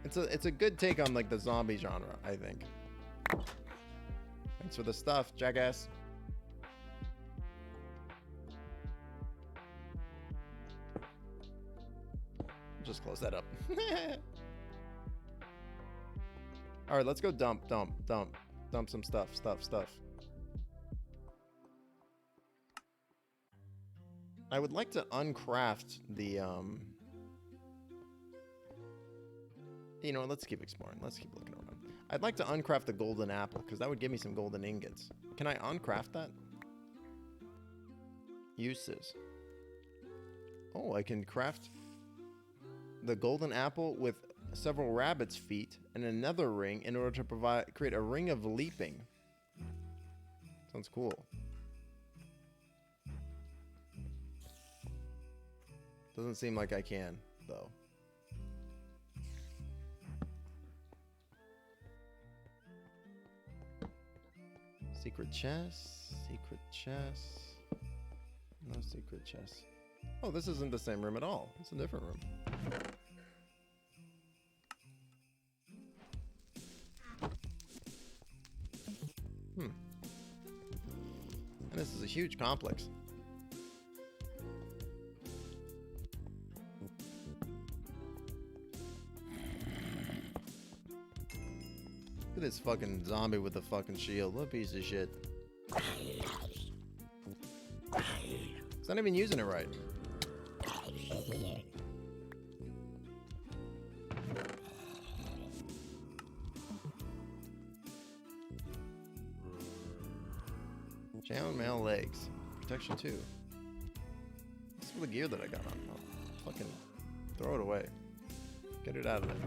It's a good take on like the zombie genre, I think. Thanks for the stuff, jackass. Just close that up. All right, let's go dump some stuff. I would like to uncraft the you know, let's keep exploring. Let's keep looking around. I'd like to uncraft the golden apple because that would give me some golden ingots. Can I uncraft that? Uses. Oh, I can craft the golden apple with several rabbit's feet and another ring in order to create a ring of leaping. Sounds cool. Doesn't seem like I can, though. Secret chest, secret chest. No secret chest. Oh, this isn't the same room at all. It's a different room. And this is a huge complex. Look at this fucking zombie with a fucking shield. What a piece of shit. It's not even using it right. Chain mail legs. Protection 2. This is the gear that I got on. I'll fucking throw it away. Get it out of there.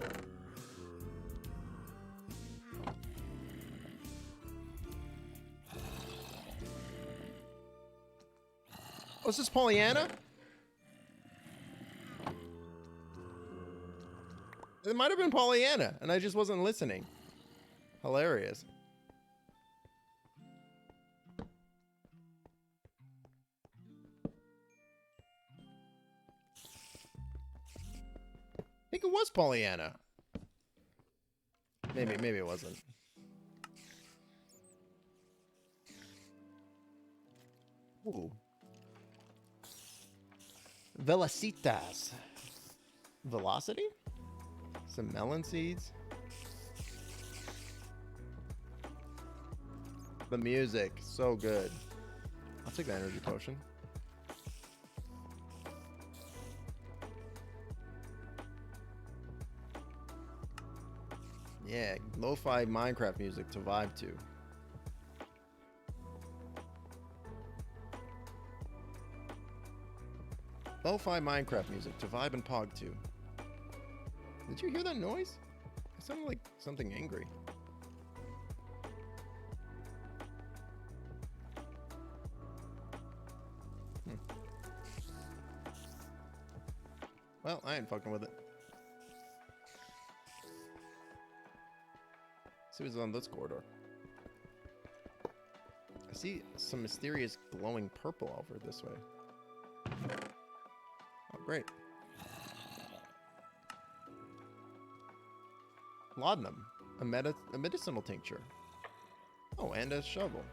Oh, is this Pollyanna? It might have been Pollyanna, and I just wasn't listening. Hilarious. I think it was Pollyanna. Maybe it wasn't. Ooh. Velocitas. Velocity? Some melon seeds. The music, so good. I'll take the energy potion. Yeah, lo-fi Minecraft music to vibe to. Lo-fi Minecraft music to vibe and pog to. Did you hear that noise? It sounded like something angry. Well, I ain't fucking with it. See what's on this corridor. I see some mysterious glowing purple over this way. Oh, great. Laudanum, a medicinal tincture. Oh, and a shovel.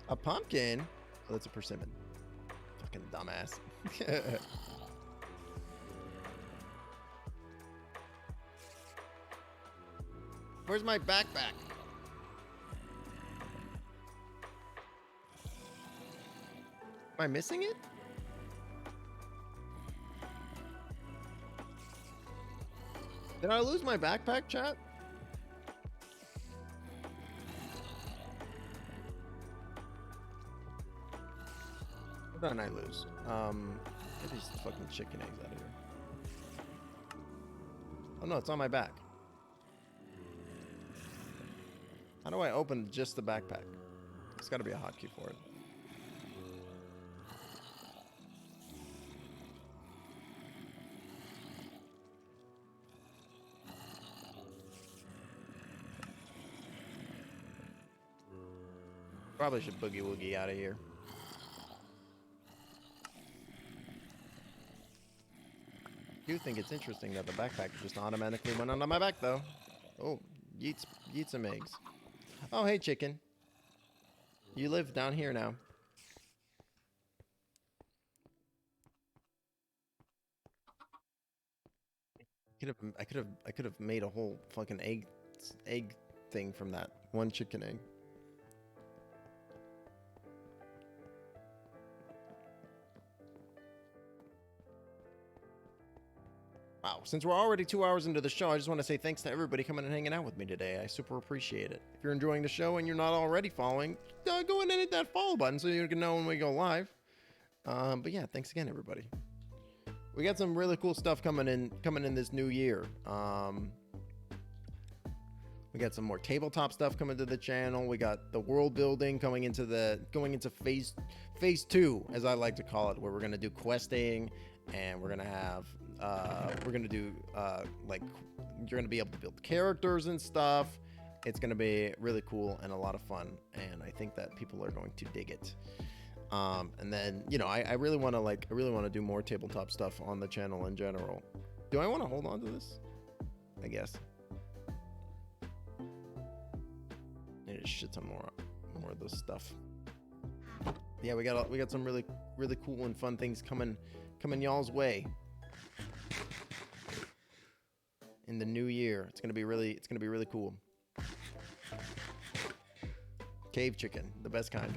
A pumpkin. Oh, that's a persimmon. Fucking dumbass. Where's my backpack? Am I missing it? Did I lose my backpack, chat? What did I lose? Get these fucking chicken eggs out of here. Oh no, it's on my back. How do I open just the backpack? There's gotta be a hotkey for it. Probably should boogie woogie out of here. I do think it's interesting that the backpack just automatically went onto my back though. Oh, yeet some eggs. Oh, hey chicken. You live down here now. I could have made a whole fucking egg thing from that one chicken egg. Wow, since we're already 2 hours into the show, I just want to say thanks to everybody coming and hanging out with me today. I super appreciate it. If you're enjoying the show and you're not already following, go and hit that follow button so you can know when we go live. But yeah, thanks again, everybody. We got some really cool stuff coming in this new year. We got some more tabletop stuff coming to the channel. We got the world building going into phase 2, as I like to call it, where we're gonna do questing and we're gonna have like you're gonna be able to build characters and stuff. It's gonna be really cool and a lot of fun, and I think that people are going to dig it. And then, you know, I really want to do more tabletop stuff on the channel in general. Do I want to hold on to this? I guess. Need to shit some more of this stuff. Yeah, we got some really cool and fun things coming y'all's way. in the new year. It's gonna be really cool. Cave chicken, the best kind.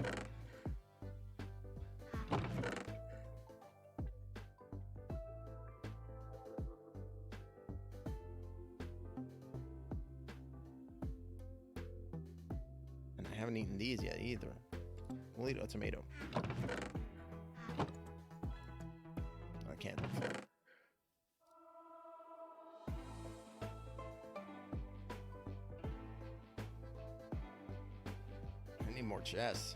And I haven't eaten these yet either. We'll eat a tomato. I can't. I need more chess.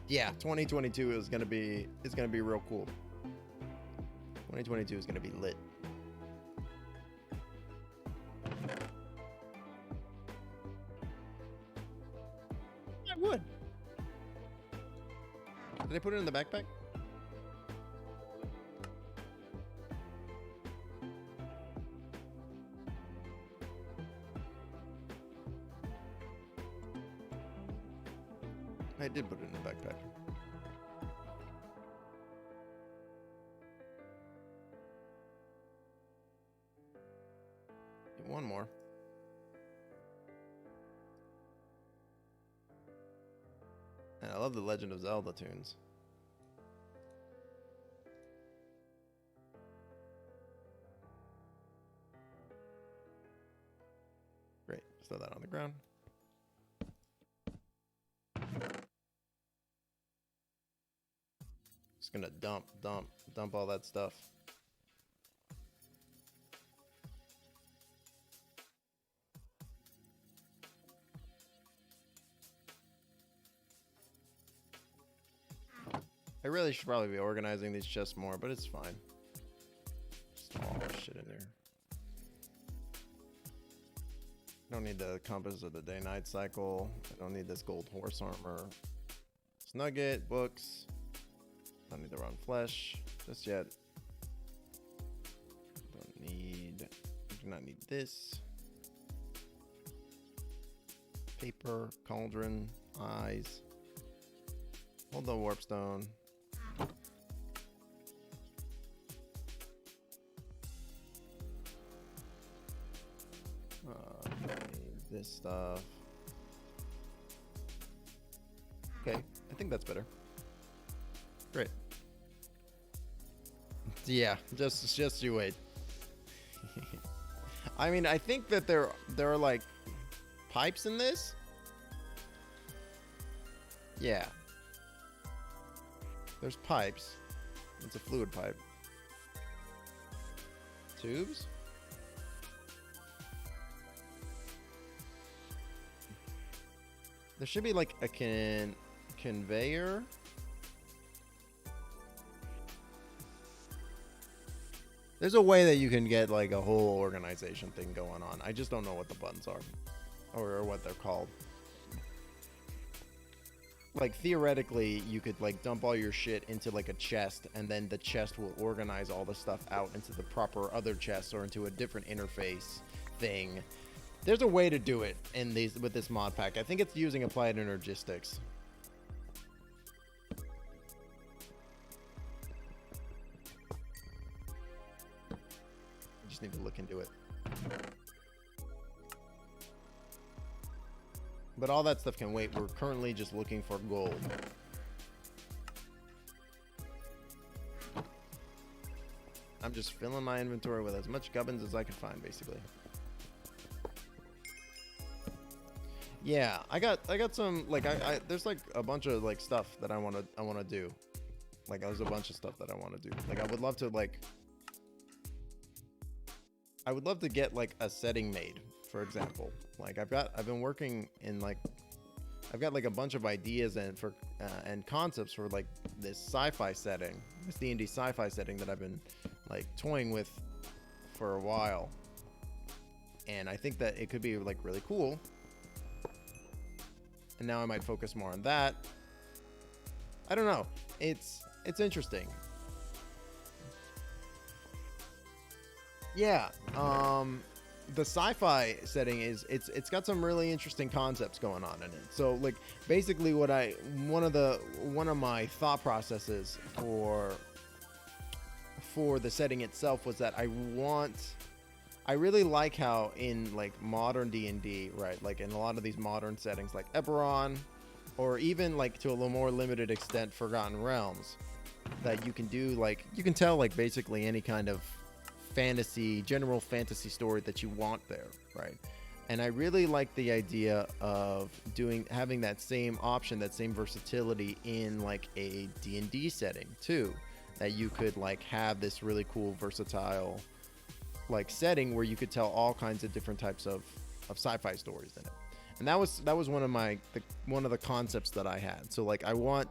Yeah, 2022 is gonna be real cool. 2022 is gonna be lit. I would. Did I put it in the backpack? I did put it in the backpack. Get one more. And I love the Legend of Zelda tunes. Great. Just throw that on the ground. Just gonna dump all that stuff. I really should probably be organizing these chests more, but it's fine. Just all this shit in there. I don't need the compass or the day-night cycle. I don't need this gold horse armor. Snugget, books. Don't need the round flesh just yet. Do not need this. Paper, cauldron, eyes. Hold the warpstone. Need this stuff. Okay, I think that's better. Great. Yeah, just you wait. I mean, I think that there are like pipes in this. Yeah. There's pipes. It's a fluid pipe. Tubes? There should be like a conveyor. There's a way that you can get like a whole organization thing going on. I just don't know what the buttons are or what they're called. Like theoretically, you could like dump all your shit into like a chest, and then the chest will organize all the stuff out into the proper other chests or into a different interface thing. There's a way to do it in these with this mod pack. I think it's using applied energistics. Need to look into it. But all that stuff can wait. We're currently just looking for gold. I'm just filling my inventory with as much gubbins as I can find, basically. Yeah, I got some like there's like a bunch of like stuff that I wanna do. Like there's a bunch of stuff that I wanna do. Like I would love to get like a setting made, for example. Like I've been working in like I've got like a bunch of ideas and concepts for like this sci-fi setting, this D&D sci-fi setting that I've been like toying with for a while, and I think that it could be like really cool. And now I might focus more on that. I don't know. It's interesting. Yeah. the sci-fi setting is it's got some really interesting concepts going on in it. So like basically one of my thought processes for the setting itself was that I really like how in like modern D&D, right? Like in a lot of these modern settings like Eberron, or even like to a little more limited extent Forgotten Realms, that you can do like, you can tell like basically any kind of general fantasy story that you want there, right? And I really like the idea of having that same option, that same versatility in like a D&D setting too, that you could like have this really cool versatile like setting where you could tell all kinds of different types of sci-fi stories in it. And that was one of the concepts that I had. So like I want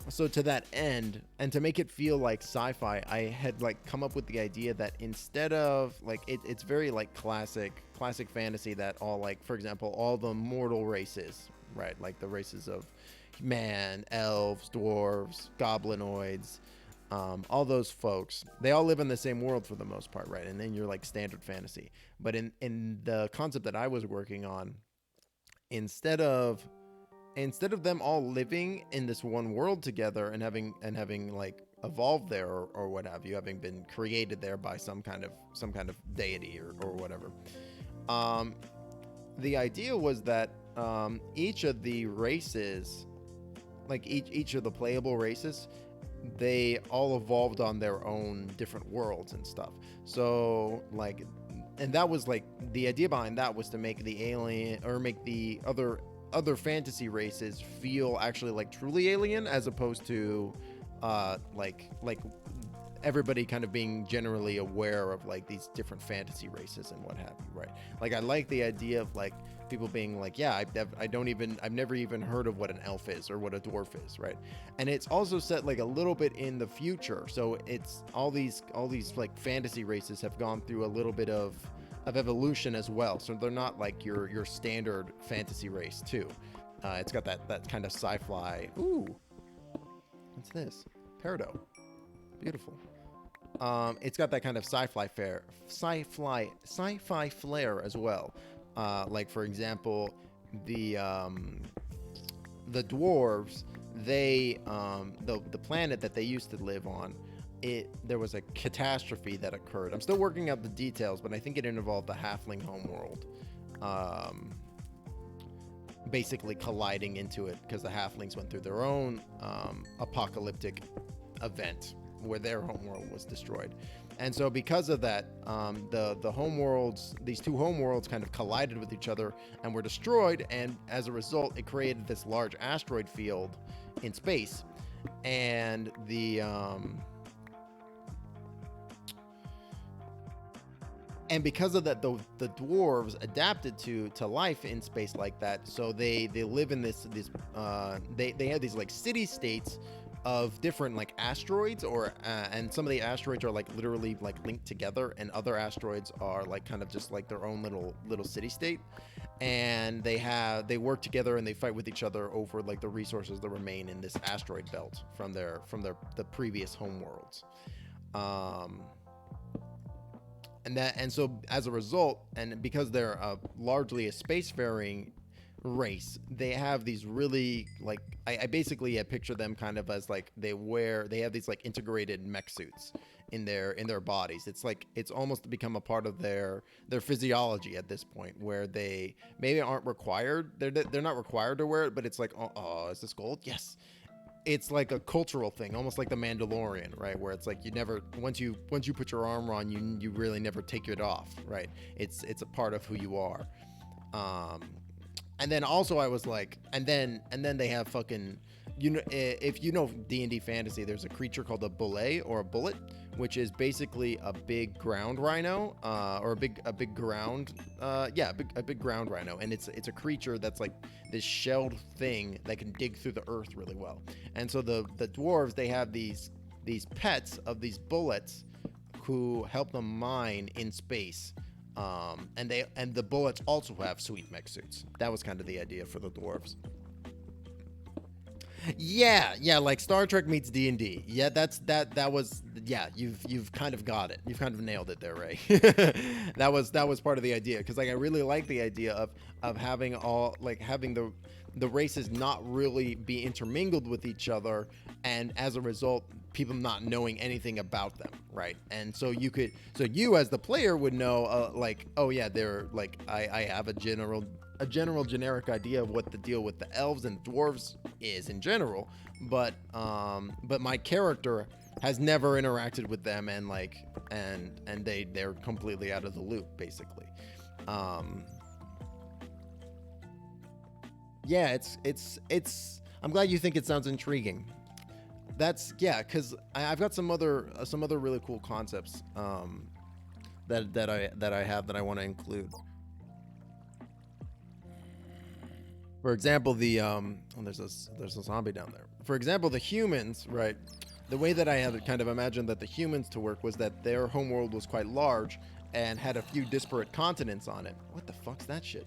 so to that end, and to make it feel like sci-fi, I had like come up with the idea that instead of like it's very like classic fantasy, that all like, for example, all the mortal races, right? Like the races of man, elves, dwarves, goblinoids, all those folks, they all live in the same world for the most part, right? And then you're like standard fantasy. But in the concept that I was working on, instead of them all living in this one world together and having like evolved there or what have you, having been created there by some kind of deity or whatever, the idea was that each of the races, like each of the playable races, they all evolved on their own different worlds and stuff. So like, and that was like the idea behind that was to make the alien, or make the other fantasy races feel actually like truly alien, as opposed to like everybody kind of being generally aware of like these different fantasy races and what have you, right? Like I like the idea of like people being like, yeah, I've never even heard of what an elf is or what a dwarf is, right? And it's also set like a little bit in the future, so it's all these like fantasy races have gone through a little bit of evolution as well, so they're not like your standard fantasy race too. It's got that kind of sci-fi. Ooh, what's this? Peridot, beautiful. It's got that kind of sci-fi flair as well. Like for example, the dwarves, they the planet that they used to live on, there was a catastrophe that occurred. I'm still working out the details, but I think it involved the halfling homeworld, basically colliding into it because the halflings went through their own apocalyptic event where their homeworld was destroyed. And so because of that, the homeworlds, these two homeworlds kind of collided with each other and were destroyed, and as a result it created this large asteroid field in space. And and because of that, the dwarves adapted to life in space like that. So they live in this they have these like city states of different like asteroids, or and some of the asteroids are like literally like linked together, and other asteroids are like kind of just like their own little city state, and they work together and they fight with each other over like the resources that remain in this asteroid belt from the previous homeworlds. And so as a result, and because they're largely a spacefaring race, they have these really like, I basically picture them kind of as like they have these like integrated mech suits in their bodies. It's like it's almost become a part of their physiology at this point, where they maybe aren't required, they're not required to wear it, but it's like, oh, is this gold? Yes. It's like a cultural thing, almost like the Mandalorian, right? Where it's like you never, once you put your armor on, you really never take it off, right? It's a part of who you are. And then also I was like, and then they have fucking, you know, if you know D&D fantasy, there's a creature called a bullet or a bullet, which is basically a big ground rhino, or a big ground rhino, and it's a creature that's like this shelled thing that can dig through the earth really well. And so the dwarves, they have these pets of these bullets who help them mine in space. And the bullets also have sweet mech suits. That was kind of the idea for the dwarves. Yeah, like Star Trek meets D&D. Yeah, that was yeah, you've kind of got it. You've kind of nailed it there, Ray. that was part of the idea, because like I really like the idea of having all like having the races not really be intermingled with each other, and as a result people not knowing anything about them, right? And so you as the player would know like, oh yeah, they're like I have a general generic idea of what the deal with the elves and dwarves is in general, but my character has never interacted with them, and like and they're completely out of the loop basically. Yeah, it's I'm glad you think it sounds intriguing. That's yeah, because I've got some other really cool concepts that I have that I want to include. For example, the there's a zombie down there. For example, the humans, right? The way that I had kind of imagined that the humans to work was that their homeworld was quite large and had a few disparate continents on it. What the fuck's that shit?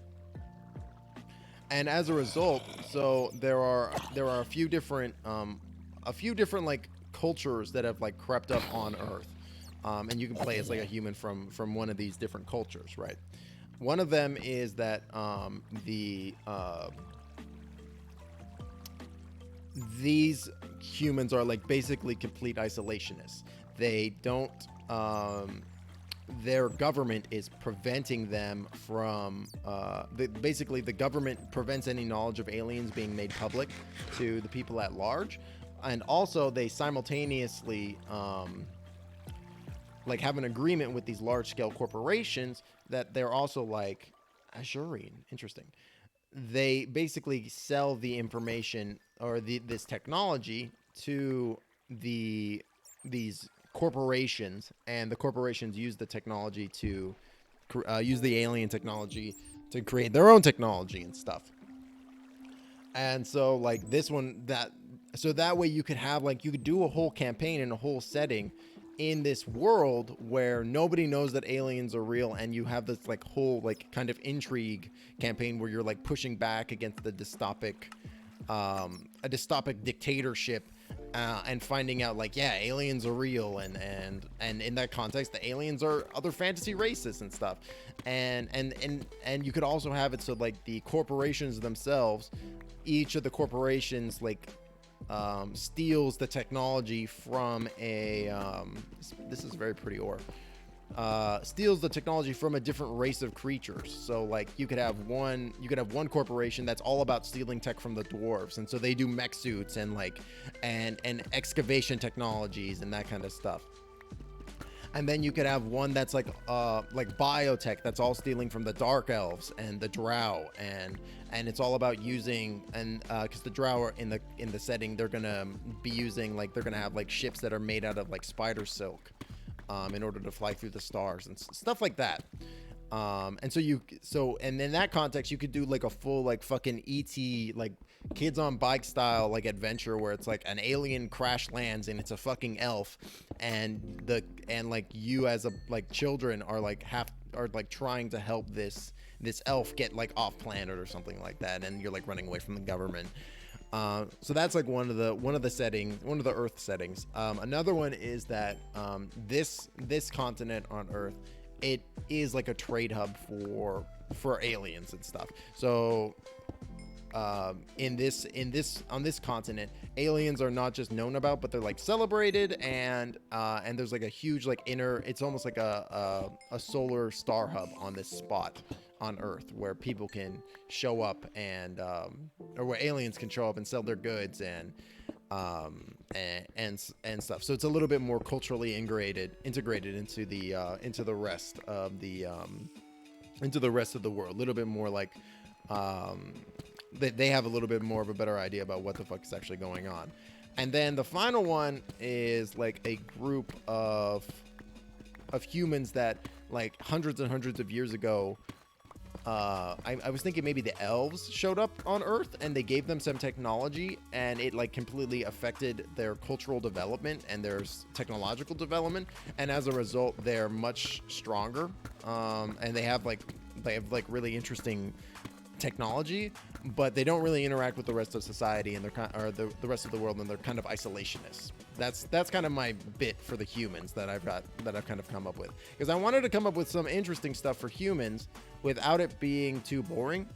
And as a result, so there are a few different like cultures that have like crept up on Earth, and you can play as like a human from one of these different cultures, right? One of them is that these humans are like basically complete isolationists. They don't their government is preventing them from basically the government prevents any knowledge of aliens being made public to the people at large, and also they simultaneously like have an agreement with these large scale corporations that they're also like Azurian. Interesting. They basically sell the information or this technology to these corporations, and the corporations use the technology to use the alien technology to create their own technology and stuff. And so like this one, that way you could have like, you could do a whole campaign and a whole setting in this world where nobody knows that aliens are real, and you have this like whole like kind of intrigue campaign where you're like pushing back against the dystopic a dystopic dictatorship, and finding out like, yeah, aliens are real, and in that context the aliens are other fantasy races and stuff, and you could also have it so like the corporations themselves, each of the corporations like steals the technology from a this is very pretty ore, steals the technology from a different race of creatures. So like you could have one corporation that's all about stealing tech from the dwarves, and so they do mech suits and like and excavation technologies and that kind of stuff. And then you could have one that's like biotech, that's all stealing from the dark elves and the drow, and it's all about using, and because the drow are in the setting, they're gonna be using like, they're gonna have like ships that are made out of like spider silk, in order to fly through the stars and stuff like that. And in that context, you could do like a full like fucking ET like kids on bike style like adventure where it's like an alien crash lands and it's a fucking elf, and like you as a like children are like trying to help this elf get like off planet or something like that, and you're like running away from the government. So that's like one of the settings, one of the Earth settings. Another one is that this continent on Earth, it is like a trade hub for aliens and stuff. So on this continent, aliens are not just known about, but they're like celebrated, and there's like a huge like it's almost like a solar star hub on this spot on Earth where people can show up and or where aliens can show up and sell their goods and stuff. So it's a little bit more culturally integrated into the rest of the world. A little bit more like they have a little bit more of a better idea about what the fuck is actually going on. And then the final one is like a group of humans that like hundreds and hundreds of years ago, I was thinking maybe the elves showed up on Earth and they gave them some technology, and it like completely affected their cultural development and their technological development, and as a result they're much stronger, and they have like really interesting technology, but they don't really interact with the rest of society, and they're the rest of the world, and they're kind of isolationists. That's kind of my bit for the humans that I've kind of come up with, because I wanted to come up with some interesting stuff for humans without it being too boring.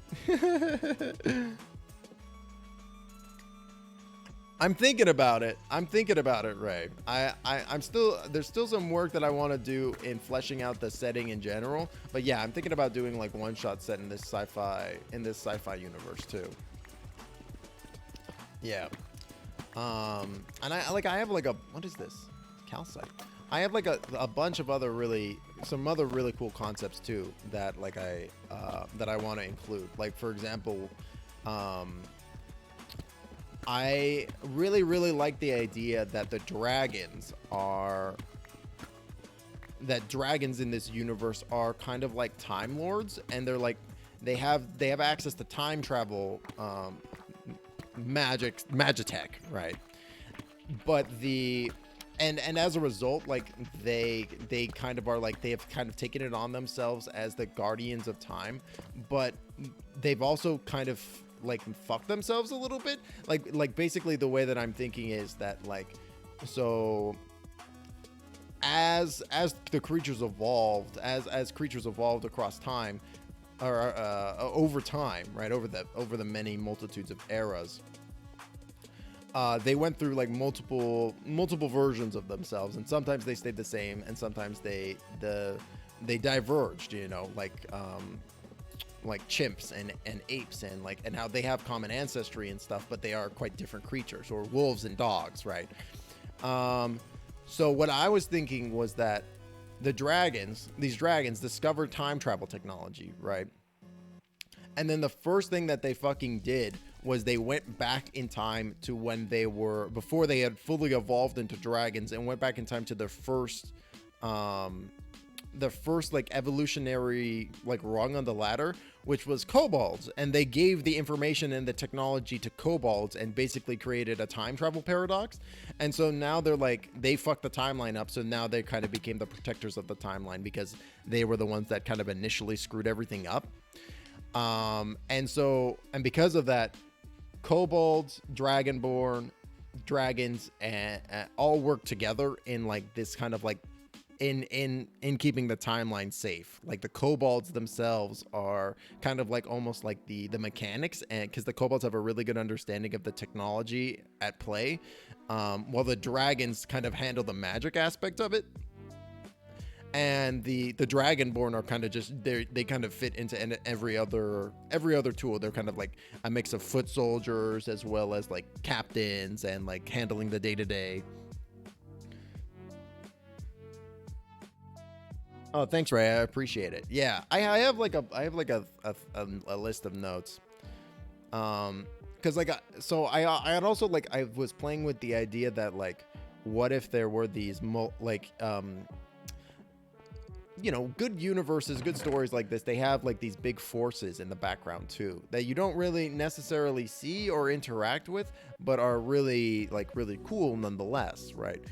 I'm thinking about it. Ray. There's still some work that I want to do in fleshing out the setting in general. But yeah, I'm thinking about doing like one shot set in this sci-fi universe too. Yeah. And I have like what is this? Calcite. I have like a bunch of some other really cool concepts too that I want to include. Like, for example, I really like the idea that dragons in this universe are kind of like time lords, and they're like they have access to time travel magitech, right? But and as a result, like they kind of are like, they have kind of taken it on themselves as the guardians of time, but they've also kind of like fuck themselves a little bit. Like basically the way that I'm thinking is that, like, so as the creatures evolved, as creatures evolved across time, or over time, right, over the many multitudes of eras, they went through like multiple versions of themselves, and sometimes they stayed the same, and sometimes they diverged, you know, like chimps and apes, and how they have common ancestry and stuff, but they are quite different creatures, or wolves and dogs, right? So what I was thinking was that these dragons discovered time travel technology, right? And then the first thing that they fucking did was they went back in time to when before they had fully evolved into dragons, and went back in time to their first like evolutionary like rung on the ladder, which was kobolds, and they gave the information and the technology to kobolds and basically created a time travel paradox. And so now they're like, they fucked the timeline up, so now they kind of became the protectors of the timeline, because they were the ones that kind of initially screwed everything up. And because of that, kobolds, dragonborn, dragons, and all work together in like this kind of like in keeping the timeline safe. Like the kobolds themselves are kind of like almost like the mechanics, and because the kobolds have a really good understanding of the technology at play, while the dragons kind of handle the magic aspect of it. And the dragonborn are kind of just, they kind of fit into every other tool. They're kind of like a mix of foot soldiers as well as like captains, and like handling the day-to-day. Oh, thanks, Ray. I appreciate it. Yeah, I have a list of notes. Because like I had also, like, I was playing with the idea that, like, what if there were these you know, good universes, good stories like this, they have like these big forces in the background too, that you don't really necessarily see or interact with, but are really cool nonetheless, right?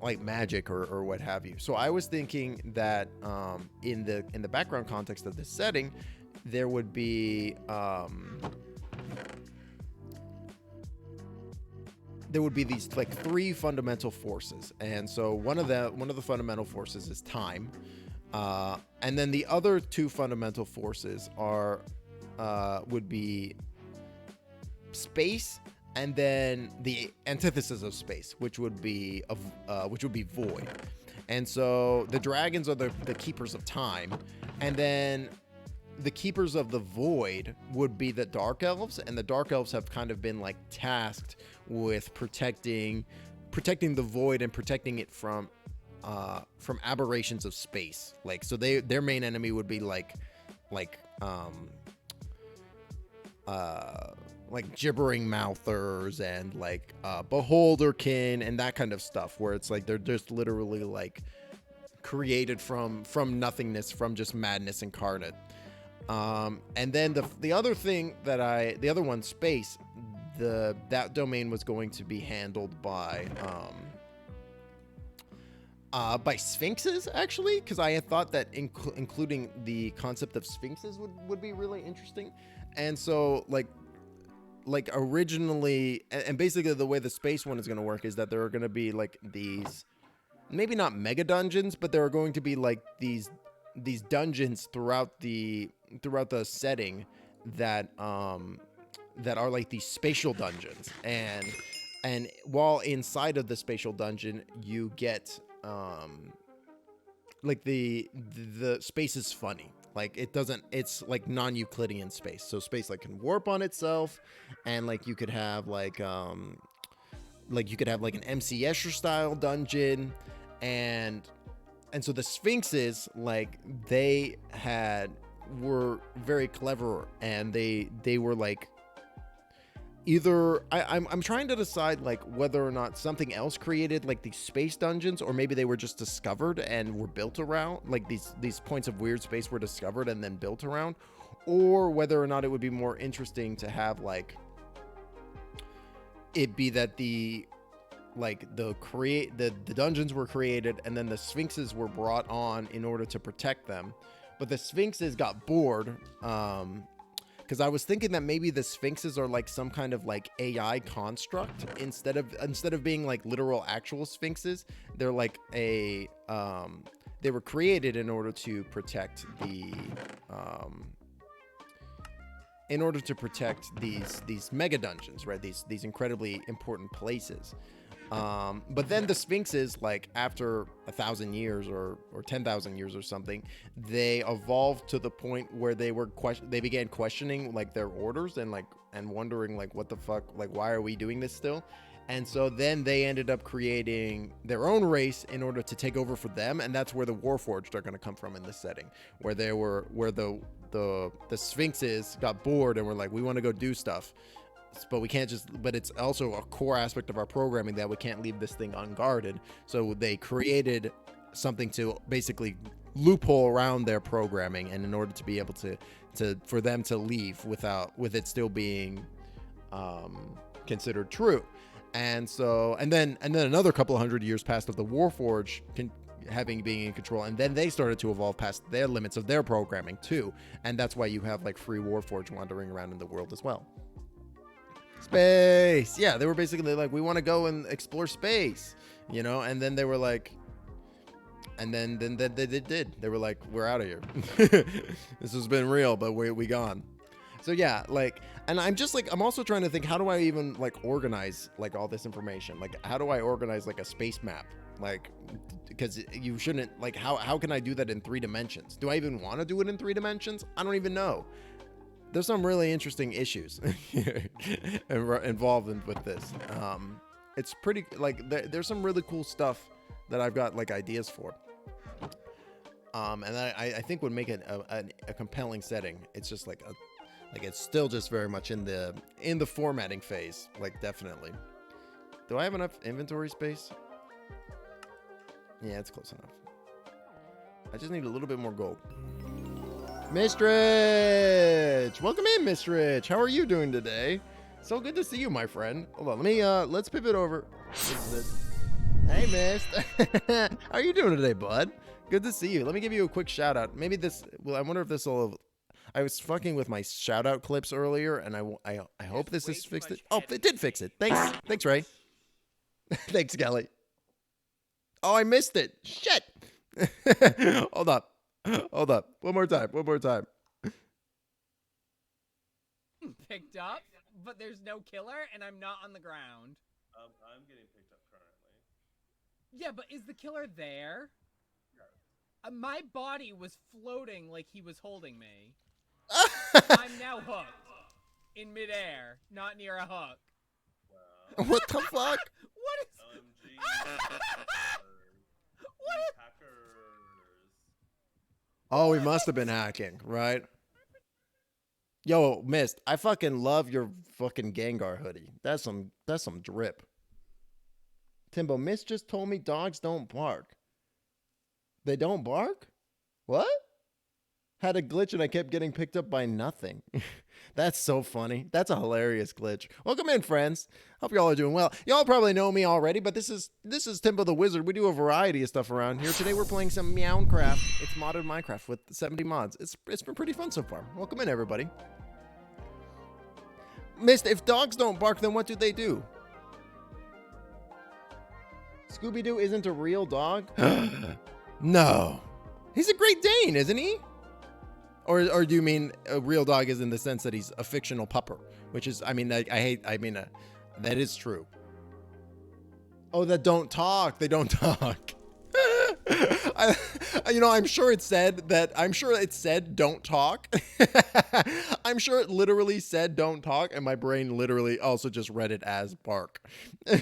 Like magic or what have you. So I was thinking that in the background context of this setting, there would be these like three fundamental forces. And so one of the fundamental forces is time, and then the other two fundamental forces would be space, and then the antithesis of space, which would be void. And so the dragons are the keepers of time, and then the keepers of the void would be the dark elves, and the dark elves have kind of been like tasked with protecting the void and protecting it from aberrations of space. Like, so their main enemy would be like gibbering mouthers and like beholderkin and that kind of stuff, where it's like they're just literally like created from nothingness, from just madness incarnate. And then the other thing the other one, space, that domain was going to be handled by by sphinxes, actually, because I had thought that including the concept of sphinxes would be really interesting. And so, like originally, and basically the way the space one is going to work is that there are going to be like these, maybe not mega dungeons, but there are going to be like these dungeons throughout the setting that that are like these spatial dungeons, and while inside of the spatial dungeon you get like the space is funny. Like it's like non-Euclidean space. So space like can warp on itself, and like you could have like an MC Escher style dungeon, and so the sphinxes, like they were very clever, and they were like, either I'm trying to decide like whether or not something else created like these space dungeons, or maybe they were just discovered and were built around, like these points of weird space were discovered and then built around, or whether or not it would be more interesting to have like it be that the dungeons were created and then the sphinxes were brought on in order to protect them, but the sphinxes got bored. Because I was thinking that maybe the sphinxes are like some kind of like AI construct instead of being like literal actual sphinxes. They're like they were created in order to protect these mega dungeons, right? These incredibly important places. But then the sphinxes, like after 1,000 years or 10,000 years or something, they evolved to the point where they began questioning like their orders and wondering like, what the fuck, like why are we doing this still? And so then they ended up creating their own race in order to take over for them, and that's where the Warforged are going to come from in this setting, where the sphinxes got bored and were like, we want to go do stuff. But we can't but it's also a core aspect of our programming that we can't leave this thing unguarded. So they created something to basically loophole around their programming, and in order to be able to for them to leave with it still being considered true. And so, and then another couple of hundred years passed of the Warforged being in control, and then they started to evolve past their limits of their programming too. And that's why you have like free Warforged wandering around in the world as well. Space. Yeah, they were basically like, we want to go and explore space, you know? And then they were like, and then they did. They were like, we're out of here. This has been real, but we gone. So yeah, like, and I'm just like, I'm also trying to think, how do I even like organize like all this information? Like, how do I organize like a space map? Like, because you shouldn't, like, how can I do that in 3 dimensions? Do I even want to do it in 3 dimensions? I don't even know. There's some really interesting issues involved with this. It's pretty, like, there's some really cool stuff that I've got like ideas for. And I think would make it a compelling setting. It's just like it's still just very much in the formatting phase, like, definitely. Do I have enough inventory space? Yeah, it's close enough. I just need a little bit more gold. Mistrich! Welcome in, Mistrich. How are you doing today? So good to see you, my friend. Hold on, let me let's pivot over. Hey, Mist. How are you doing today, bud? Good to see you. Let me give you a quick shout out. Maybe this, well, I wonder if this will, I was fucking with my shout out clips earlier, and I hope this has fixed it. Oh, it did fix it. Thanks, Ray. Thanks, Kelly. Oh, I missed it. Shit. Hold up. One more time. Picked up, but there's no killer, and I'm not on the ground. I'm getting picked up currently. Yeah, but is the killer there? My body was floating like he was holding me. I'm now hooked. In midair, not near a hook. Wow. What the fuck? What is... OMG. What is... Hackers. Oh, we must have been hacking, right? Yo, Mist, I fucking love your fucking Gengar hoodie. That's some drip. Timbo, Mist just told me dogs don't bark. They don't bark? What? Had a glitch and I kept getting picked up by nothing. That's so funny. That's a hilarious glitch. Welcome in, friends. Hope y'all are doing well. Y'all probably know me already, but this is Timbo the Wizard. We do a variety of stuff around here. Today we're playing some Meowncraft. It's modded Minecraft with 70 mods. It's been pretty fun so far. Welcome in, everybody. Mist, if dogs don't bark, then what do they do? Scooby-Doo isn't a real dog? No. He's a Great Dane, isn't he? Or do you mean a real dog is in the sense that he's a fictional pupper? Which is, I mean, that is true. Oh, that don't talk. They don't talk. I'm sure it said don't talk. I'm sure it literally said don't talk, and my brain literally also just read it as bark. I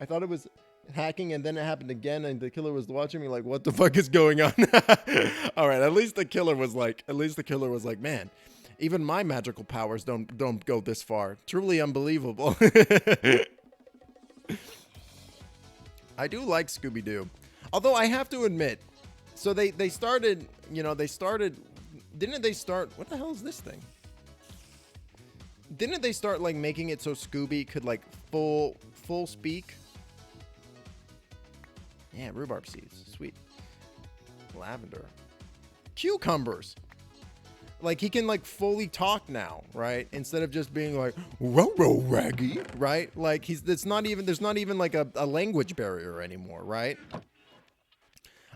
thought it was hacking, and then it happened again, and the killer was watching me like, what the fuck is going on? All right, at least the killer was like, man, even my magical powers don't go this far. Truly unbelievable. I do like Scooby-Doo. Although I have to admit, so they started, didn't they start, what the hell is this thing? Didn't they start like making it so Scooby could like full speak? Yeah, rhubarb seeds. Sweet. Lavender. Cucumbers. Like, he can, like, fully talk now, right? Instead of just being like, "Ro-ro, Raggy," right? Like, there's not even, like, a language barrier anymore, right?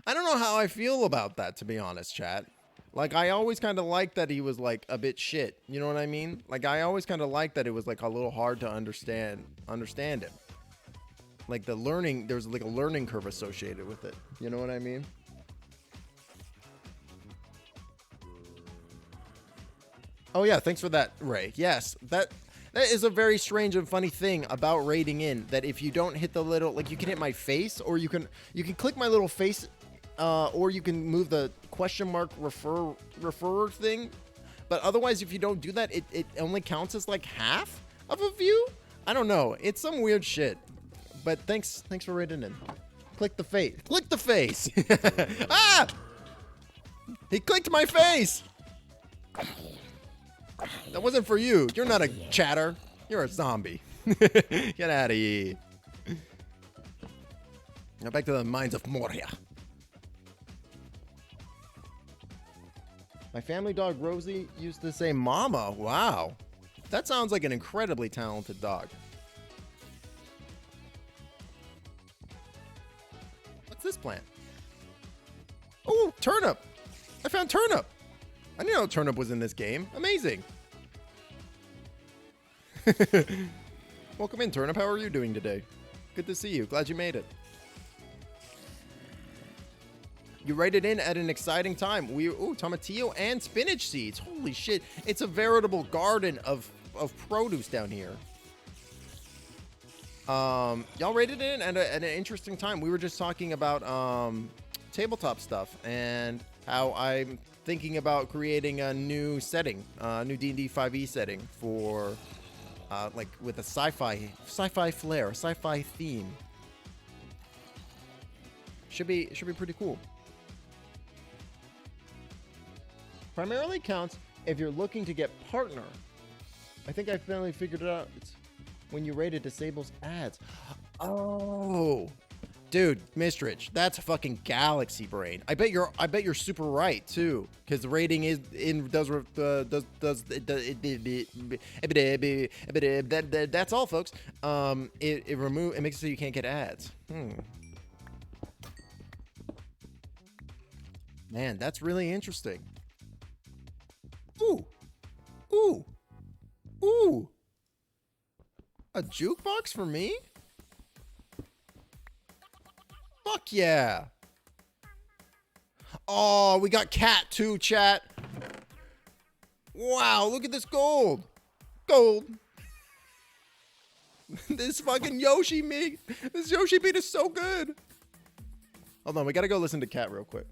I don't know how I feel about that, to be honest, chat. Like, I always kind of liked that he was, like, a bit shit. You know what I mean? Like, I always kind of liked that it was, like, a little hard to understand him. Like there's like a learning curve associated with it. You know what I mean? Oh yeah, thanks for that, Ray. Yes, that is a very strange and funny thing about raiding in, that if you don't hit the little, like, you can hit my face, or you can click my little face, or you can move the question mark referrer thing. But otherwise, if you don't do that, it only counts as like half of a view. I don't know. It's some weird shit. But thanks for raiding in. Click the face. Click the face. Ah! He clicked my face. That wasn't for you. You're not a chatter. You're a zombie. Get out of here. Now back to the mines of Moria. My family dog Rosie used to say mama. Wow. That sounds like an incredibly talented dog. This plant. Oh, turnip. I found turnip. I didn't know turnip was in this game. Amazing. Welcome in, turnip. How are you doing today? Good to see you. Glad you made it. You raided in at an exciting time. Tomatillo and spinach seeds. Holy shit. It's a veritable garden of produce down here. Y'all raided in at an interesting time. We were just talking about tabletop stuff and how I'm thinking about creating a new setting, new D&D 5e setting for like with a sci-fi flair, sci-fi theme. Should be pretty cool. Primarily counts if you're looking to get partner. I think I finally figured it out. It's when you raid, it disables ads. Oh, dude, Mistrich, that's a fucking galaxy brain. I bet you're super right too, because the rating that's all, folks. It makes it so you can't get ads. Man, that's really interesting. Ooh. A jukebox for me? Fuck yeah. Oh, we got cat too, chat. Wow, look at this gold. This fucking Yoshi meat. This Yoshi meat is so good. Hold on, we gotta go listen to cat real quick.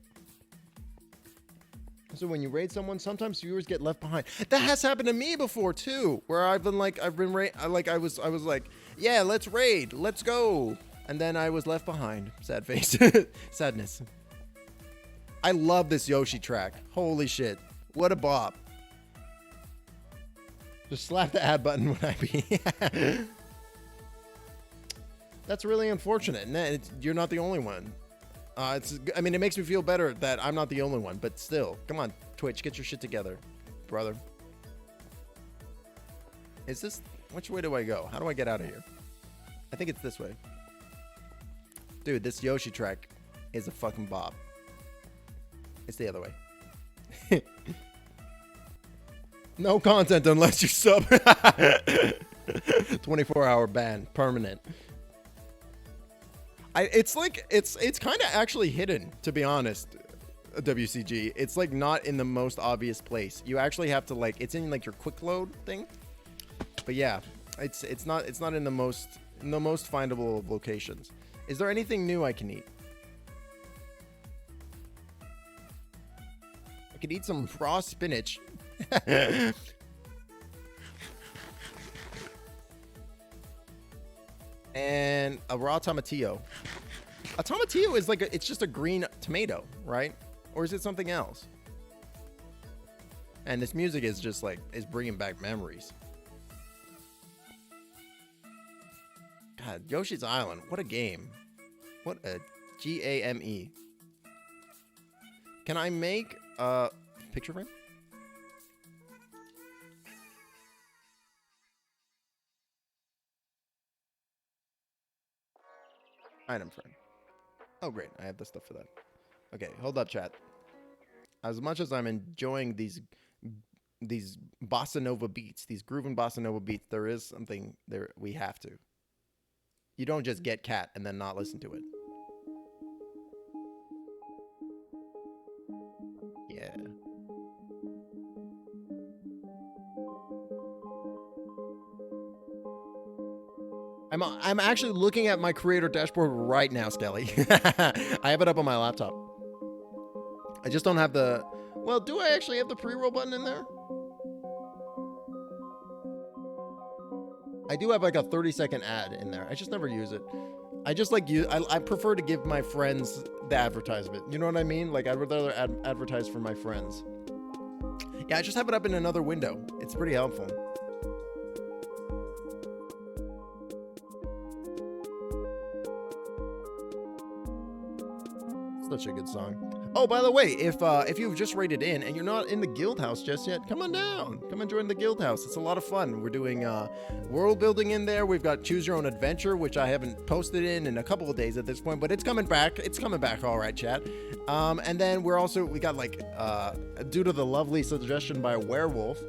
So when you raid someone, sometimes viewers get left behind. That has happened to me before too, where I was like, yeah, let's raid, let's go, and then I was left behind. Sad face, sadness. I love this Yoshi track. Holy shit. What a bop. Just slap the add button when I be. That's really unfortunate. And you're not the only one. I mean, it makes me feel better that I'm not the only one, but still. Come on, Twitch, get your shit together, brother. Is this... Which way do I go? How do I get out of here? I think it's this way. Dude, this Yoshi track is a fucking bop. It's the other way. No content unless you sub. 24-hour ban, permanent. It's like it's kind of actually hidden, to be honest. WCG, it's like not in the most obvious place. You actually have to like, it's in like your quick load thing. But yeah, it's not in the most findable of locations. Is there anything new I can eat? I could eat some raw spinach. And a raw tomatillo. A tomatillo is like it's just a green tomato, right? Or is it something else? And this music is just like, is bringing back memories. God, Yoshi's Island. What a game. What a game. Can I make a picture frame? Item frame. Oh, great. I have the stuff for that. Okay, hold up, chat. As much as I'm enjoying these bossa nova beats, these grooving bossa nova beats, there is something there we have to. You don't just get Cat and then not listen to it. Yeah. I'm actually looking at my creator dashboard right now, Skelly. I have it up on my laptop. I just don't have the... Well, do I actually have the pre-roll button in there? I do have like a 30-second ad in there. I just never use it. I just like use... I prefer to give my friends the advertisement. You know what I mean? Like, I'd rather advertise for my friends. Yeah, I just have it up in another window. It's pretty helpful. Such a good song. Oh, by the way, if you've just raided in and you're not in the guild house just yet, come on down. Come and join the guild house. It's a lot of fun. We're doing world building in there. We've got choose your own adventure, which I haven't posted in a couple of days at this point, but it's coming back. It's coming back, all right, chat. And then we got like due to the lovely suggestion by Werewolf,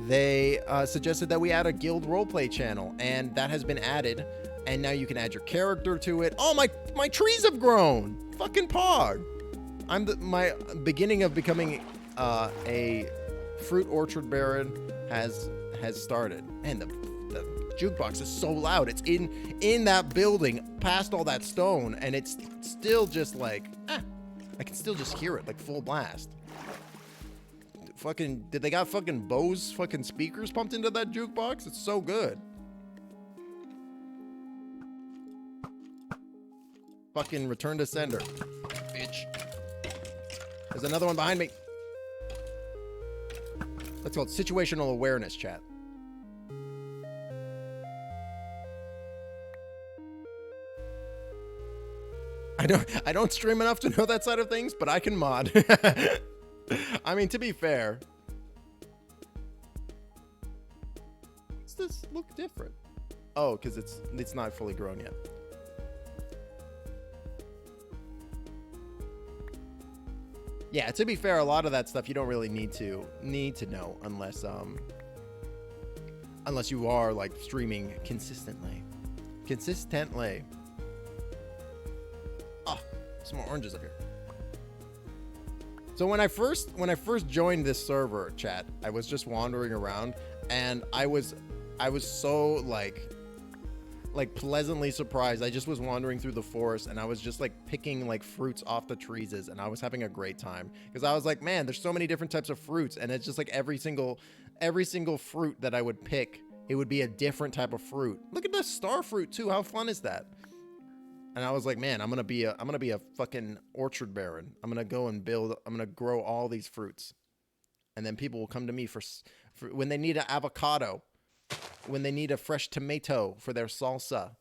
they suggested that we add a guild roleplay channel, and that has been added. And now you can add your character to it. Oh, my trees have grown. Fucking pog. My beginning of becoming a fruit orchard baron has started. And the jukebox is so loud. It's in that building past all that stone, and it's still just like I can still just hear it like full blast. Fucking did they got fucking Bose fucking speakers pumped into that jukebox? It's so good. Fucking return to sender, bitch. There's another one behind me. That's called situational awareness, chat. I don't stream enough to know that side of things, but I can mod. I mean, to be fair, does this look different? Oh, because it's not fully grown yet. Yeah, to be fair, a lot of that stuff you don't really need to know unless you are like streaming consistently. Oh, some more oranges up here. So when I first joined this server, chat, I was just wandering around, and I was so like pleasantly surprised. I just was wandering through the forest, and I was just like picking like fruits off the trees, and I was having a great time because I was like, man, there's so many different types of fruits, and it's just like every single fruit that I would pick, it would be a different type of fruit. Look at the star fruit too. How fun is that? And I was like, man, I'm gonna be a fucking orchard baron. I'm gonna go and build. I'm gonna grow all these fruits, and then people will come to me for when they need an avocado, when they need a fresh tomato for their salsa.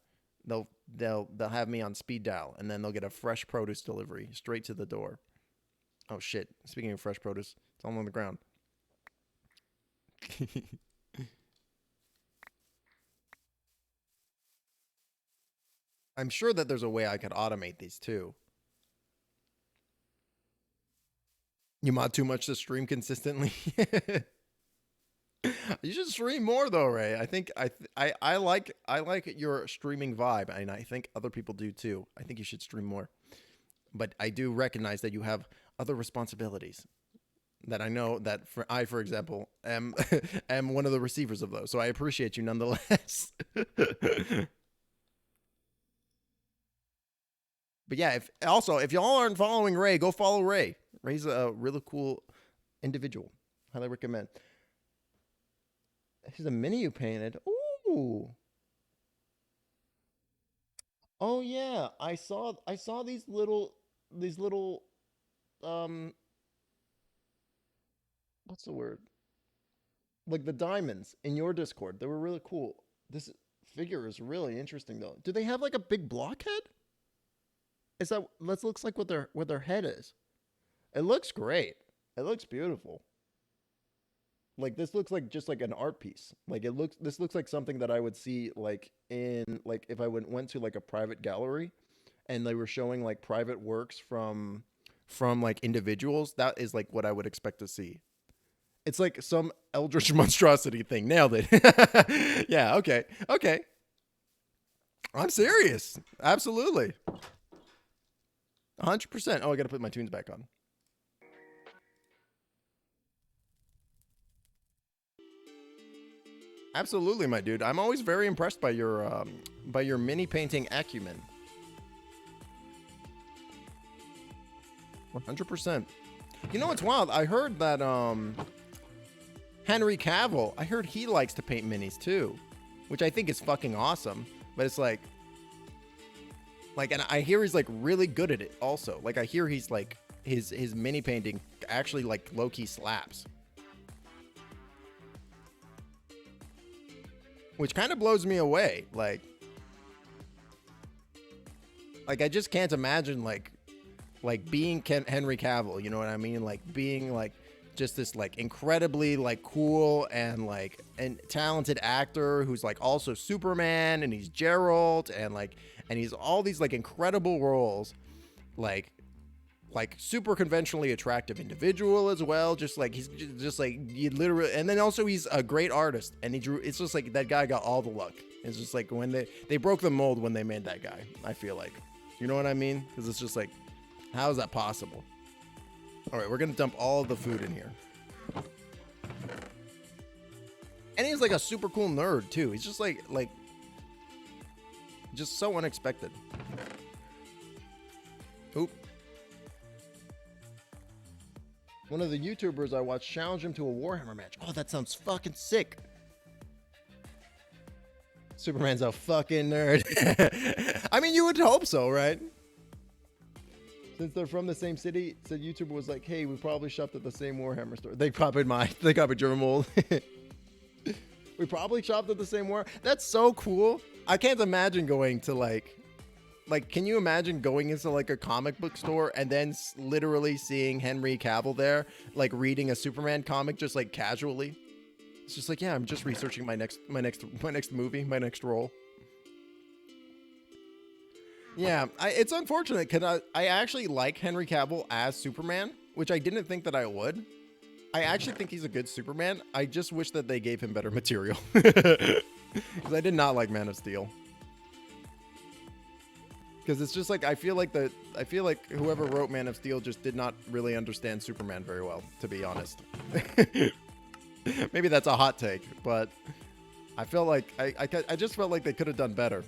They'll have me on speed dial, and then they'll get a fresh produce delivery straight to the door. Oh shit! Speaking of fresh produce, it's all on the ground. I'm sure that there's a way I could automate these too. You mod too much to stream consistently. You should stream more though, Ray. I think I like your streaming vibe, and I think other people do too. I think you should stream more. But I do recognize that you have other responsibilities that I know that for example, am one of the receivers of those. So I appreciate you nonetheless. But yeah, if y'all aren't following Ray, go follow Ray. Ray's a really cool individual. Highly recommend. Here's a mini you painted. Ooh. Oh yeah, I saw these little what's the word? Like the diamonds in your Discord. They were really cool. This figure is really interesting though. Do they have like a big blockhead? Is that looks like what their head is? It looks great. It looks beautiful. Like this looks like just like an art piece. Like this looks like something that I would see like in like if I went to like a private gallery and they were showing like private works from like individuals. That is like what I would expect to see. It's like some eldritch monstrosity thing. Nailed it. Yeah, okay. Okay. I'm serious. Absolutely. 100%. Oh, I got to put my tunes back on. Absolutely, my dude. I'm always very impressed by your mini painting acumen. 100%. You know what's wild? I heard that Henry Cavill, I heard he likes to paint minis too, which I think is fucking awesome. But it's like, and I hear he's like really good at it also. Like I hear he's like his mini painting actually like low-key slaps. Which kind of blows me away. Like I just can't imagine like being Henry Cavill, you know what I mean? Like being like just this like incredibly like cool and talented actor who's like also Superman, and he's Geralt, and he's all these like incredible roles, like super conventionally attractive individual as well. Just like he's just like you literally, and then also he's a great artist, and it's just like that guy got all the luck. It's just like when they broke the mold when they made that guy. I feel like, you know what I mean? Because it's just like, how is that possible? All right, we're gonna dump all of the food in here. And he's like a super cool nerd too. He's just like just so unexpected. Oop. One of the YouTubers I watched challenged him to a Warhammer match. Oh, that sounds fucking sick. Superman's a fucking nerd. I mean, you would hope so, right? Since they're from the same city, said YouTuber was like, hey, we probably shopped at the same Warhammer store. They copied German mold. We probably shopped at the same War. That's so cool. I can't imagine going to like, can you imagine going into like a comic book store and then literally seeing Henry Cavill there, like reading a Superman comic just like casually? It's just like, yeah, I'm just researching my next movie, my next role. Yeah, it's unfortunate because I actually like Henry Cavill as Superman, which I didn't think that I would. I actually think he's a good Superman. I just wish that they gave him better material. Because I did not like Man of Steel. Because it's just like I feel like whoever wrote Man of Steel just did not really understand Superman very well, to be honest. Maybe that's a hot take, but I feel like I just felt like they could have done better.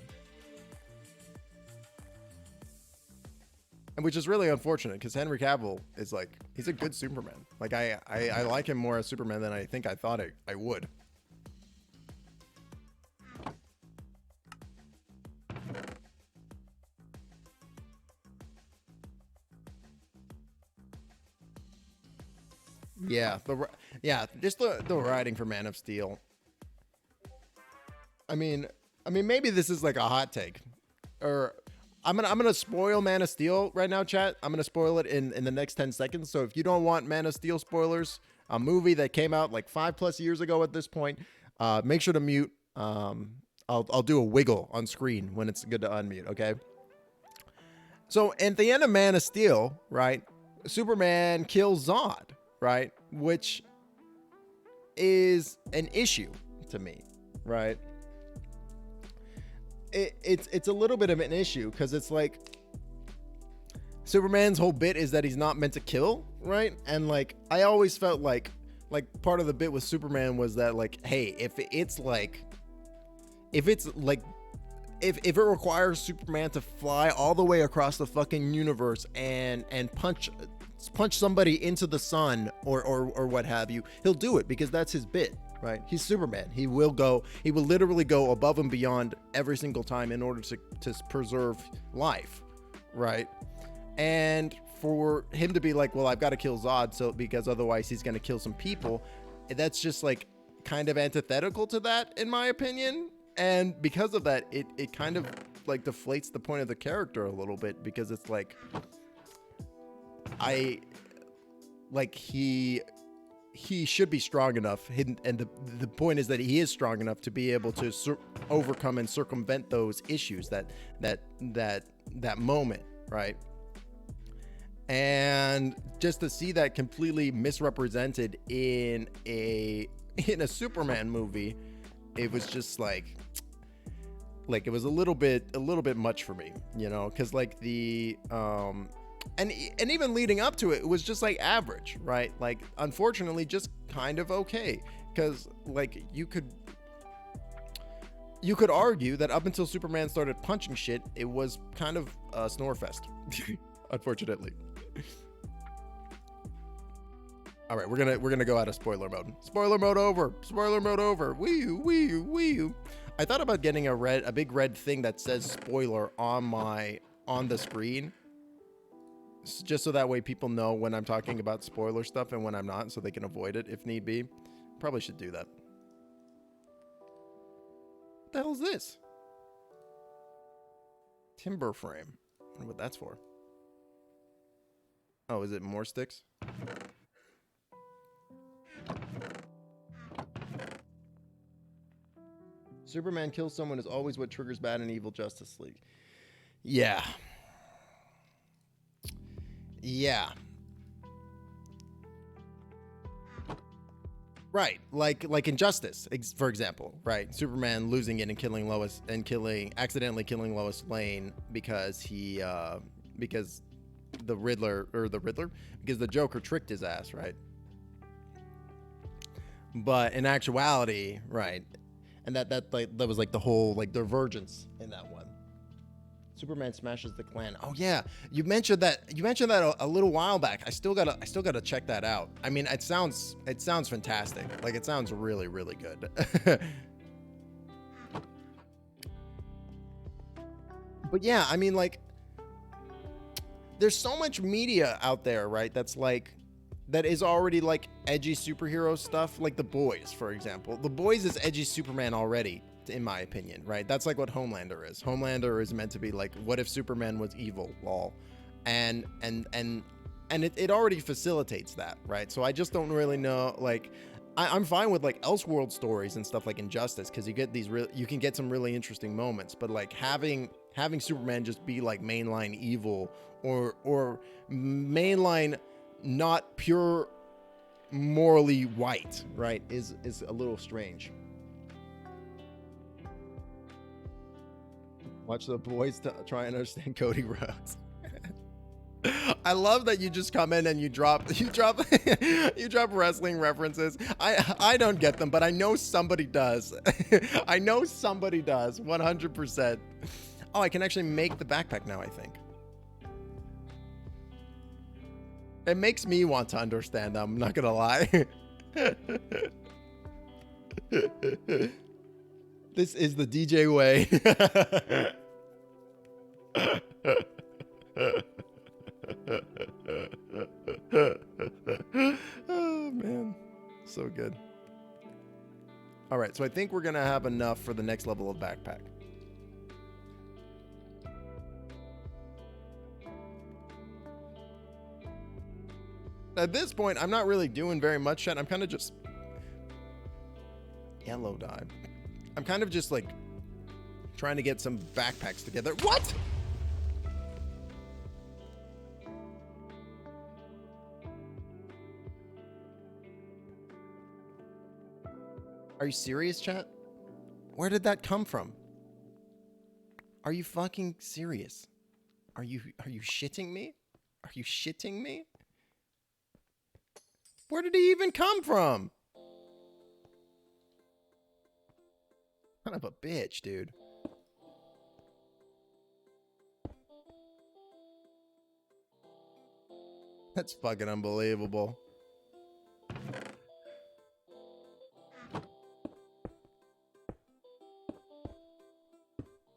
And which is really unfortunate because Henry Cavill is like, he's a good Superman. Like I like him more as Superman than I think I thought I would. Yeah, just the writing for Man of Steel. I mean, maybe this is like a hot take, or I'm gonna spoil Man of Steel right now, chat. I'm gonna spoil it in the next 10 seconds. So if you don't want Man of Steel spoilers, a movie that came out like 5+ years ago at this point, make sure to mute. I'll do a wiggle on screen when it's good to unmute. Okay. So at the end of Man of Steel, right, Superman kills Zod, right, which is an issue to me, right? It's a little bit of an issue because it's like Superman's whole bit is that he's not meant to kill, right? And like I always felt like part of the bit with Superman was that like, hey, if it requires Superman to fly all the way across the fucking universe and punch somebody into the sun or what have you, he'll do it because that's his bit, right? He's Superman. He will literally go above and beyond every single time in order to preserve life, right? And for him to be like, well, I've got to kill Zod because otherwise he's going to kill some people, that's just like kind of antithetical to that, in my opinion. And because of that, it kind of like deflates the point of the character a little bit, because it's like he should be strong enough, and the point is that he is strong enough to be able to overcome and circumvent those issues, that moment, right? And just to see that completely misrepresented in a Superman movie, it was just like it was a little bit much for me, you know, because like and even leading up to it, it was just like average, right? Like unfortunately just kind of okay, because like you could argue that up until Superman started punching shit, it was kind of a snore fest. Unfortunately. All right, we're gonna go out of spoiler mode. Spoiler mode over. Spoiler mode over. Wee. I thought about getting a big red thing that says spoiler on the screen, just so that way people know when I'm talking about spoiler stuff and when I'm not, so they can avoid it if need be. Probably should do that. What the hell is this? Timber frame. I wonder what that's for. Oh, is it more sticks? Superman kills someone is always what triggers bad and evil Justice League. Yeah. Right, like Injustice, for example, right? Superman losing it and killing Lois and accidentally killing Lois Lane because because the Joker tricked his ass, right? But in actuality, right, and that was like the whole like divergence in that one. Superman smashes the Klan. Oh yeah, you mentioned that a little while back. I still gotta check that out. I mean, it sounds fantastic. Like it sounds really, really good. But yeah, I mean, like, there's so much media out there, right? That is already like edgy superhero stuff, like The Boys, for example. The Boys is edgy Superman already, in my opinion, right? That's like what Homelander is. Homelander is meant to be like, what if Superman was evil, lol. And it already facilitates that, right? So I just don't really know, like, I'm fine with like Elseworld stories and stuff like Injustice, because you can get some really interesting moments, but like having Superman just be like mainline evil or mainline not pure morally white, right, is a little strange. Watch The Boys to try and understand Cody Rhodes. I love that you just come in and you drop wrestling references. I don't get them, but I know somebody does. I know somebody does, 100%. Oh, I can actually make the backpack now, I think. It makes me want to understand them, I'm not gonna lie. This is the DJ way. Oh, man. good. All right, so I think we're gonna have enough for the next level of backpack. At this point, I'm not really doing very much yet. I'm kind of just yellow dye. I'm kind of just like trying to get some backpacks together. What? Are you serious, chat? Where did that come from? Are you fucking serious? Are you shitting me? Are you shitting me? Where did he even come from? Son of a bitch, dude. That's fucking unbelievable.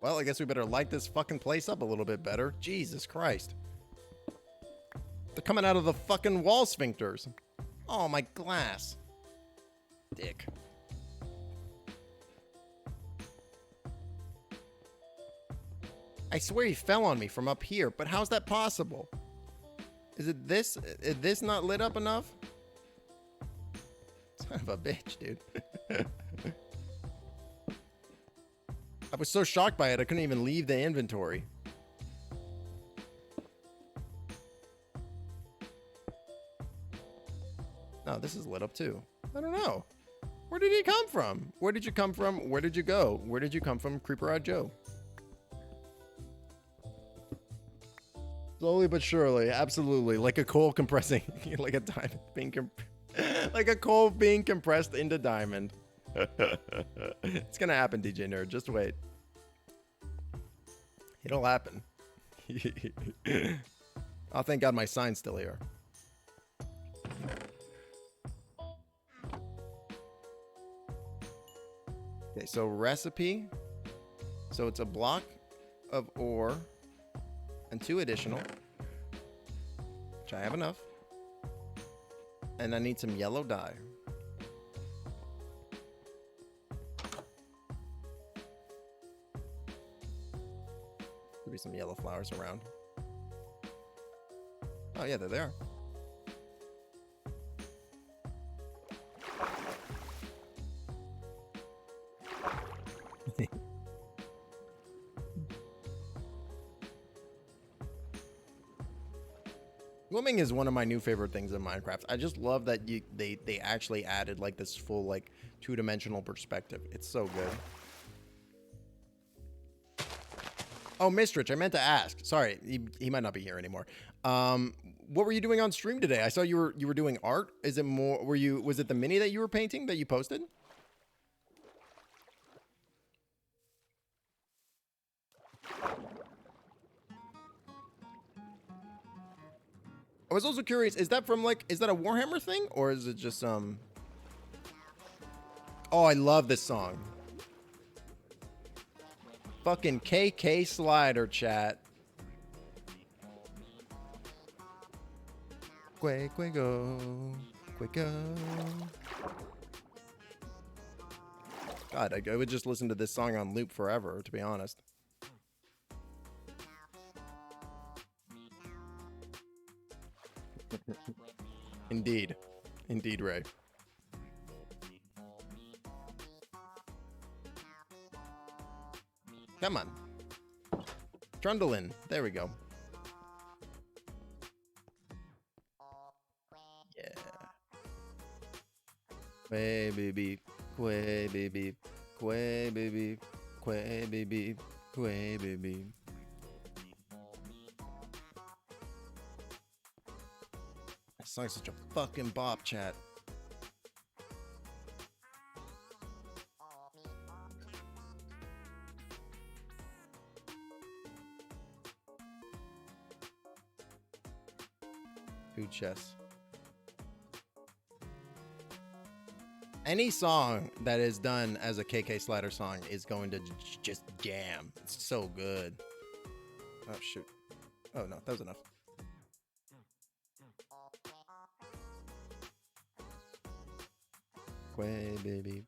Well, I guess we better light this fucking place up a little bit better. Jesus Christ. They're coming out of the fucking wall sphincters. Oh, my glass. Dick. I swear he fell on me from up here, but how's that possible? Is it this? Is this not lit up enough? Son of a bitch, dude. I was so shocked by it, I couldn't even leave the inventory. No, this is lit up too. I don't know. Where did he come from? Where did you come from? Where did you go? Where did you come from, Creeper-Eyed Joe? Slowly but surely, absolutely. Like a coal compressing, like a diamond being like a coal being compressed into diamond. It's gonna happen, DJ Nerd. Just wait. It'll happen. Oh, thank God my sign's still here. Okay, so recipe. So it's a block of ore and 2 additional, which I have enough. And I need some yellow dye. There'll be some yellow flowers around. Oh yeah, they're there. Swimming is one of my new favorite things in Minecraft. I just love that they actually added like this full like 2-dimensional perspective. It's so good. Oh, Mistrich, I meant to ask. Sorry, he might not be here anymore. What were you doing on stream today? I saw you were doing art. Is it more? Was it the mini that you were painting that you posted? I was also curious, is that from like, is that a Warhammer thing? Or is it just Oh, I love this song. Fucking KK Slider, chat. Quago. God, I would just listen to this song on loop forever, to be honest. Indeed. Indeed, Ray. Come on. Trundle there we go. Yeah. Quay baby, quay baby, quay baby, quay baby, quay baby. That song's such a fucking bop, chat. Food chess. Any song that is done as a KK Slider song is going to just jam. It's so good. Oh, shoot. Oh, no, that was enough. Way, baby.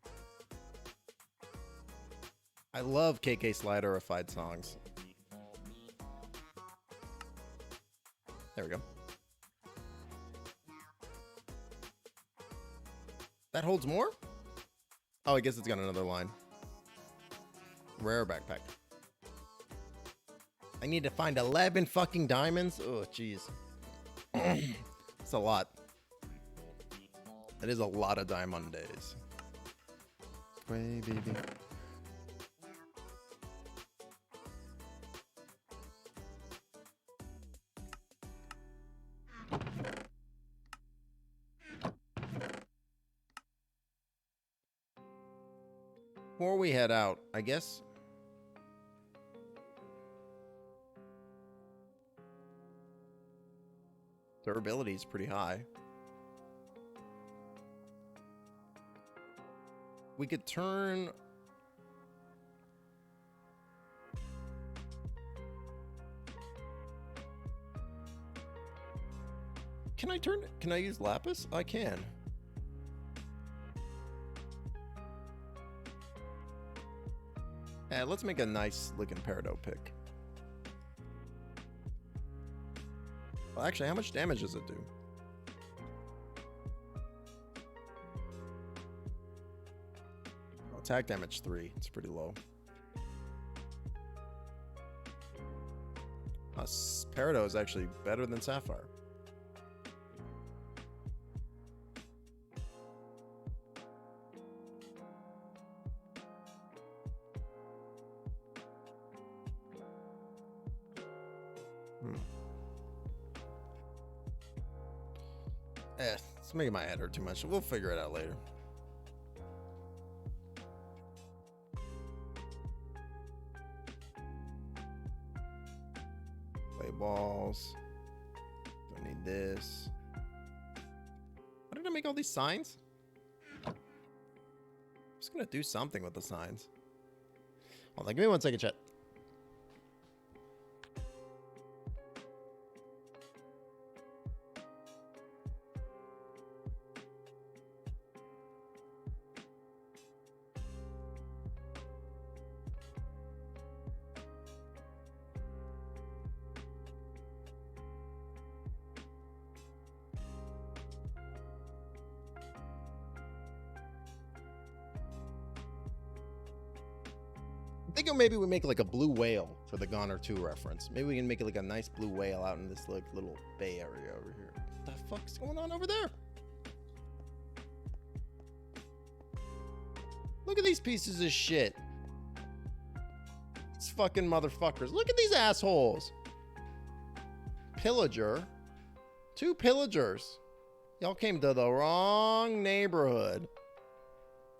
I love KK Sliderified songs. There we go. That holds more? Oh, I guess it's got another line. Rare backpack. I need to find 11 fucking diamonds? Oh, jeez. It's a lot. That is a lot of diamond days. Way, baby. Before we head out, I guess. Durability is pretty high. We could turn... Can I use lapis? I can. Let's make a nice looking peridot pick. Well, actually, how much damage does it do? Oh, attack damage 3. It's pretty low. Peridot is actually better than Sapphire. It's making my head hurt too much. We'll figure it out later. Play balls. Don't need this. Why did I make all these signs? I'm just gonna do something with the signs. Hold on, give me 1 second, chat. Maybe we make like a blue whale for the Goner 2 reference. Maybe we can make it like a nice blue whale out in this like little bay area over here. What the fuck's going on over there? Look at these pieces of shit. These fucking motherfuckers. Look at these assholes. Pillager. 2 pillagers. Y'all came to the wrong neighborhood.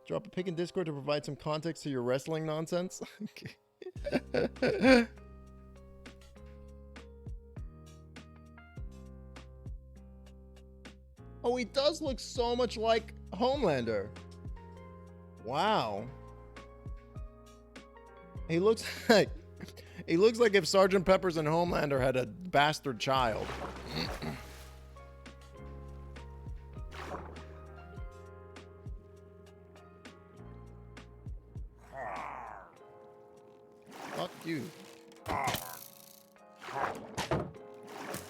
Drop a pic in Discord to provide some context to your wrestling nonsense. Oh, he does look so much like Homelander. Wow. He looks like if Sergeant Pepper's and Homelander had a bastard child. Fuck you.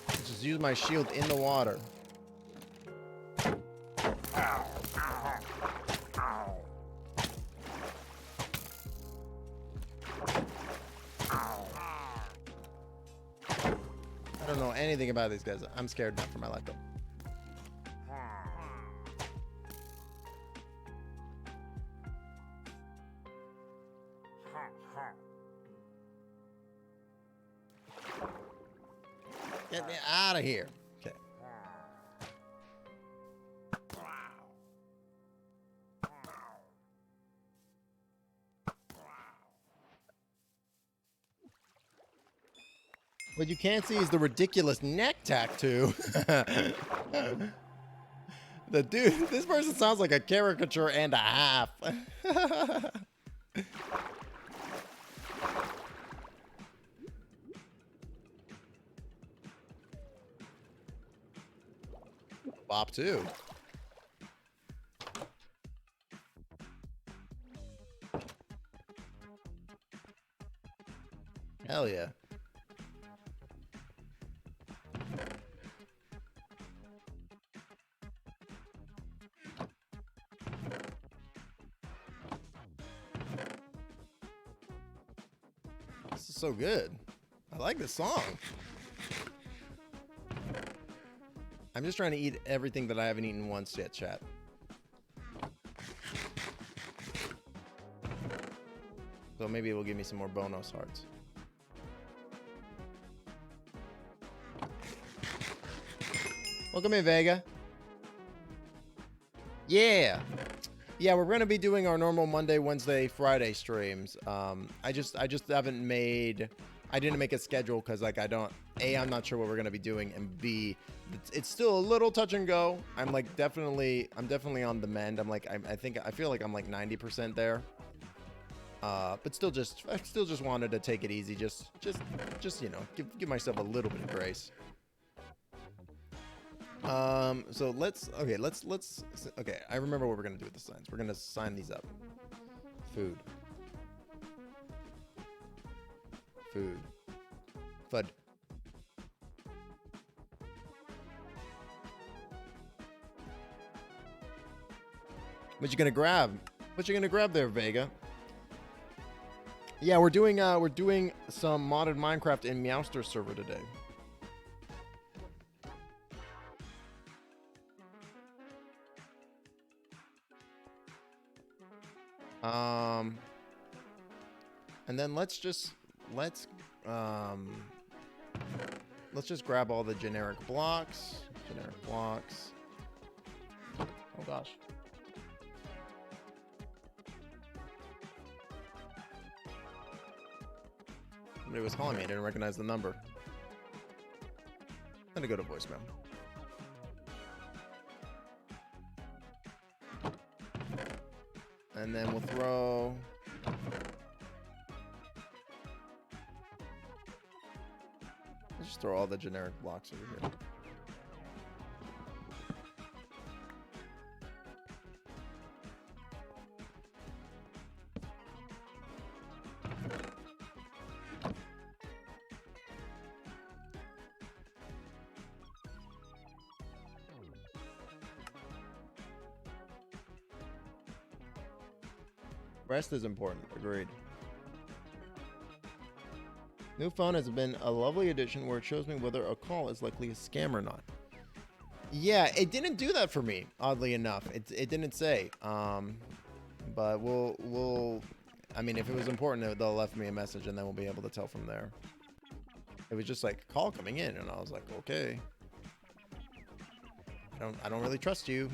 Just use my shield in the water. I don't know anything about these guys. I'm scared now for my life though. Get me out of here. Okay. What you can't see is the ridiculous neck tattoo. The dude, this person sounds like a caricature and a half. Bop too. Hell yeah. This is so good. I like this song. I'm just trying to eat everything that I haven't eaten once yet, chat. So maybe it will give me some more bonus hearts. Welcome in, Vega. Yeah. Yeah, we're gonna be doing our normal Monday, Wednesday, Friday streams. I just haven't made. I didn't make a schedule because like I don't. A, I'm not sure what we're gonna be doing, and B, it's still a little touch and go. I'm definitely on the mend. I feel like I'm like 90% there. But I still just wanted to take it easy. Just you know, give myself a little bit of grace. So let's okay, I remember what we're gonna do with the signs. We're gonna sign these up. Food. Fud. What you gonna grab? What you gonna grab there, Vega? Yeah, we're doing some modded Minecraft in Meowster server today. And then let's just grab all the generic blocks. Oh gosh. Somebody was calling me. I didn't recognize the number. I'm gonna go to voicemail. And then we'll throw... Let's just throw all the generic blocks over here. Rest is important. Agreed. New phone has been a lovely addition where it shows me whether a call is likely a scam or not. Yeah, it didn't do that for me, oddly enough. It didn't say. But we'll I mean, if it was important, they'll left me a message and then we'll be able to tell from there. It was just like call coming in and I was like, okay. I don't really trust you.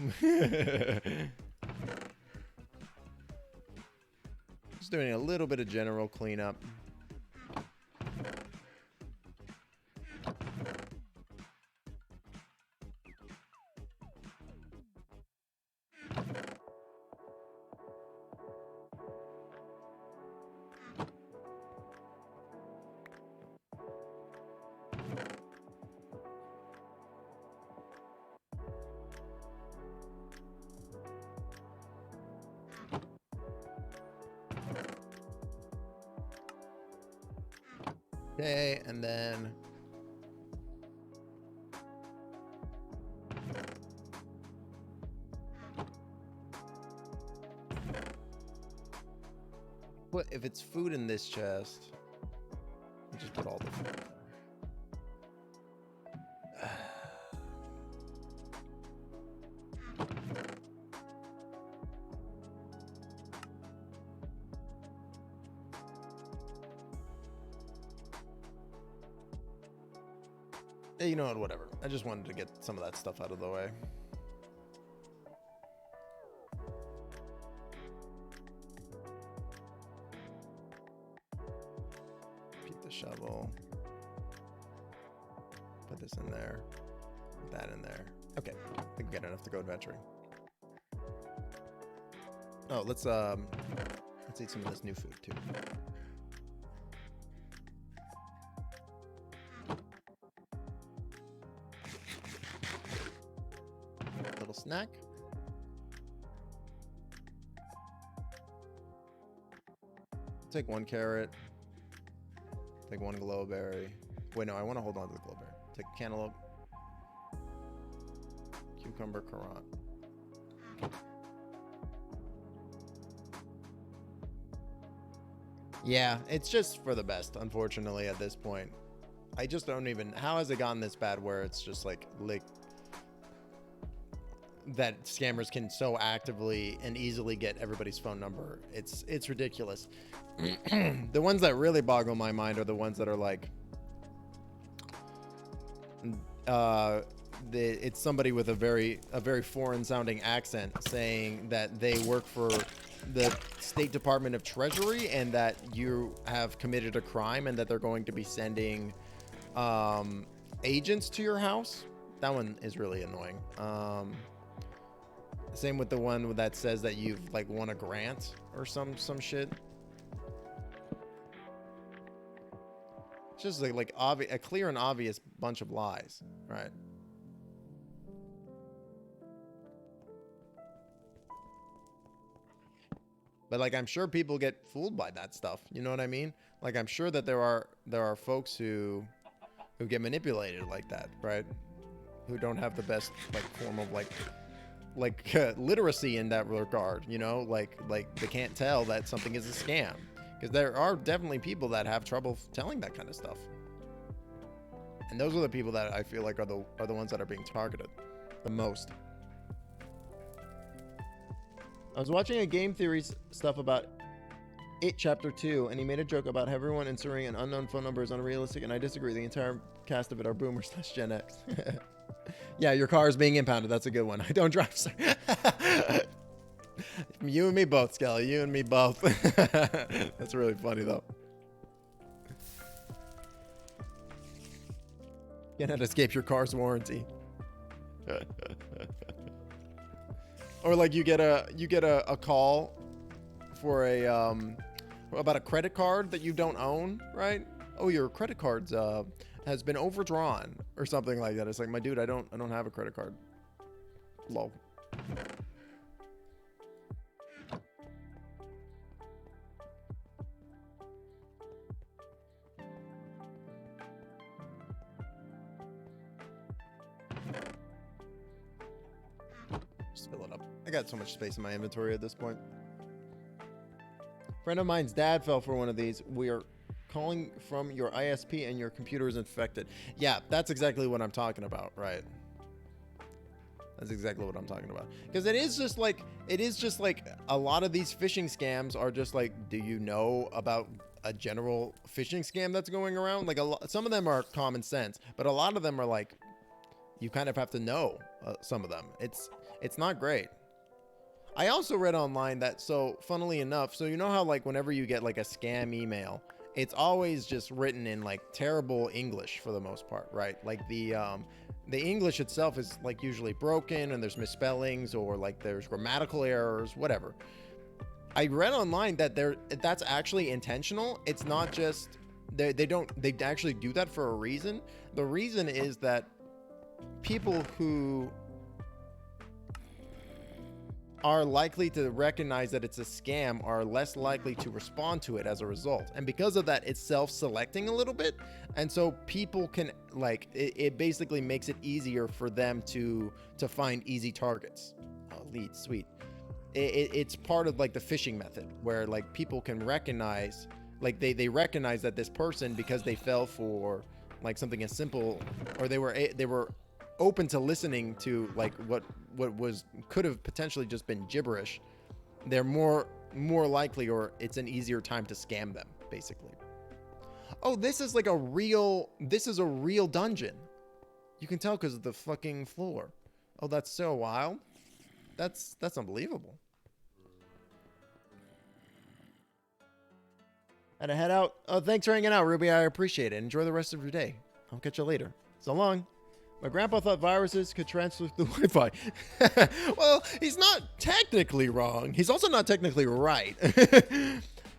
Just doing a little bit of general cleanup. Okay, and then what if it's food in this chest? I'll just put all the food in there. You know what, whatever. I just wanted to get some of that stuff out of the way. Keep the shovel. Put this in there. Put that in there. Okay, I think we got enough to go adventuring. Oh, let's eat some of this new food too. Little snack. Take one carrot. Take 1 glowberry. Wait, no, I want to hold on to the glowberry. Take cantaloupe. Cucumber, currant. Yeah, it's just for the best, unfortunately, at this point. I just don't even... How has it gotten this bad where it's just like that scammers can so actively and easily get everybody's phone number? It's ridiculous. The ones that really boggle my mind are the ones that are like... it's somebody with a very foreign sounding accent saying that they work for the State Department of Treasury and that you have committed a crime and that they're going to be sending agents to your house. That one is really annoying. Same with the one that says that you've like won a grant or some shit. It's just like a clear and obvious bunch of lies, right? But like, I'm sure people get fooled by that stuff. You know what I mean? Like, I'm sure that there are folks who get manipulated like that, right? Who don't have the best like form of like literacy in that regard. You know, like they can't tell that something is a scam, because there are definitely people that have trouble telling that kind of stuff. And those are the people that I feel like are the ones that are being targeted the most. I was watching a game theory stuff about It Chapter 2, and he made a joke about everyone inserting an unknown phone number is unrealistic, and I disagree. The entire cast of it are boomers / Gen X. Yeah, your car is being impounded. That's a good one. I don't drive, sir. You and me both, Skelly. You and me both. That's really funny, though. Cannot escape your car's warranty. Or like you get a call for about a credit card that you don't own, right? Oh, your credit card's has been overdrawn or something like that. It's like, my dude, I don't have a credit card. Lol. Just fill it up. I got so much space in my inventory at this point. Friend of mine's dad fell for one of these. We are calling from your ISP and your computer is infected. Yeah, that's exactly what I'm talking about, right? That's exactly what I'm talking about. Because it is just like a lot of these phishing scams are just like, do you know about a general phishing scam that's going around? Like some of them are common sense, but a lot of them are like, you kind of have to know some of them. It's not great. I also read online that, so funnily enough, so you know how like whenever you get like a scam email, it's always just written in like terrible English for the most part, right? Like the English itself is like usually broken and there's misspellings or like there's grammatical errors, whatever. I read online that that's actually intentional. It's not just they actually do that for a reason. The reason is that people who are likely to recognize that it's a scam are less likely to respond to it as a result. And because of that, it's self-selecting a little bit. And so people can like, it basically makes it easier for them to find easy targets. Oh, lead, sweet. It's part of like the phishing method where like people can recognize, like they recognize that this person, because they fell for like something as simple, or they were open to listening to like what could have potentially just been gibberish, they're more likely, or it's an easier time to scam them, basically. Oh, this is a real dungeon. You can tell because of the fucking floor. Oh, that's so wild. That's unbelievable. And I head out. Oh, thanks for hanging out, Ruby. I appreciate it. Enjoy the rest of your day. I'll catch you later. So long. My grandpa thought viruses could transfer through Wi-Fi. Well, he's not technically wrong. He's also not technically right.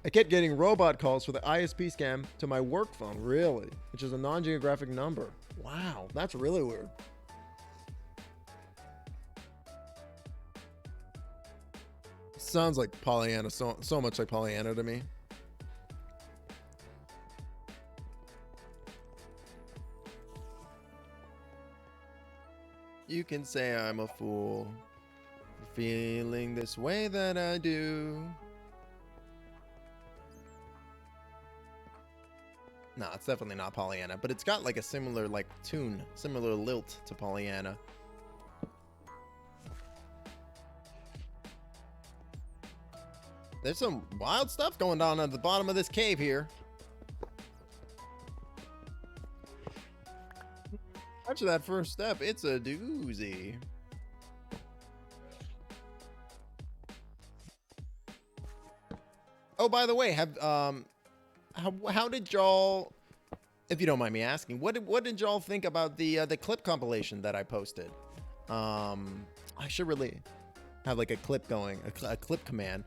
I kept getting robot calls for the ISP scam to my work phone, really, which is a non-geographic number. Wow, that's really weird. Sounds like Pollyanna, so much like Pollyanna to me. You can say I'm a fool for feeling this way that I do. No, it's definitely not Pollyanna, but it's got like a similar like tune, similar lilt to Pollyanna. There's some wild stuff going on at the bottom of this cave here. After that first step, it's a doozy. Oh, by the way, how did y'all, if you don't mind me asking, what did y'all think about the clip compilation that I posted? I should really have like a clip going, a clip command.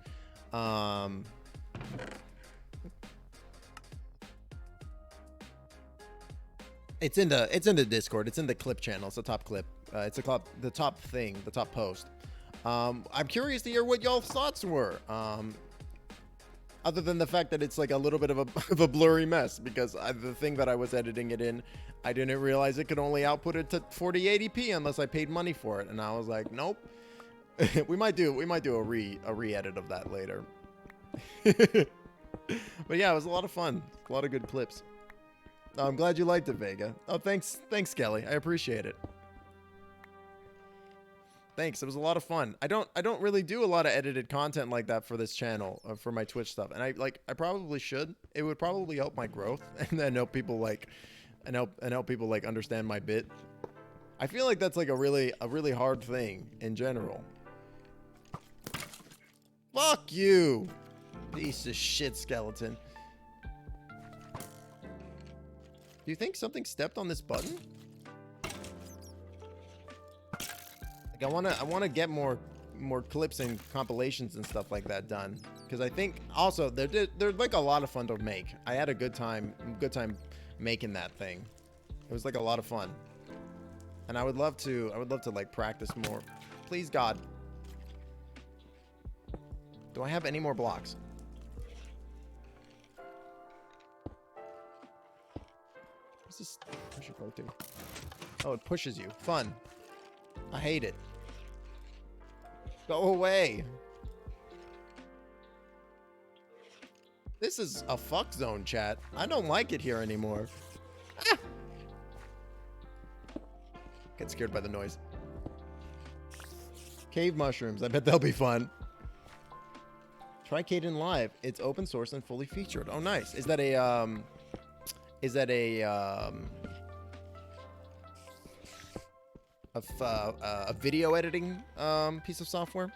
It's in the Discord. It's in the clip channel. It's the top clip. It's the top thing, the top post. I'm curious to hear what y'all's thoughts were. Other than the fact that it's like a little bit of a blurry mess, because the thing that I was editing it in, I didn't realize it could only output it to 4080p unless I paid money for it, and I was like, nope. we might do a re-edit of that later. But yeah, it was a lot of fun. A lot of good clips. Oh, I'm glad you liked it, Vega. Oh, thanks, Kelly. I appreciate it. Thanks. It was a lot of fun. I don't really do a lot of edited content like that for this channel, for my Twitch stuff, and I probably should. It would probably help my growth and then help people help people like understand my bit. I feel like that's like a really hard thing in general. Fuck you, piece of shit skeleton. Do you think something stepped on this button? Like I wanna get more clips and compilations and stuff like that done, because I think also they're like a lot of fun to make. I had a good time making that thing. It was like a lot of fun, and I would love to like practice more. Please God. Do I have any more blocks? What's this push your go to? Oh, it pushes you. Fun. I hate it. Go away. This is a fuck zone, chat. I don't like it here anymore. Ah! Get scared by the noise. Cave mushrooms. I bet they'll be fun. Try Caden Live. It's open source and fully featured. Oh, nice. Is that a video editing piece of software?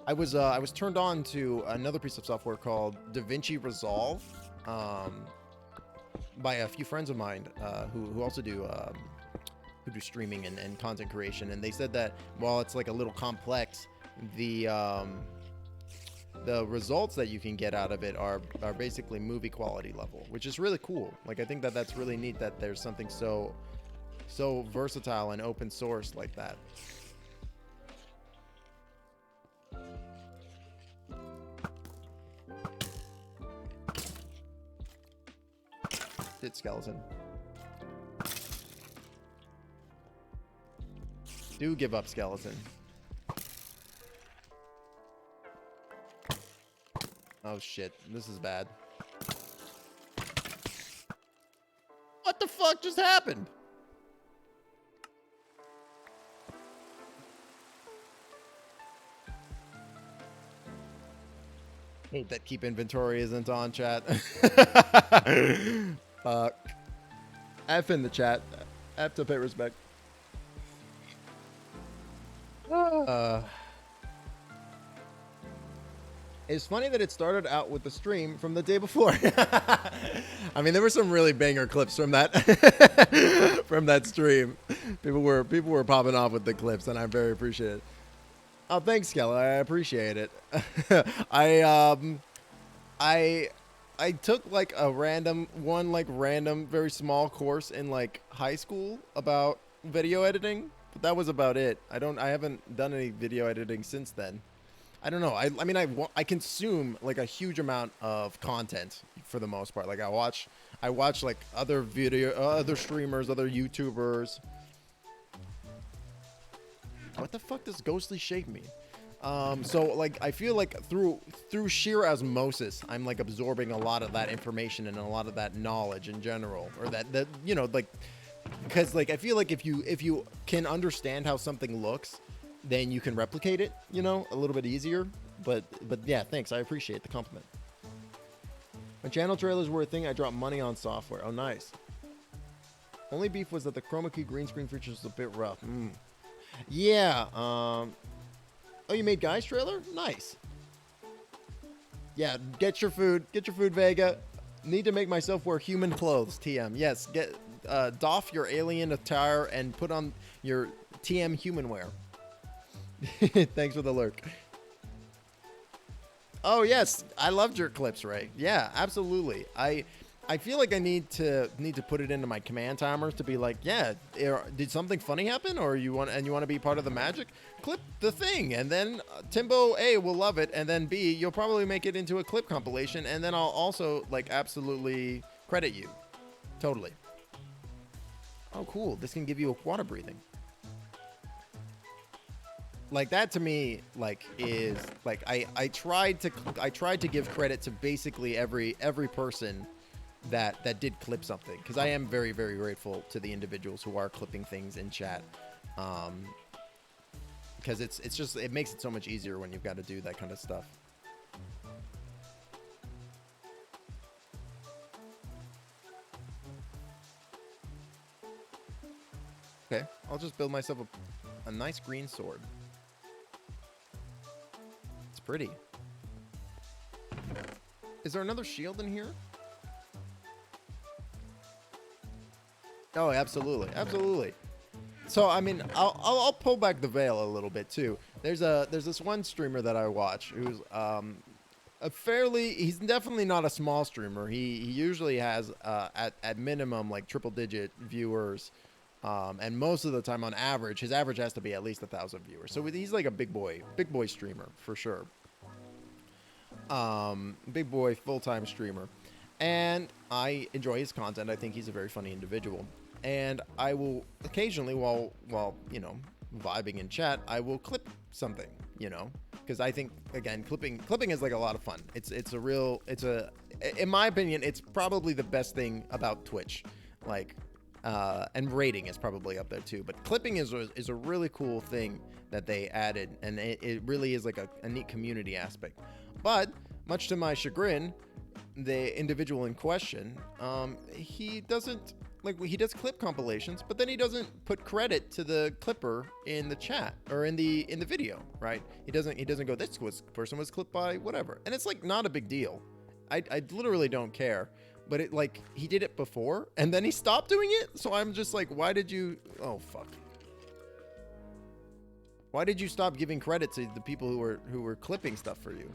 I was turned on to another piece of software called DaVinci Resolve by a few friends of mine who also do streaming and content creation, and they said that while it's like a little complex, the results that you can get out of it are basically movie quality level, which is really cool. Like, I think that that's really neat that there's something so versatile and open source like that. Shit, skeleton. Do give up, skeleton. Oh shit, this is bad. What the fuck just happened? Hate that keep inventory isn't on, chat. Fuck. F in the chat. F to pay respect. It's funny that it started out with the stream from the day before. I mean, there were some really banger clips from that from that stream. People were popping off with the clips, and I'm very appreciative. Oh, thanks, Skella. I appreciate it. I took like a random, very small course in like high school about video editing, but that was about it. I haven't done any video editing since then. I don't know. I mean, I consume like a huge amount of content for the most part. Like I watch like other streamers, other YouTubers. What the fuck does ghostly shape mean? So like I feel like through sheer osmosis, I'm like absorbing a lot of that information and a lot of that knowledge in general, or that you know, like, because like I feel like if you can understand how something looks, then you can replicate it, you know, a little bit easier. But yeah, thanks. I appreciate the compliment. When channel trailers were a thing, I dropped money on software. Oh, nice. Only beef was that the chroma key green screen feature was a bit rough. Yeah. Oh, you made Guy's trailer? Nice. Yeah, get your food. Get your food, Vega. Need to make myself wear human clothes, TM. Yes, doff your alien attire and put on your TM human wear. Thanks for the lurk. Oh, yes. I loved your clips, Ray. Yeah, absolutely. I feel like I need to put it into my command timers to be like, yeah, did something funny happen, or you want to be part of the magic? Clip the thing, and then Timbo A will love it, and then B, you'll probably make it into a clip compilation, and then I'll also like absolutely credit you. Totally. Oh, cool. This can give you a water breathing. Like that to me, like is like I tried to give credit to basically every person that did clip something, because I am very, very grateful to the individuals who are clipping things in chat, because it makes it so much easier when you've got to do that kind of stuff. Okay, I'll just build myself a nice green sword. It's pretty. Is there another shield in here? Oh, absolutely, absolutely. So I mean, I'll pull back the veil a little bit too. There's this one streamer that I watch who's he's definitely not a small streamer. He usually has at minimum like triple digit viewers, and most of the time on average, his average has to be at least 1,000 viewers. So he's like a big boy streamer for sure. Big boy full-time streamer, and I enjoy his content. I think he's a very funny individual. And I will occasionally, while you know, vibing in chat, I will clip something, you know, because I think, again, clipping is like a lot of fun. In my opinion, it's probably the best thing about Twitch, like, and rating is probably up there too. But clipping is a really cool thing that they added, and it really is like a neat community aspect. But much to my chagrin, the individual in question, he doesn't. Like, he does clip compilations, but then he doesn't put credit to the clipper in the chat or in the video, right? He doesn't go, this person was clipped by whatever. And it's like not a big deal. I literally don't care. But it, like, he did it before and then he stopped doing it. So I'm just like, why did you, oh fuck. Why did you stop giving credit to the people who were clipping stuff for you?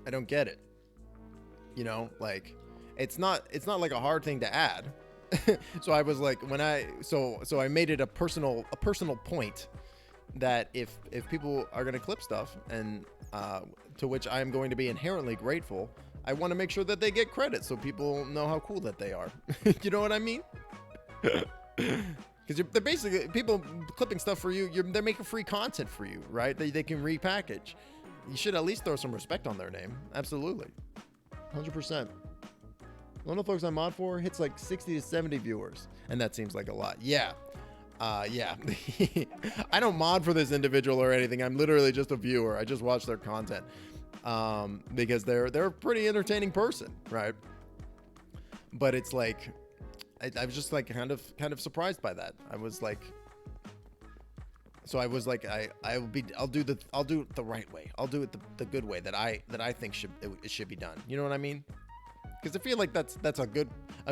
I don't get it. You know, like, it's not like a hard thing to add. So I was like, so I made it a personal point that if people are going to clip stuff, and to which I am going to be inherently grateful, I want to make sure that they get credit so people know how cool that they are. You know what I mean? Because they're basically, people clipping stuff for you, they're making free content for you, right? They can repackage. You should at least throw some respect on their name. Absolutely. 100%. One of the folks I mod for hits like 60 to 70 viewers, and that seems like a lot. Yeah. Yeah. I don't mod for this individual or anything. I'm literally just a viewer. I just watch their content, because they're a pretty entertaining person, right? But it's like, I was just like kind of surprised by that. I was like, so I was like, I'll do it the right way. I'll do it the good way that I think it should be done. You know what I mean? Because I feel like that's a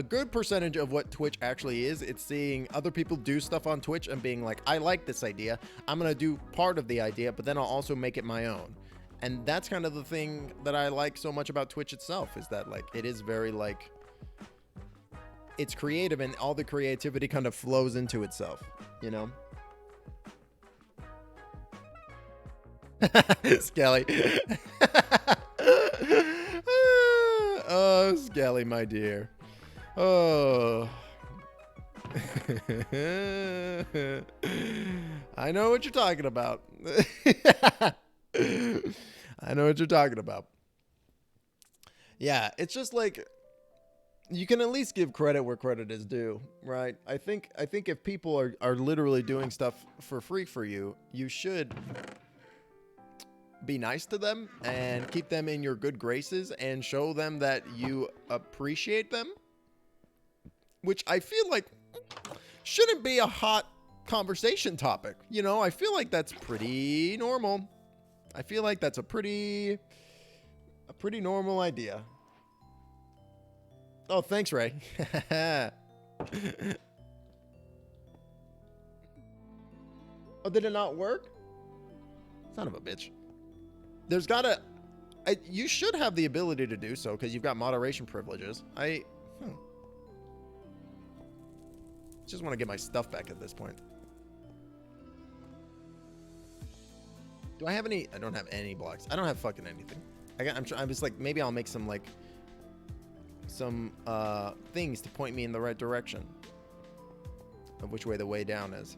good percentage of what Twitch actually is. It's seeing other people do stuff on Twitch and being like, I like this idea. I'm going to do part of the idea, but then I'll also make it my own. And that's kind of the thing that I like so much about Twitch itself, is that like it is very like, it's creative, and all the creativity kind of flows into itself, you know? Skelly. Oh, Skelly, my dear. Oh. I know what you're talking about. I know what you're talking about. Yeah, it's just like you can at least give credit where credit is due, right? I think if people are literally doing stuff for free for you, you should be nice to them and keep them in your good graces and show them that you appreciate them, which I feel like shouldn't be a hot conversation topic. You know, I feel like that's pretty normal. I feel like that's a pretty normal idea. Oh, thanks, Ray. Oh, did it not work? Son of a bitch. There's gotta... you should have the ability to do so because you've got moderation privileges. Just want to get my stuff back at this point. Do I have any? I don't have any blocks. I don't have fucking anything. I'm just like, maybe I'll make some like some things to point me in the right direction of which way the way down is.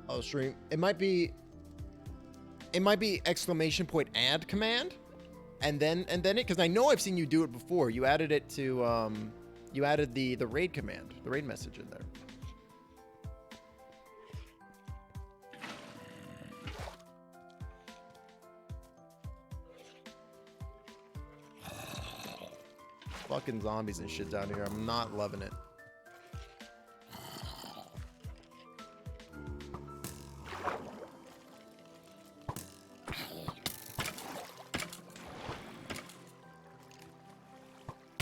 Oh, stream. It might be exclamation point add command, and then it, because I know I've seen you do it before. You added it to you added the raid command, the raid message in there. Fucking zombies and shit down here. I'm not loving it.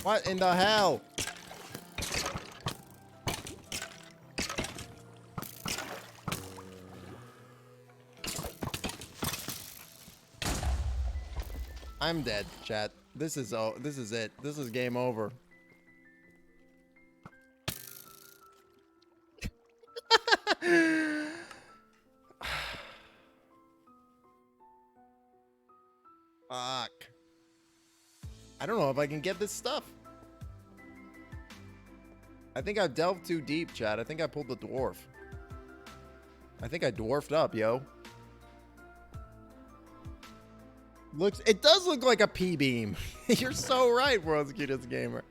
What in the hell? I'm dead, chat. This is it. This is game over. Fuck. I don't know if I can get this stuff. I think I've delved too deep, chat. I think I pulled the dwarf. I think I dwarfed up, yo. It does look like a P-beam. You're so right, World's Cutest Gamer.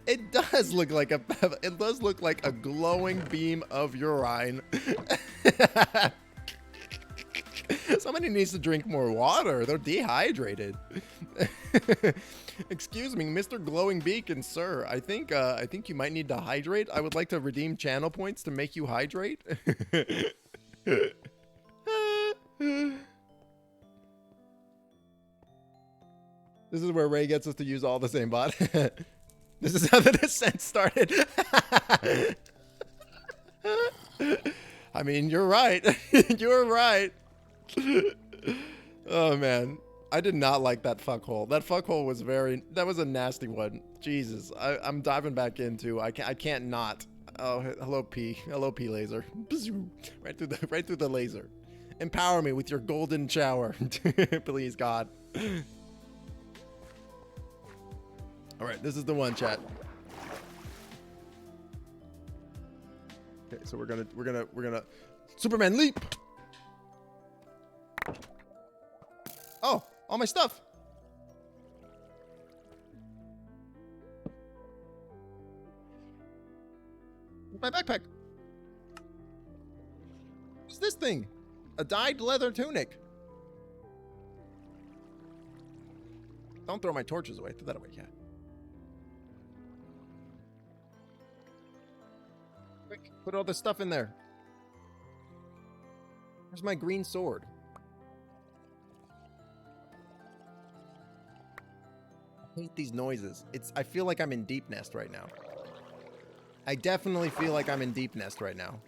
It does look like a glowing beam of urine. Somebody needs to drink more water. They're dehydrated. Excuse me, Mr. Glowing Beacon, sir. I think you might need to hydrate. I would like to redeem channel points to make you hydrate. This is where Ray gets us to use all the same bot. This is how the descent started. I mean, you're right. You're right. Oh man, I did not like that fuckhole. That fuckhole was that was a nasty one. Jesus, I'm diving back into. I can't not. Oh, hello P laser. Right through the laser. Empower me with your golden shower, please God. All right, this is the one, chat. Okay, so we're gonna Superman leap. Oh, all my stuff. My backpack. What's this thing? A dyed leather tunic. Don't throw my torches away. Throw that away, yeah. Quick, put all this stuff in there. Where's my green sword? I hate these noises. I feel like I'm in Deep Nest right now. I definitely feel like I'm in Deep Nest right now.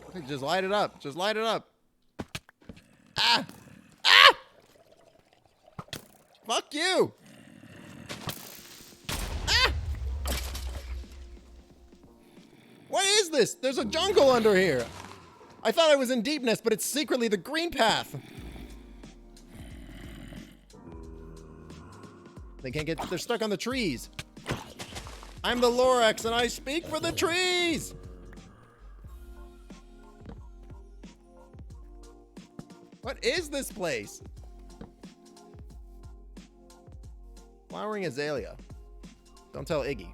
Okay, just light it up. Just light it up. Ah! Ah! Fuck you! this? There's a jungle under here. I thought I was in Deep Nest, but it's secretly the green path. They can't get, they're stuck on the trees. I'm the Lorax and I speak for the trees. What is this place? Flowering azalea. Don't tell Iggy.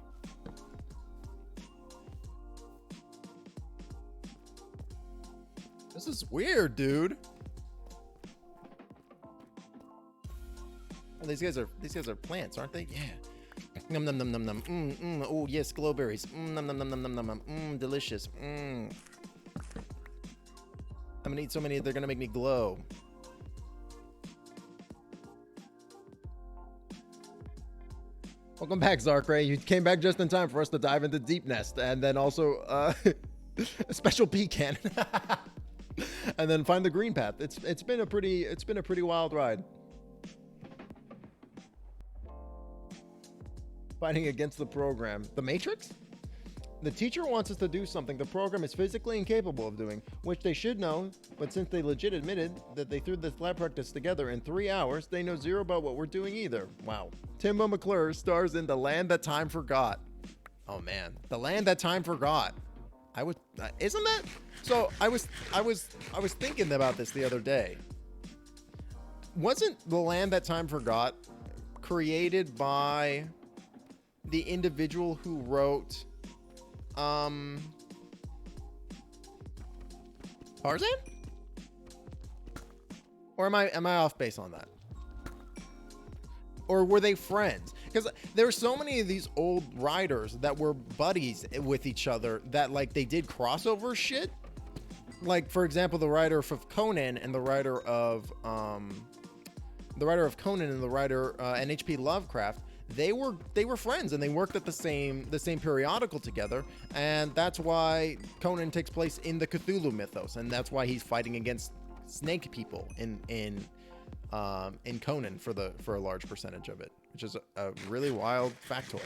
This is weird, dude. Oh, these guys are plants, aren't they? Yeah. Num num num num num. Oh yes, glowberries. Num num num num num num num. Delicious. I'm gonna eat so many they're gonna make me glow. Welcome back, Zarkray. You came back just in time for us to dive into Deep Nest, and then also a special pecan, and then find the green path. It's been a pretty wild ride. Fighting against the program. The Matrix? The teacher wants us to do something the program is physically incapable of doing, which they should know, but since they legit admitted that they threw this lab practice together in 3 hours, they know zero about what we're doing either. Wow. Timbo McClure stars in The Land That Time Forgot. Oh man, The Land That Time Forgot. I would, isn't that? So I was thinking about this the other day. Wasn't The Land That Time Forgot created by the individual who wrote Tarzan? Or am I off base on that? Or were they friends? Because there are so many of these old writers that were buddies with each other that like they did crossover shit. Like for example, the writer of Conan and the writer of and H.P. Lovecraft. They were friends and they worked at the same periodical together, and that's why Conan takes place in the Cthulhu mythos, and that's why he's fighting against snake people in Conan for a large percentage of it, which is a really wild factoid.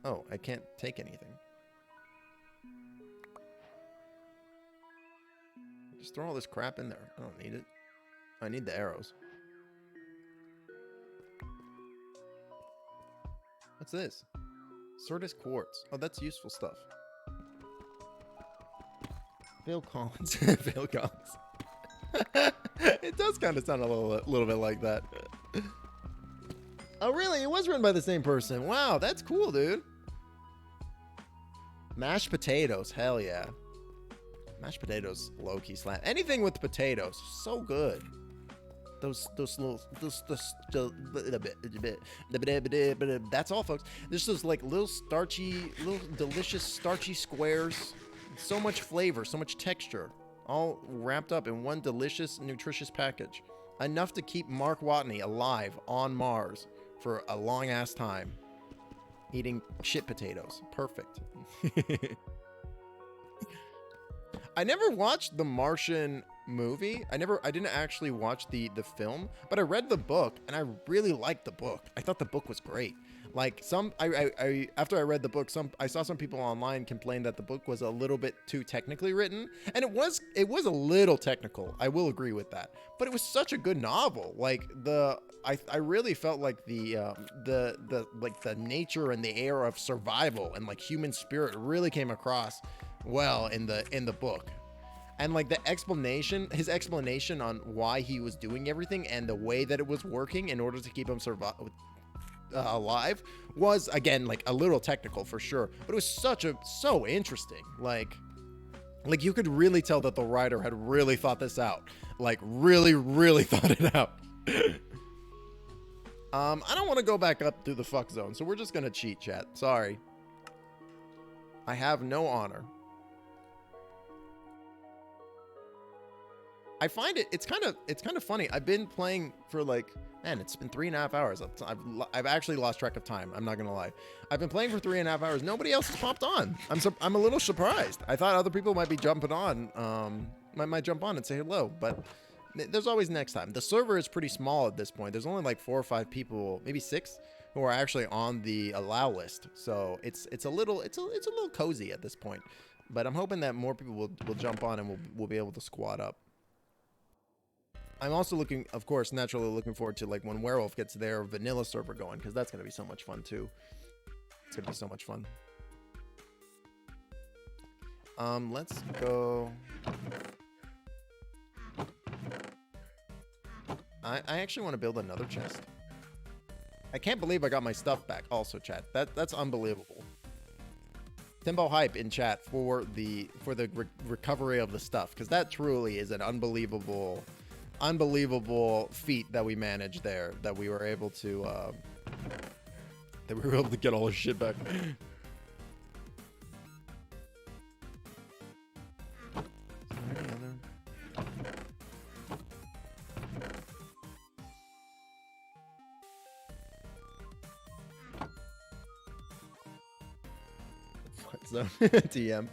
Oh, I can't take anything. Just throw all this crap in there. I don't need it. I need the arrows. What's this? Sortis quartz. Oh, that's useful stuff. Phil Collins. Phil Collins. It does kind of sound a little bit like that. Oh, really? It was written by the same person. Wow, that's cool, dude. Mashed potatoes. Hell yeah. Mashed potatoes, low-key slap. Anything with potatoes. So good. Those that's all, folks. There's those like little delicious starchy squares. So much flavor, so much texture, all wrapped up in one delicious, nutritious package. Enough to keep Mark Watney alive on Mars for a long ass time. Eating shit potatoes. Perfect. I never watched the Martian movie. I didn't actually watch the film, but I read the book and I really liked the book. I thought the book was great. Like after I read the book, I saw some people online complain that the book was a little bit too technically written, and it was a little technical. I will agree with that, but it was such a good novel. Like I really felt like the nature and the air of survival and like human spirit really came across well in the book. And like his explanation on why he was doing everything and the way that it was working in order to keep him alive was, again, like a little technical for sure, but it was so interesting. Like you could really tell that the writer had really thought this out, like really thought it out. I don't want to go back up through the fuck zone, so we're just gonna cheat, chat. Sorry, I have no honor. I find it's kind of funny. I've been playing for like, man, it's been 3.5 hours. I've actually lost track of time. I'm not gonna lie. I've been playing for 3.5 hours. Nobody else has popped on. I'm a little surprised. I thought other people might be jumping on. Might jump on and say hello, but there's always next time. The server is pretty small at this point. There's only like 4 or 5 people, maybe 6, who are actually on the allow list. So it's a little cozy at this point. But I'm hoping that more people will jump on and we'll be able to squad up. I'm also looking, of course, naturally looking forward to like when Werewolf gets their vanilla server going, because that's gonna be so much fun too. It's gonna be so much fun. Let's go. I actually want to build another chest. I can't believe I got my stuff back. Also, chat. That's unbelievable. Timbo hype in chat for the recovery of the stuff, because that truly is an unbelievable feat that we managed there. That we were able to get all our shit back. So, TM.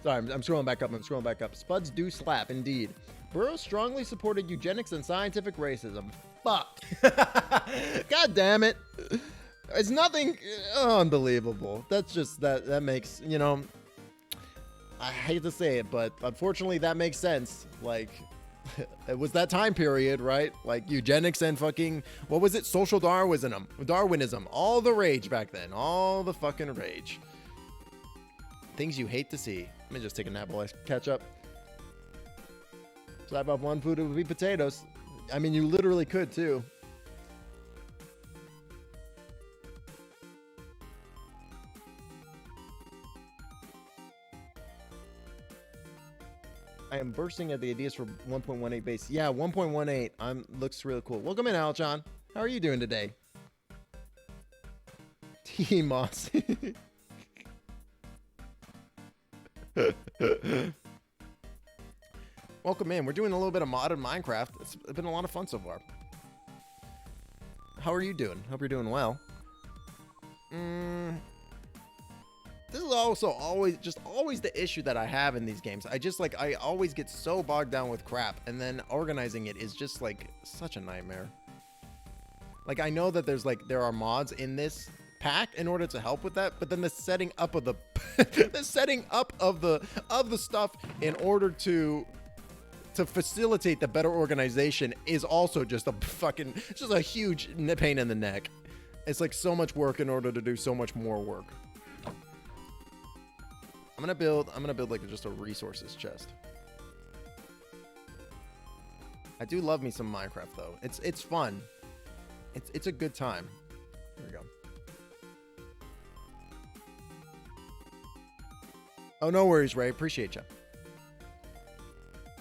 Sorry, I'm scrolling back up. I'm scrolling back up. Spuds do slap, indeed. Burroughs strongly supported eugenics and scientific racism. Fuck. God damn it. It's nothing unbelievable. That's just that makes, you know, I hate to say it, but unfortunately that makes sense. Like, it was that time period, right? Like eugenics and fucking, what was it? Social Darwinism. All the rage back then. All the fucking rage. Things you hate to see. Let me just take a nap while I catch up. Slap off one food, it would be potatoes. I mean, you literally could too. I am bursting at the ideas for 1.18 base. Yeah, 1.18 looks really cool. Welcome in, Aljon. How are you doing today? T Moss. Welcome in. We're doing a little bit of modded Minecraft. It's been a lot of fun so far. How are you doing? Hope you're doing well. This is also always the issue that I have in these games. I always get so bogged down with crap, and then organizing it is just like such a nightmare. Like, I know that there are mods in this pack in order to help with that, but then the setting up of the the setting up of the stuff in order to facilitate the better organization is also just a huge pain in the neck. It's like so much work in order to do so much more work. I'm gonna build like just a resources chest. I do love me some Minecraft though. It's fun. It's a good time. There we go. Oh, no worries, Ray. Appreciate you.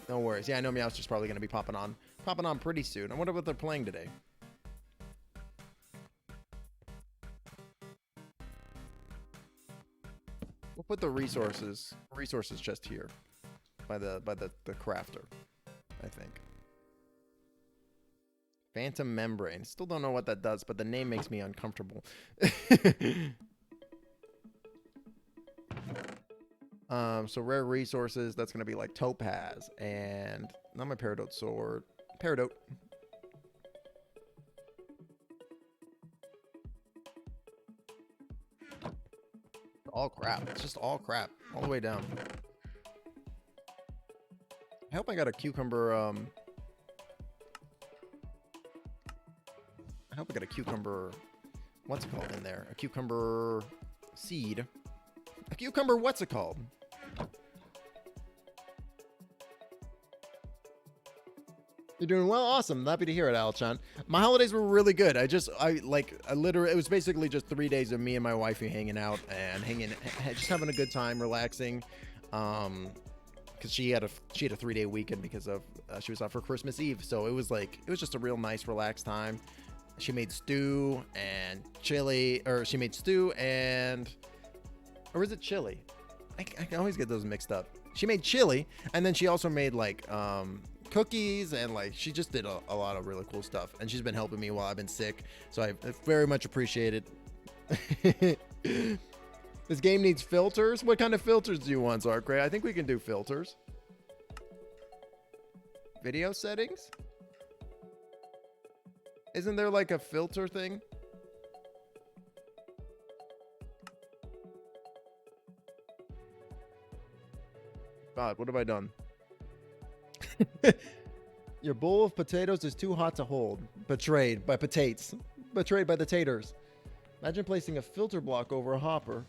No worries. Yeah, I know Meowster's probably gonna be popping on pretty soon. I wonder what they're playing today. We'll put the resources chest here by the crafter, I think. Phantom membrane. Still don't know what that does, but the name makes me uncomfortable. So rare resources, that's gonna be like topaz and not my peridot sword. Peridot. All crap. It's just all crap. All the way down. I hope I got a cucumber, I hope I got a cucumber, what's it called in there? A cucumber seed. A cucumber, what's it called? You're doing well? Awesome. Happy to hear it, Alchan. My holidays were really good. I literally, it was basically just 3 days of me and my wifey hanging out and just having a good time, relaxing. Because she had a 3-day weekend because of, she was off for Christmas Eve. So it was just a real nice, relaxed time. She made stew and chili, or she made stew and, or is it chili? I always get those mixed up. She made chili, and then she also made like, cookies, and like she just did a lot of really cool stuff, and she's been helping me while I've been sick, so I very much appreciate it. This game needs filters. What kind of filters do you want, Zarkray? I think we can do filters. Video settings? Isn't there like a filter thing? God, what have I done? Your bowl of potatoes is too hot to hold. Betrayed by potatoes. Betrayed by the taters. Imagine placing a filter block over a hopper.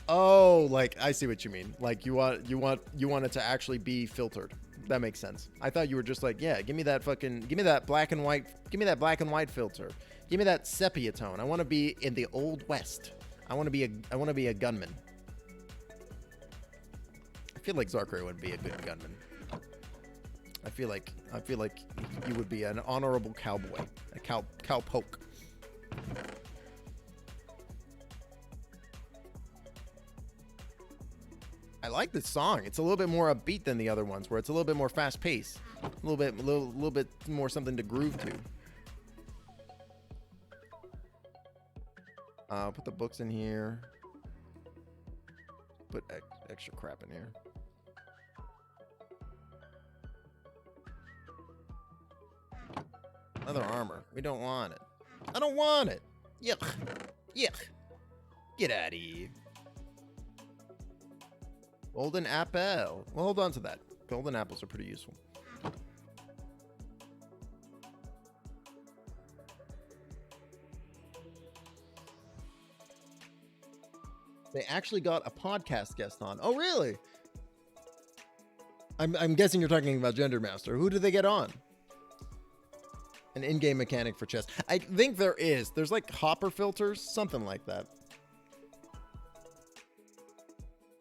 Oh, like I see what you mean. Like you want it to actually be filtered. That makes sense. I thought you were just like, yeah, give me that black and white filter. Give me that sepia tone. I want to be in the old west. I want to be a gunman. I feel like Zarkray would be a good gunman. I feel like you would be an honorable cowboy, a cowpoke. I like this song. It's a little bit more upbeat than the other ones, where it's a little bit more fast paced, a little bit more something to groove to. Put the books in here. Put extra crap in here. Leather armor. We don't want it. I don't want it. Yuck. Yuck. Get out of here. Golden apple. Well, hold on to that. Golden apples are pretty useful. They actually got a podcast guest on. Oh, really? I'm guessing you're talking about Gender Master. Who did they get on? An in-game mechanic for chess. I think there is. There's like hopper filters, something like that.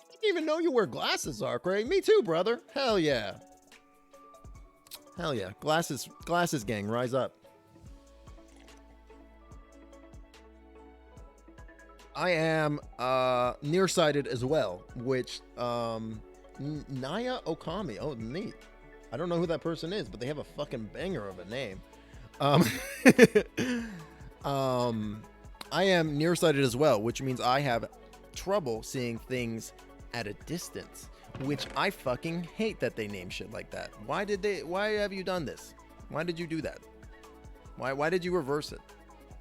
I didn't even know you wear glasses, Arcray. Me too, brother. Hell yeah. Hell yeah. Glasses gang, rise up. I am nearsighted as well, which Naya Okami. Oh, neat. I don't know who that person is, but they have a fucking banger of a name. I am nearsighted as well, which means I have trouble seeing things at a distance, which I fucking hate that they name shit like that. Why have you done this? Why did you do that? Why did you reverse it?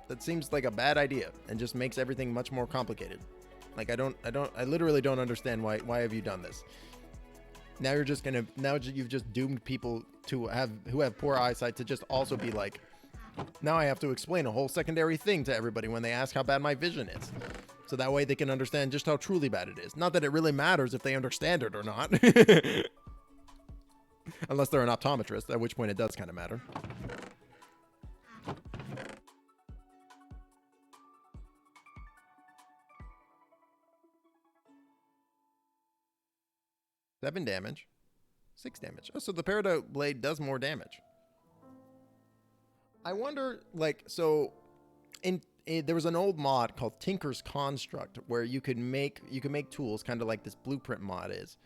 That seems like a bad idea and just makes everything much more complicated. Like I literally don't understand why have you done this? Now you've just doomed people who have poor eyesight to just also be like, now I have to explain a whole secondary thing to everybody when they ask how bad my vision is. So that way they can understand just how truly bad it is. Not that it really matters if they understand it or not. Unless they're an optometrist, at which point it does kind of matter. Seven damage. 6 damage. Oh, so the Peridot Blade does more damage. I wonder, like, so there was an old mod called Tinker's Construct where you could make tools, kind of like this blueprint mod is.